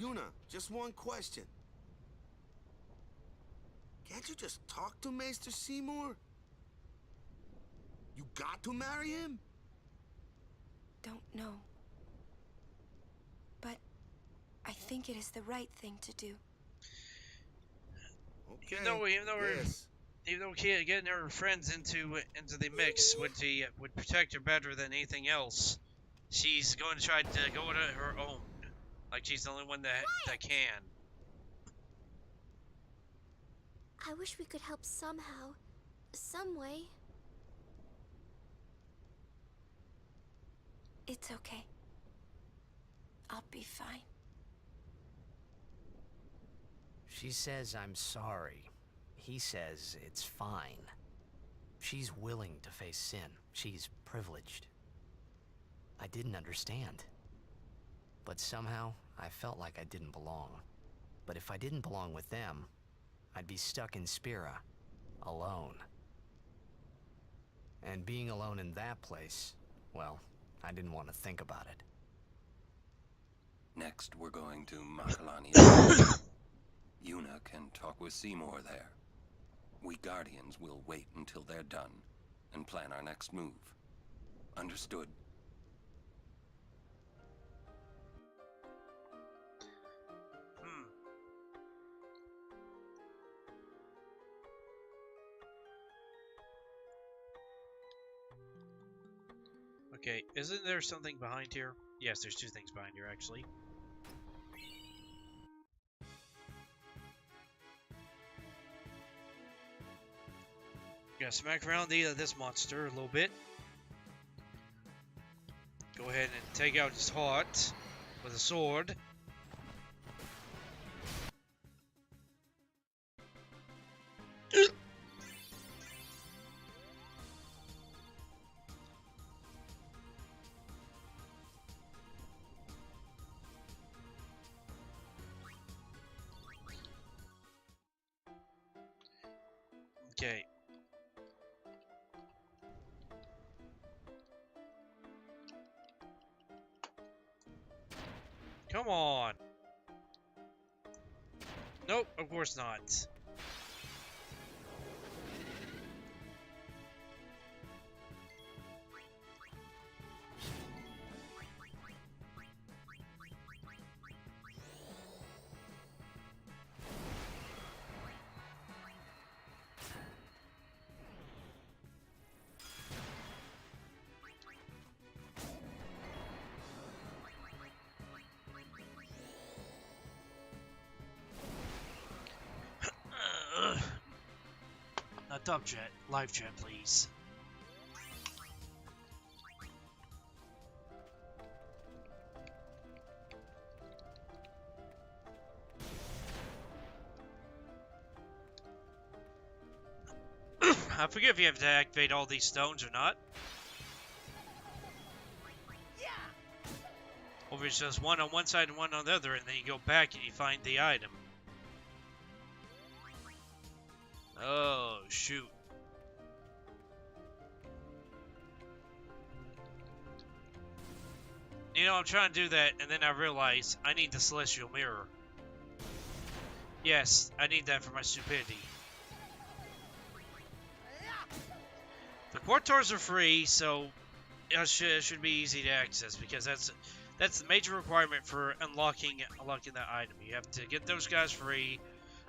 Yuna, just one question. Can't you just talk to Maester Seymour? You got to marry him? Don't know. But I think it is the right thing to do. Okay. Even though getting her friends into the mix would protect her better than anything else, she's going to try to go to her own. Like she's the only one that can. I wish we could help somehow. Some way. It's okay. I'll be fine. She says I'm sorry. He says it's fine. She's willing to face sin. She's privileged. I didn't understand. But somehow, I felt like I didn't belong. But if I didn't belong with them, I'd be stuck in Spira, alone. And being alone in that place, well, I didn't want to think about it. Next, we're going to Makalani. Yuna can talk with Seymour there. We Guardians will wait until they're done and plan our next move. Understood? Okay, isn't there something behind here? Yes, there's two things behind here, actually. Gonna smack around this monster a little bit. Go ahead and take out his heart with a sword. Okay. Come on. Nope, of course not. live chat, please. I forget if you have to activate all these stones or not. Or if it's just one on one side and one on the other, and then you go back and you find the item. Oh, shoot. You know, I'm trying to do that, and then I realize I need the Celestial Mirror. Yes, I need that for my stupidity. The Quartors are free, so it should be easy to access, because that's the major requirement for unlocking that item. You have to get those guys free.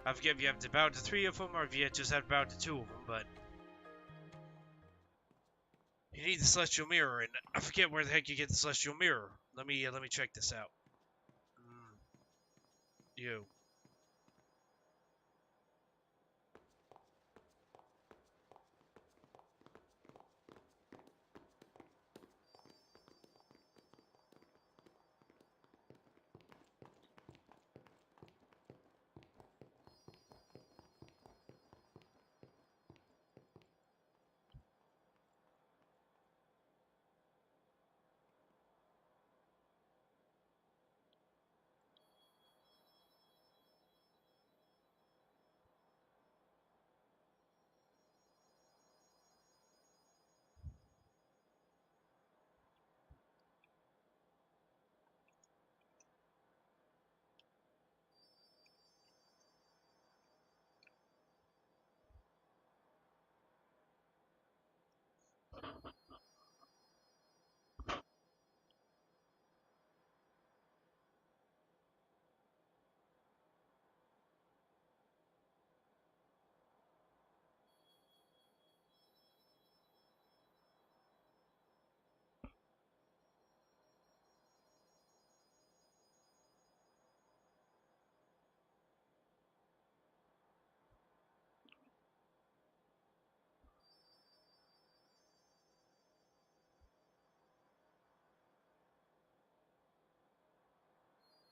I forget if you have to bow to 3 of them, or if you just have to bow to 2 of them, but you need the Celestial Mirror, and I forget where the heck you get the Celestial Mirror. Let me check this out. You.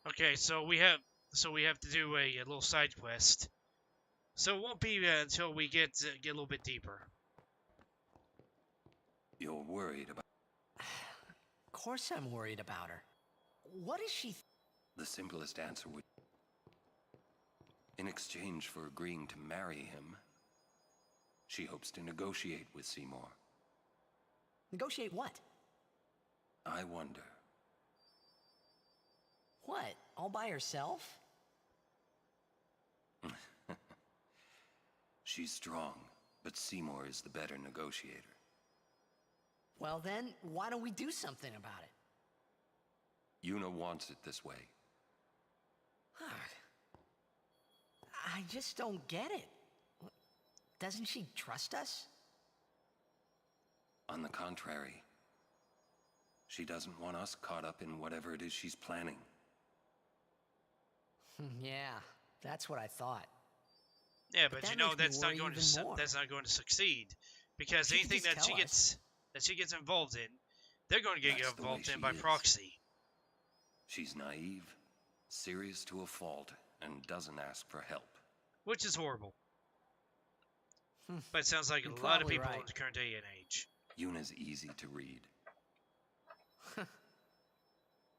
Okay, so we have to do a little side quest. So it won't be until we get a little bit deeper. You're worried about... Of course I'm worried about her. What is she... The simplest answer would... In exchange for agreeing to marry him, she hopes to negotiate with Seymour. Negotiate what? I wonder. What? All by herself? She's strong, but Seymour is the better negotiator. Well then, why don't we do something about it? Yuna wants it this way. I just don't get it. Doesn't she trust us? On the contrary, she doesn't want us caught up in whatever it is she's planning. Yeah, that's what I thought. Yeah, but you know that's not going to succeed, because anything that she gets involved in, they're going to get involved in by proxy. She's naive, serious to a fault, and doesn't ask for help. Which is horrible. But it sounds like a lot of people in the current day and age. Yuna's easy to read.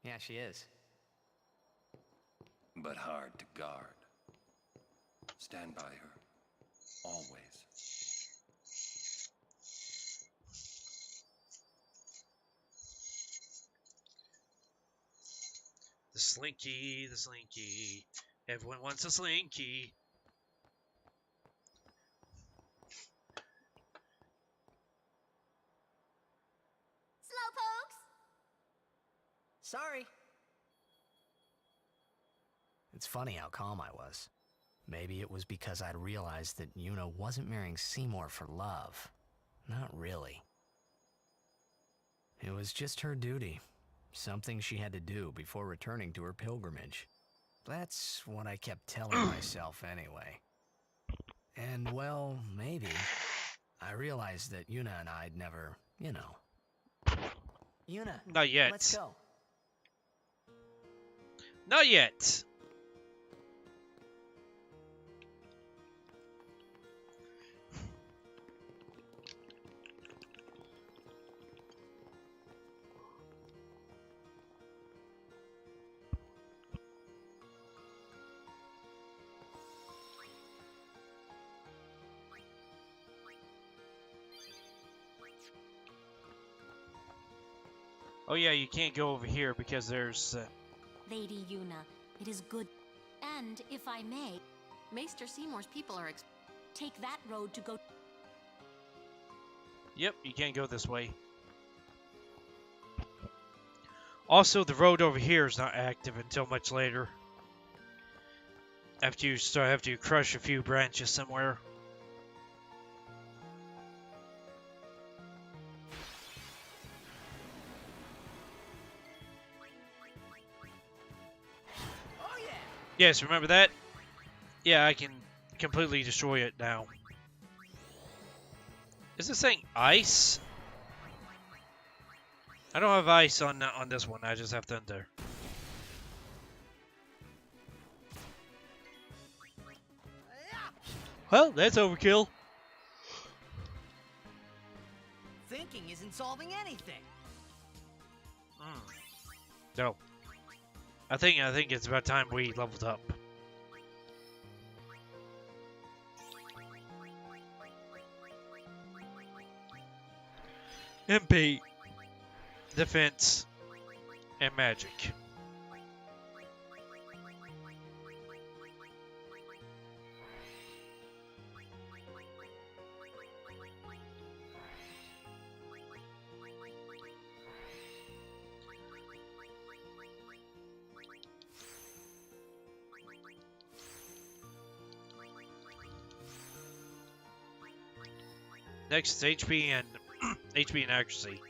Yeah, she is. But hard to guard. Stand by her. Always. The slinky, the slinky. Everyone wants a slinky. Slowpokes! Sorry. It's funny how calm I was. Maybe it was because I'd realized that Yuna wasn't marrying Seymour for love. Not really. It was just her duty. Something she had to do before returning to her pilgrimage. That's what I kept telling myself anyway. And well, maybe I realized that Yuna and I'd never, you know. Yuna, Not yet. let's go. Not yet. Oh yeah, you can't go over here because there's... Lady Yuna, it is good. And, if I may, Maester Seymour's people are take that road to go... Yep, you can't go this way. Also, the road over here is not active until much later. After you crush a few branches somewhere. Yes, remember that? Yeah, I can completely destroy it now. Is this saying ice? I don't have ice on this one. I just have thunder. Well, that's overkill. Thinking isn't solving anything. No. I think it's about time we leveled up. MP, defense, and magic. Next is HP and HP and accuracy.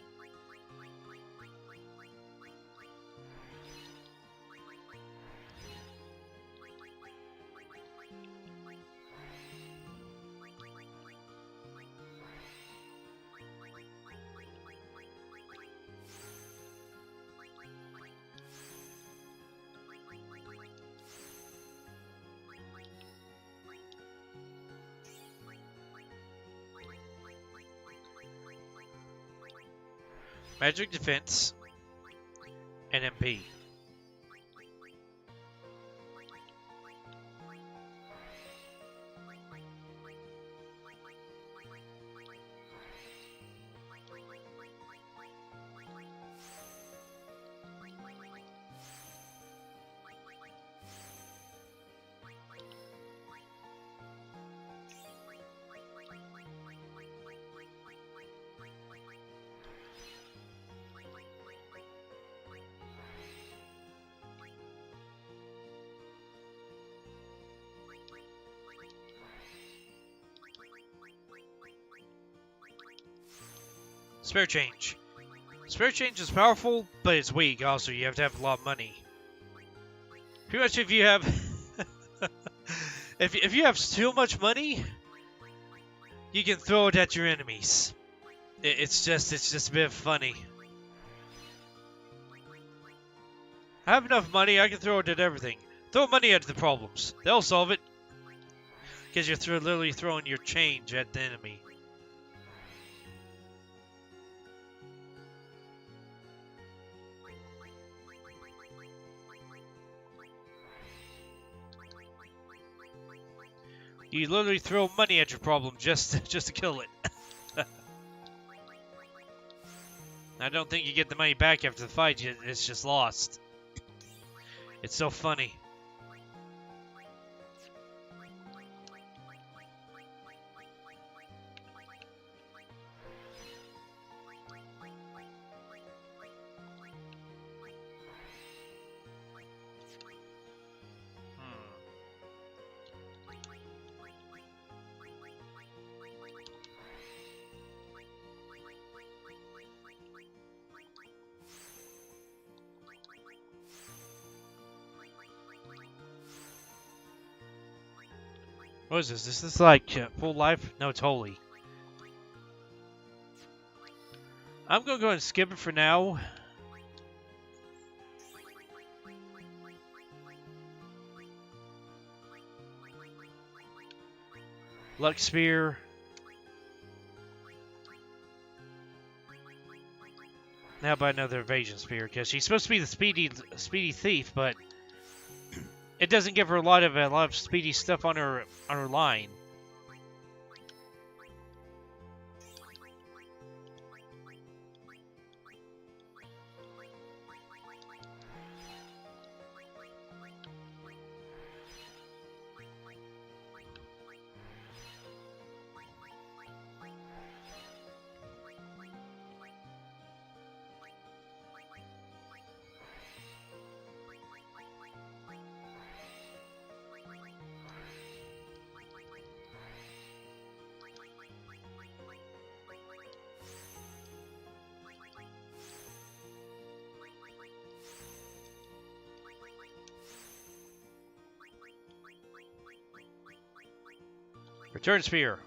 Magic defense and MP. Spare change. Spare change is powerful, but it's weak. Also, you have to have a lot of money. Pretty much, if you have, if you have too much money, you can throw it at your enemies. It's just a bit funny. I have enough money. I can throw it at everything. Throw money at the problems. They'll solve it. Because you're literally throwing your change at the enemy. You literally throw money at your problem just to kill it. I don't think you get the money back after the fight. It's just lost. It's so funny. What is this? Is this like full life? No, it's holy. I'm going to go ahead and skip it for now. Luck Spear. Now about another Evasion Spear, because she's supposed to be the speedy thief, but it doesn't give her a lot of speedy stuff on her line. Return Spear.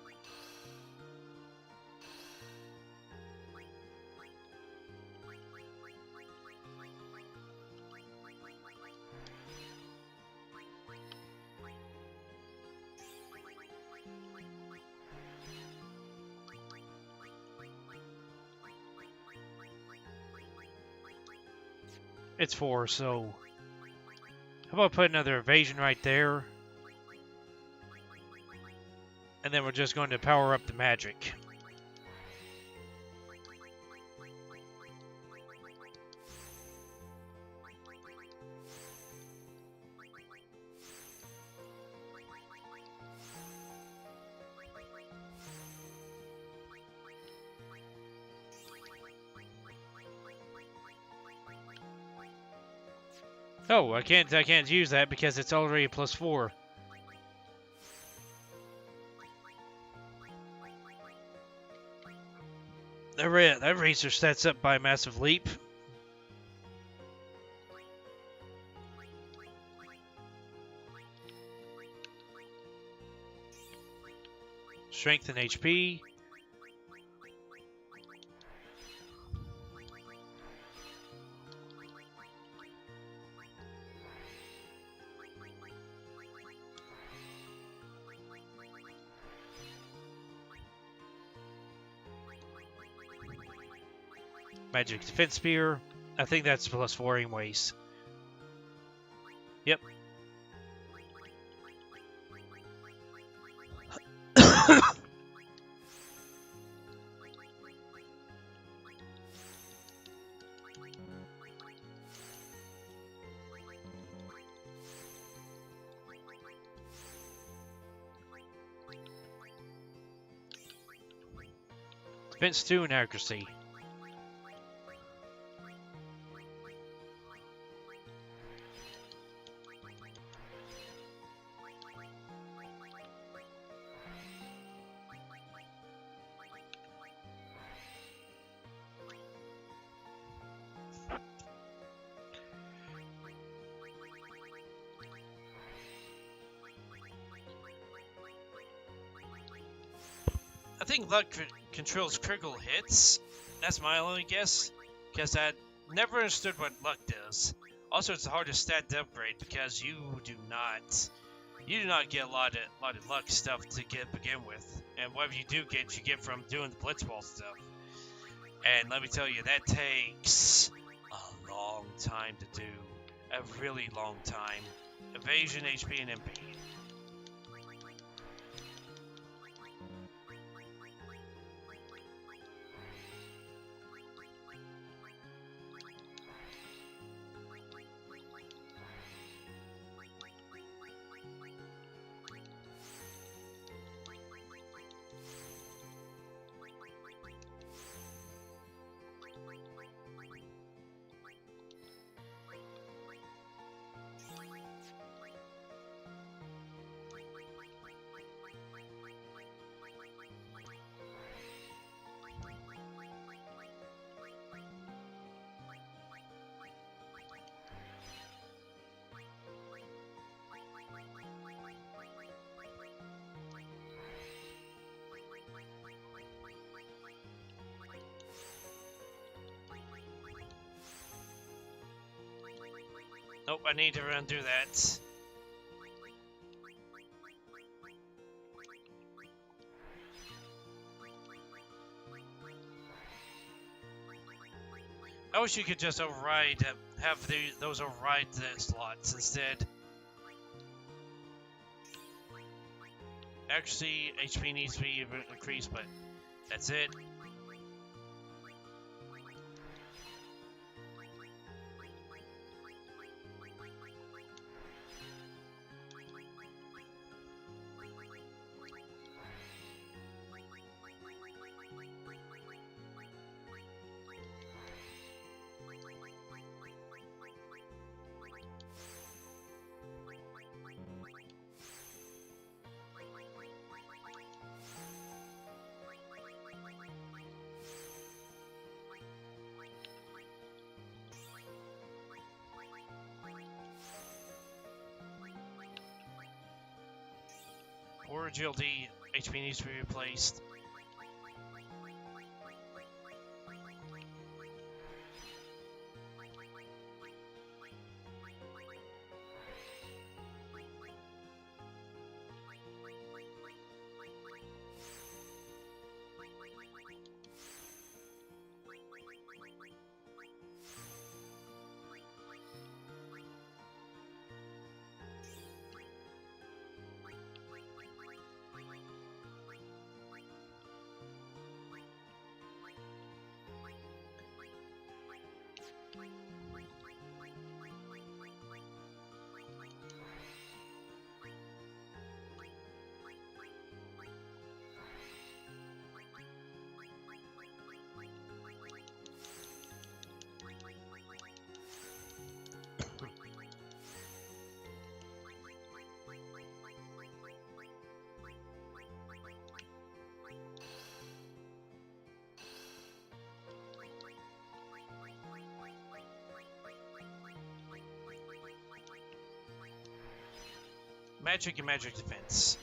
It's 4, so how about put another evasion right there? And then we're just going to power up the magic. Oh, I can't use that because it's already a +4. That razor sets up by a massive leap. Strength and HP. Magic Defense Spear. I think that's +4 anyways. Yep. Defense 2 and accuracy. I think luck controls critical hits. That's my only guess, because I never understood what luck does. Also, it's the hardest stat to upgrade because you do not get a lot of luck stuff to begin with, and whatever you do get, you get from doing the blitzball stuff. And let me tell you, that takes a long time to do, a really long time. Evasion, HP, and MP. Nope, I need to run through that. I wish you could just override, have those override slots instead. Actually, HP needs to be increased, but that's it. Or agility, HP needs to be replaced. Magic and magic defense.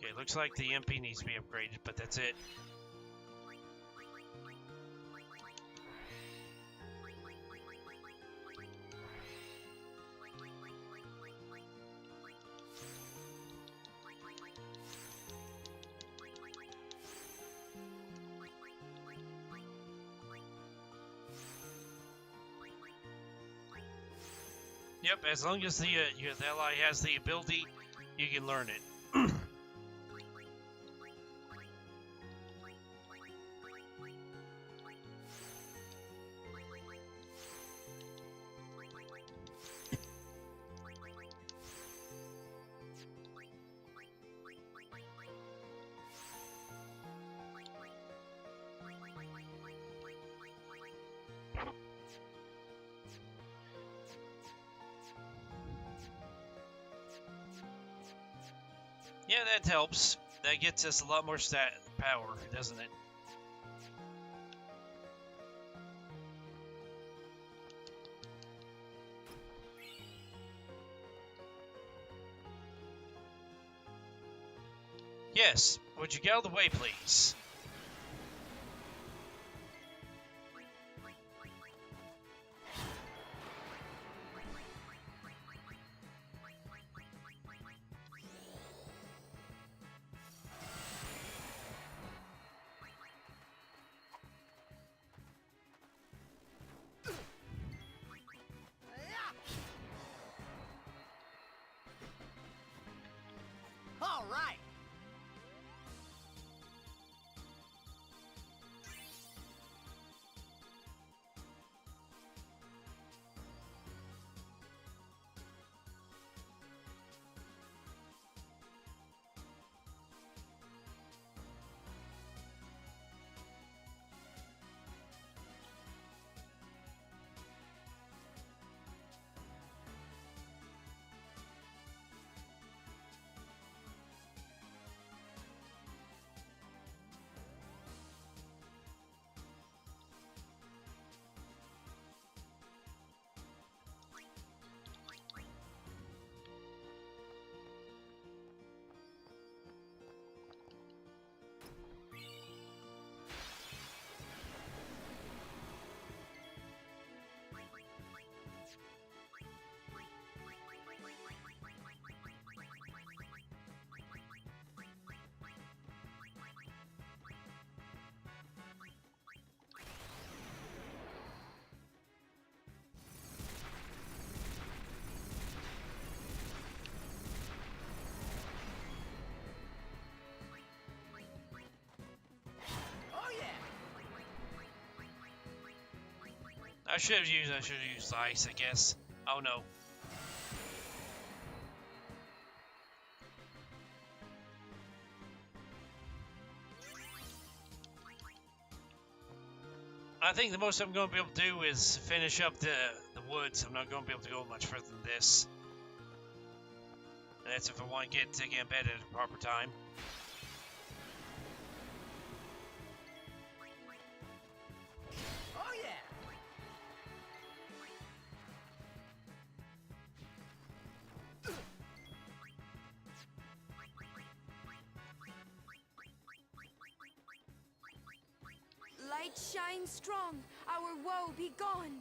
Okay, looks like the MP needs to be upgraded, but that's it. Yep, as long as the ally has the ability, you can learn it. Yeah, that helps. That gets us a lot more stat power, doesn't it? Yes, would you get out of the way, please? All right. should have used ice, I guess. Oh no. I think the most I'm going to be able to do is finish up the woods. I'm not going to be able to go much further than this. And that's if I want to get to bed at a proper time. Oh yeah! Light shine strong, our woe be gone.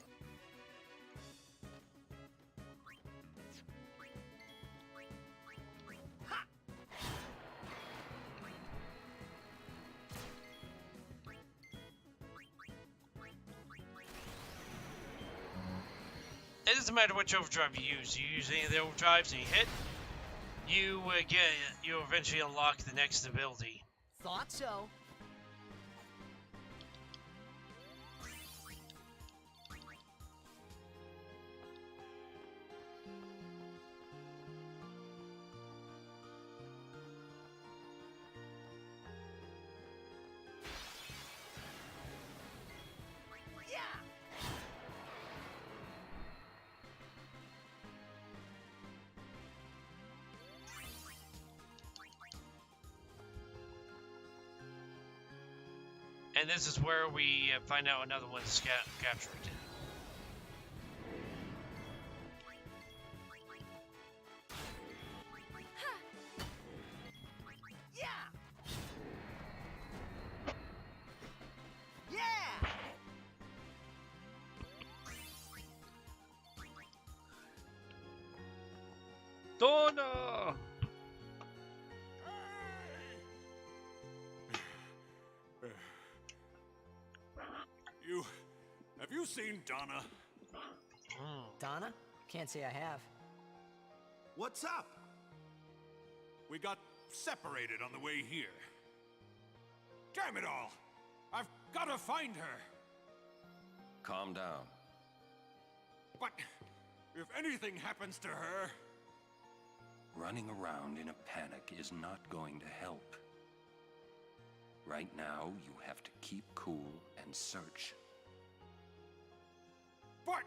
It doesn't matter which overdrive you use. You use any of the overdrives and you hit, you eventually unlock the next ability. Thought so. And this is where we find out another one is captured. Donna! Have you seen Donna? Donna? Can't say I have. What's up? We got separated on the way here. Damn it all! I've got to find her! Calm down. But if anything happens to her... Running around in a panic is not going to help. Right now, you have to keep cool and search. But...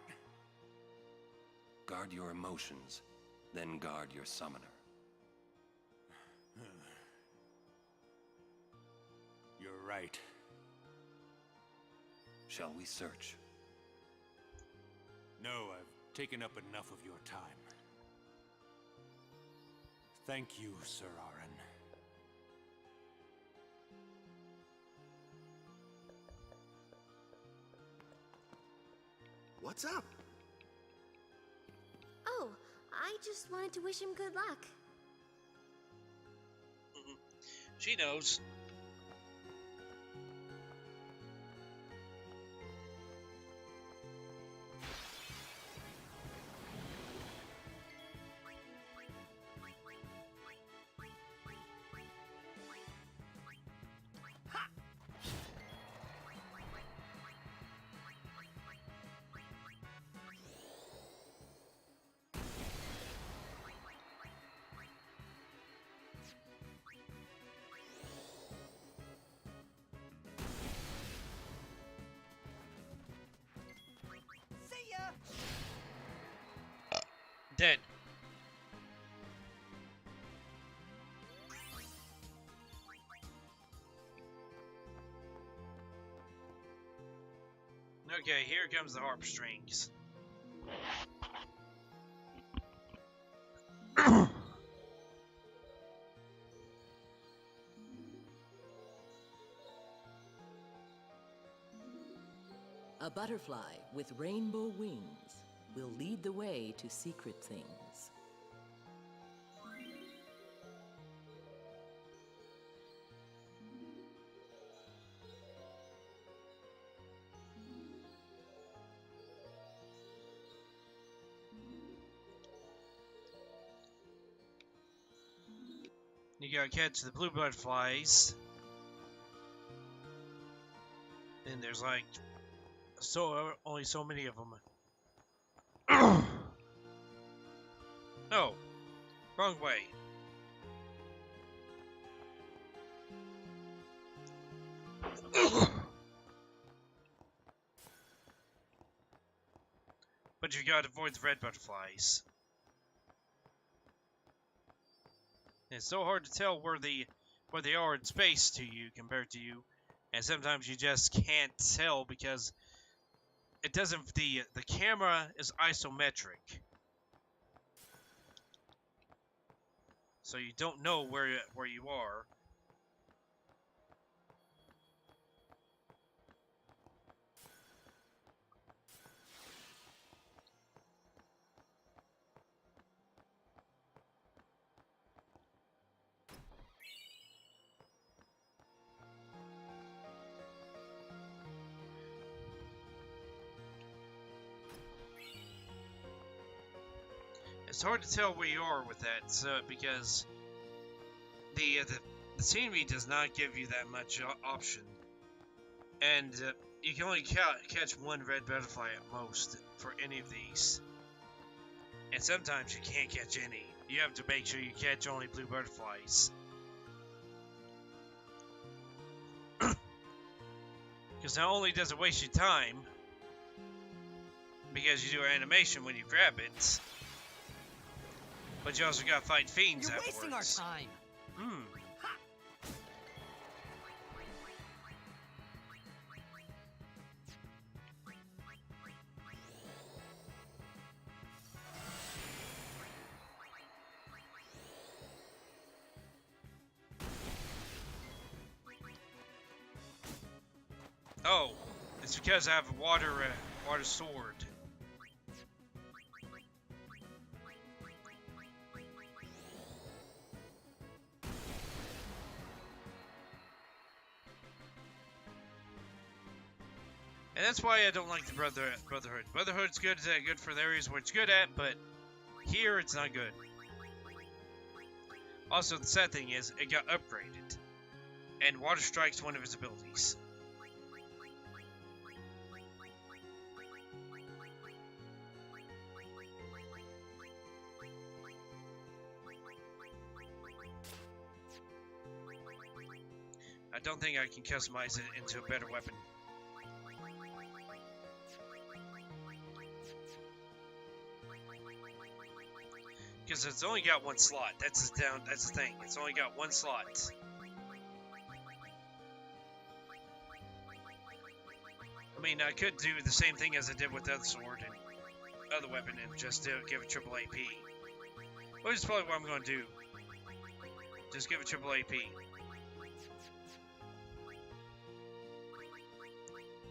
Guard your emotions, then guard your summoner. You're right. Shall we search? No, I've taken up enough of your time. Thank you, Sir Aaron. What's up? Oh, I just wanted to wish him good luck. She knows. Dead. Okay, here comes the harp strings. A butterfly with rainbow wings will lead the way to secret things. You gotta catch the blue butterflies. Then there's like So only so many of them. No, wrong way. But you gotta avoid the red butterflies. It's so hard to tell where they are in space to you compared to you, and sometimes you just can't tell because it doesn't. The camera is isometric, so you don't know where you are. It's hard to tell where you are with that, because the scenery does not give you that much option, and you can only catch one red butterfly at most for any of these, and sometimes you can't catch any. You have to make sure you catch only blue butterflies, because not only does it waste your time because you do animation when you grab it, but you also gotta fight fiends You're afterwards. wasting our time. Oh, it's because I have a water sword. And that's why I don't like the Brotherhood. Brotherhood's good for the areas where it's good at, but here it's not good. Also, the sad thing is, it got upgraded, and Water Strike's one of its abilities. I don't think I can customize it into a better weapon. Because it's only got one slot. That's the thing. It's only got one slot. I mean, I could do the same thing as I did with the other sword and other weapon and just give it triple AP. Which is probably what I'm going to do. Just give it triple AP.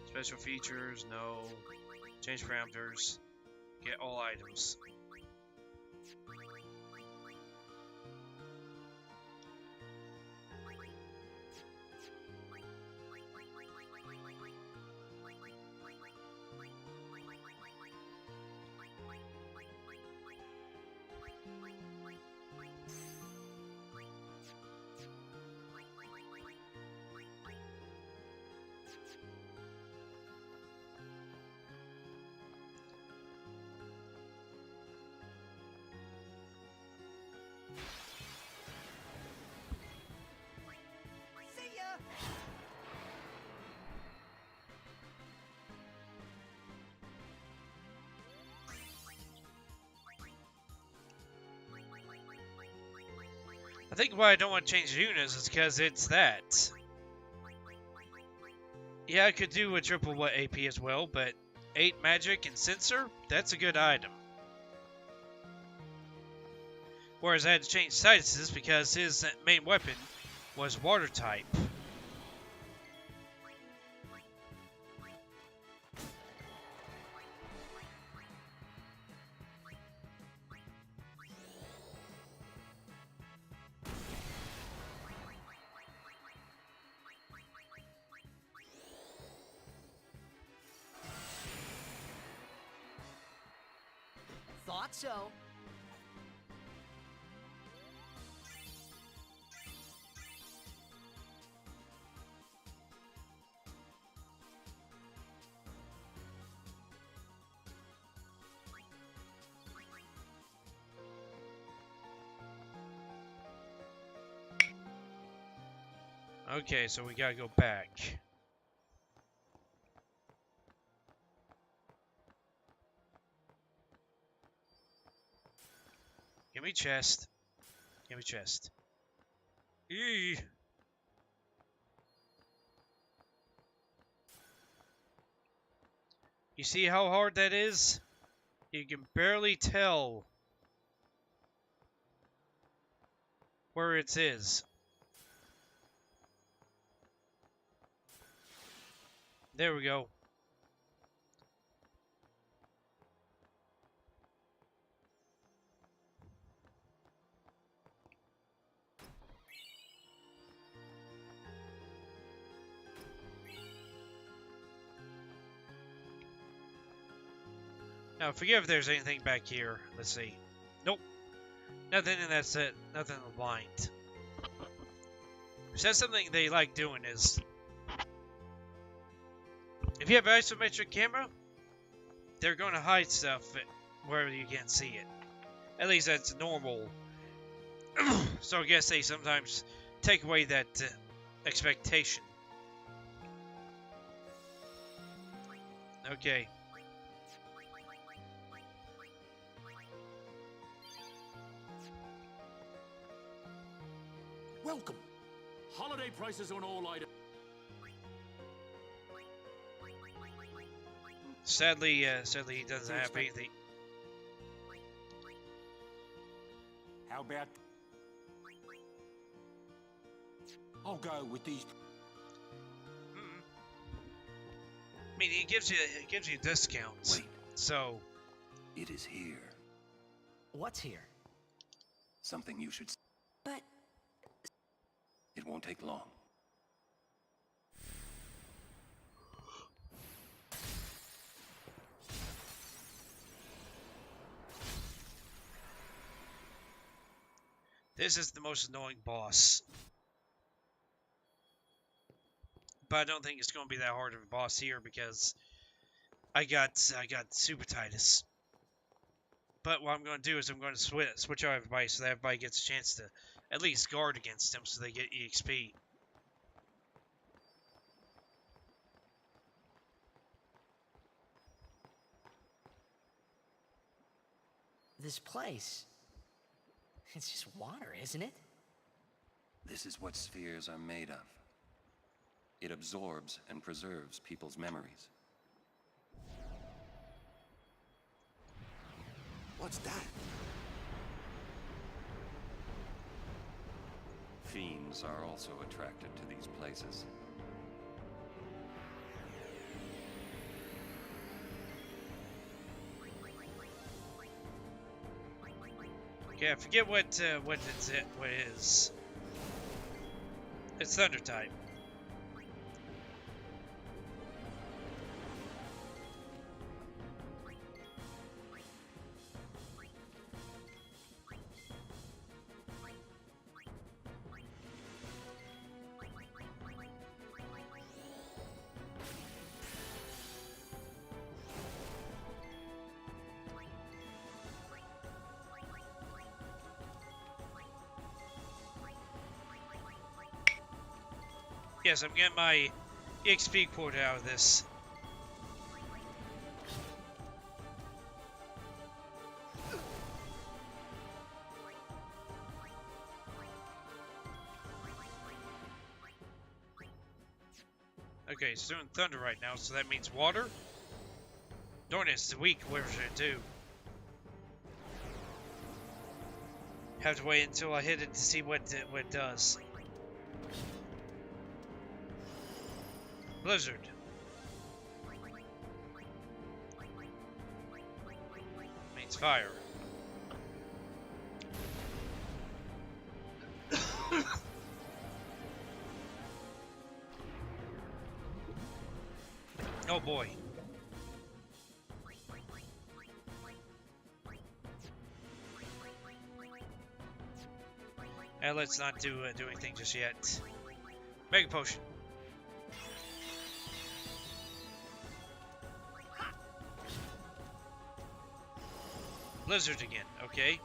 Special features, no. Change parameters. Get all items. I think why I don't want to change Yuna's is because it's that. Yeah, I could do a triple AP as well, but 8 magic and sensor, that's a good item. Whereas I had to change Titus's because his main weapon was water type. Thought so. Okay, so we gotta go back. Give me chest. Give me chest. Eee. You see how hard that is? You can barely tell where it is. There we go. Now, forget if there's anything back here. Let's see. Nope. Nothing, and that's it. Nothing aligned. So that's something they like doing is, if you have an isometric camera, they're going to hide stuff wherever you can't see it. At least that's normal. So I guess they sometimes take away that expectation. Okay. Welcome. Holiday prices on all items. Sadly, he doesn't have anything. How about? I'll go with these. I mean, it gives you discounts. Wait. So. It is here. What's here? Something you should. But. It won't take long. This is the most annoying boss. But I don't think it's going to be that hard of a boss here because I got Super Titus. But what I'm going to do is I'm going to switch out everybody so that everybody gets a chance to at least guard against them so they get EXP. This place, it's just water, isn't it? This is what spheres are made of. It absorbs and preserves people's memories. What's that? Fiends are also attracted to these places. Okay, I forget what it is. It's Thunder type. Yes, I'm getting my EXP quota out of this. Okay, it's doing thunder right now, so that means water. Darkness is weak, whatever should it do? Have to wait until I hit it to see what it does. Blizzard. Means fire. Oh boy. And let's not do anything just yet. Mega potion. Blizzard again, okay.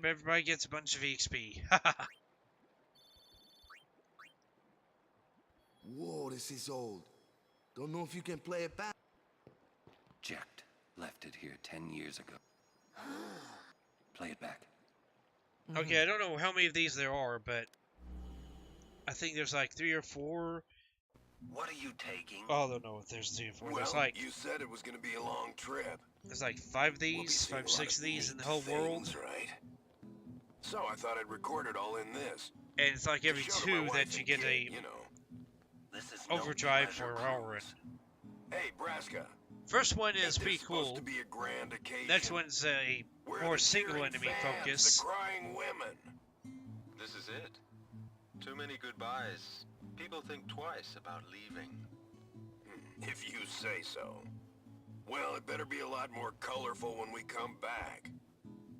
Yep, everybody gets a bunch of EXP. Whoa, this is old. Don't know if you can play it back. Jacked left it here 10 years ago. Play it back. Okay, I don't know how many of these there are, but I think there's like 3 or 4. What are you taking? Oh, I don't know if there's 3 or 4. Well, There's like you said it was going to be a long trip. there's like 5 of these, We'll 5, 6 of these in the whole things, world, right? So I thought I'd record it all in this. and it's like every To show to my 2 wife that you and get kid, a you know. This is overdrive no for pleasure Auron. cruise. Hey, Braska. First one is Ain't pretty this supposed cool. to be a grand occasion? Next one's a We're more the single cheering enemy fans, focus. The crying women. This is it. Too many goodbyes. People think twice about leaving. If you say so. Well, it better be a lot more colorful when we come back.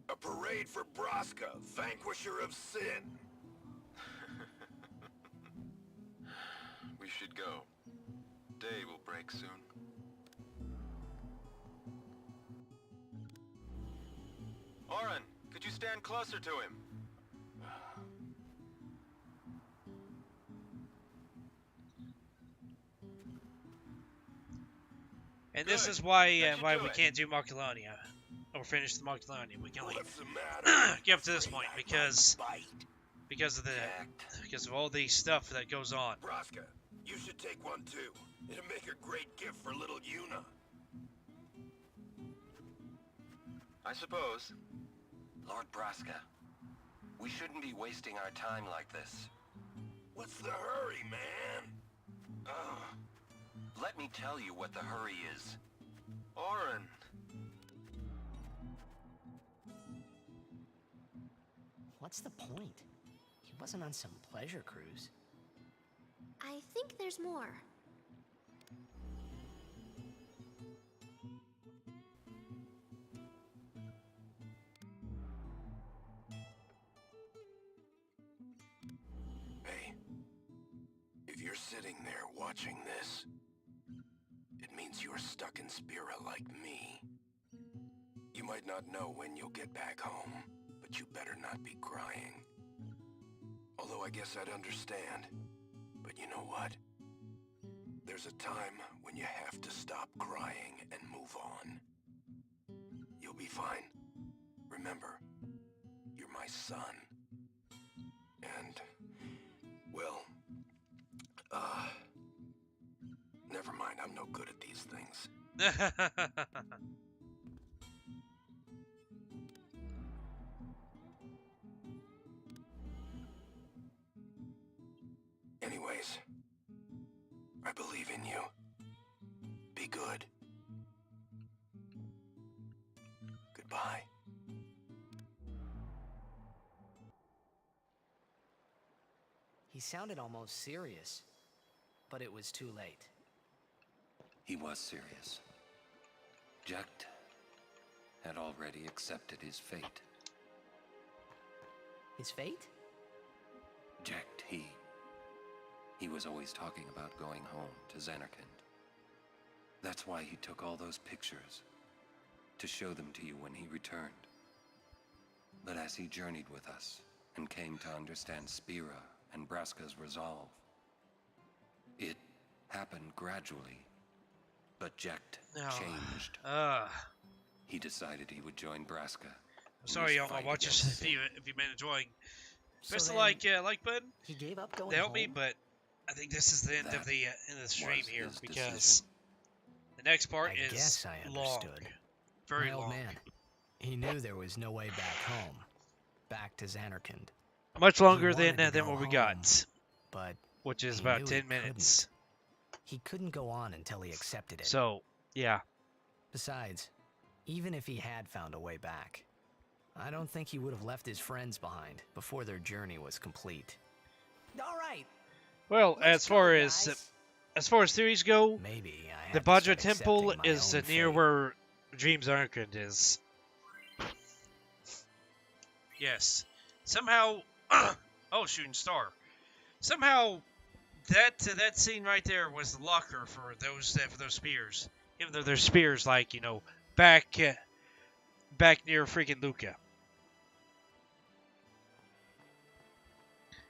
A parade for Braska, vanquisher of sin. We should go. Day will break soon. Auron, could you stand closer to him? And this is why we can't do Makulania or finish the Makulania. We can only get up to this point because of all the stuff that goes on. Braska, you should take one too. It'll make a great gift for little Yuna. I suppose. Lord Braska, we shouldn't be wasting our time like this. What's the hurry, man? Let me tell you what the hurry is. Auron. What's the point? He wasn't on some pleasure cruise. I think there's more. Hey, if you're sitting there watching this, it means you're stuck in Spira like me. You might not know when you'll get back home, but you better not be crying. Although I guess I'd understand. But you know what? There's a time when you have to stop crying and move on. You'll be fine. Remember, you're my son. And, well, never mind, I'm no good at these things. Anyways, I believe in you. Be good. Goodbye. He sounded almost serious, but it was too late. He was serious. Jacked had already accepted his fate. His fate? Jacked, he was always talking about going home to Xanarkand. That's why he took all those pictures, to show them to you when he returned. But as he journeyed with us and came to understand Spira and Braska's resolve, it happened gradually, but Jacked changed. He decided he would join Braska. I'm sorry, y'all, my watchers, if you've been enjoying. Press the like button. He gave up going to help me, home? but I think this is the end of the stream here because the next part I is guess I long, understood. very My old long. man, he knew there was no way back home, back to Xanarkand. Much longer He wanted to than go what we home, got, but which is he about knew 10 he minutes. He couldn't go on until he accepted it. So, yeah. Besides, even if he had found a way back, I don't think he would have left his friends behind before their journey was complete. All right. Well, as far as theories go, maybe the Bajra Temple is near where Dreams Arcand is. Yes. Somehow, oh, shooting star. Somehow, that scene right there was the locker for those spears. Even though they're spears, like back near freaking Luca.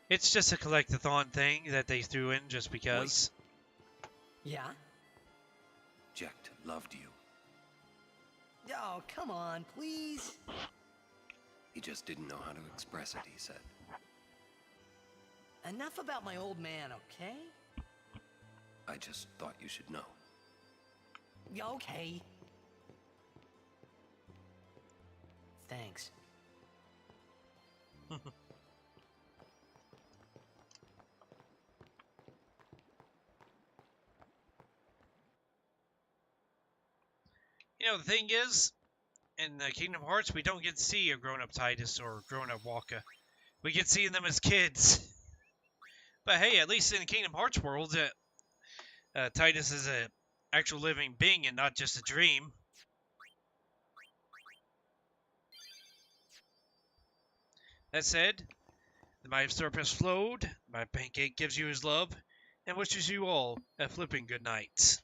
It's just a collectathon thing that they threw in just because. Yeah? Jecht loved you. Oh, come on, please. He just didn't know how to express it, he said. Enough about my old man, okay? I just thought you should know. Okay. Thanks. You know, the thing is, in Kingdom Hearts, we don't get to see a grown-up Titus or grown-up Wakka. We get seeing them as kids. But hey, at least in the Kingdom Hearts world, Titus is a actual living being and not just a dream. That said, the might of Syrup has flowed, my Pancake gives you his love, and wishes you all a flipping good night.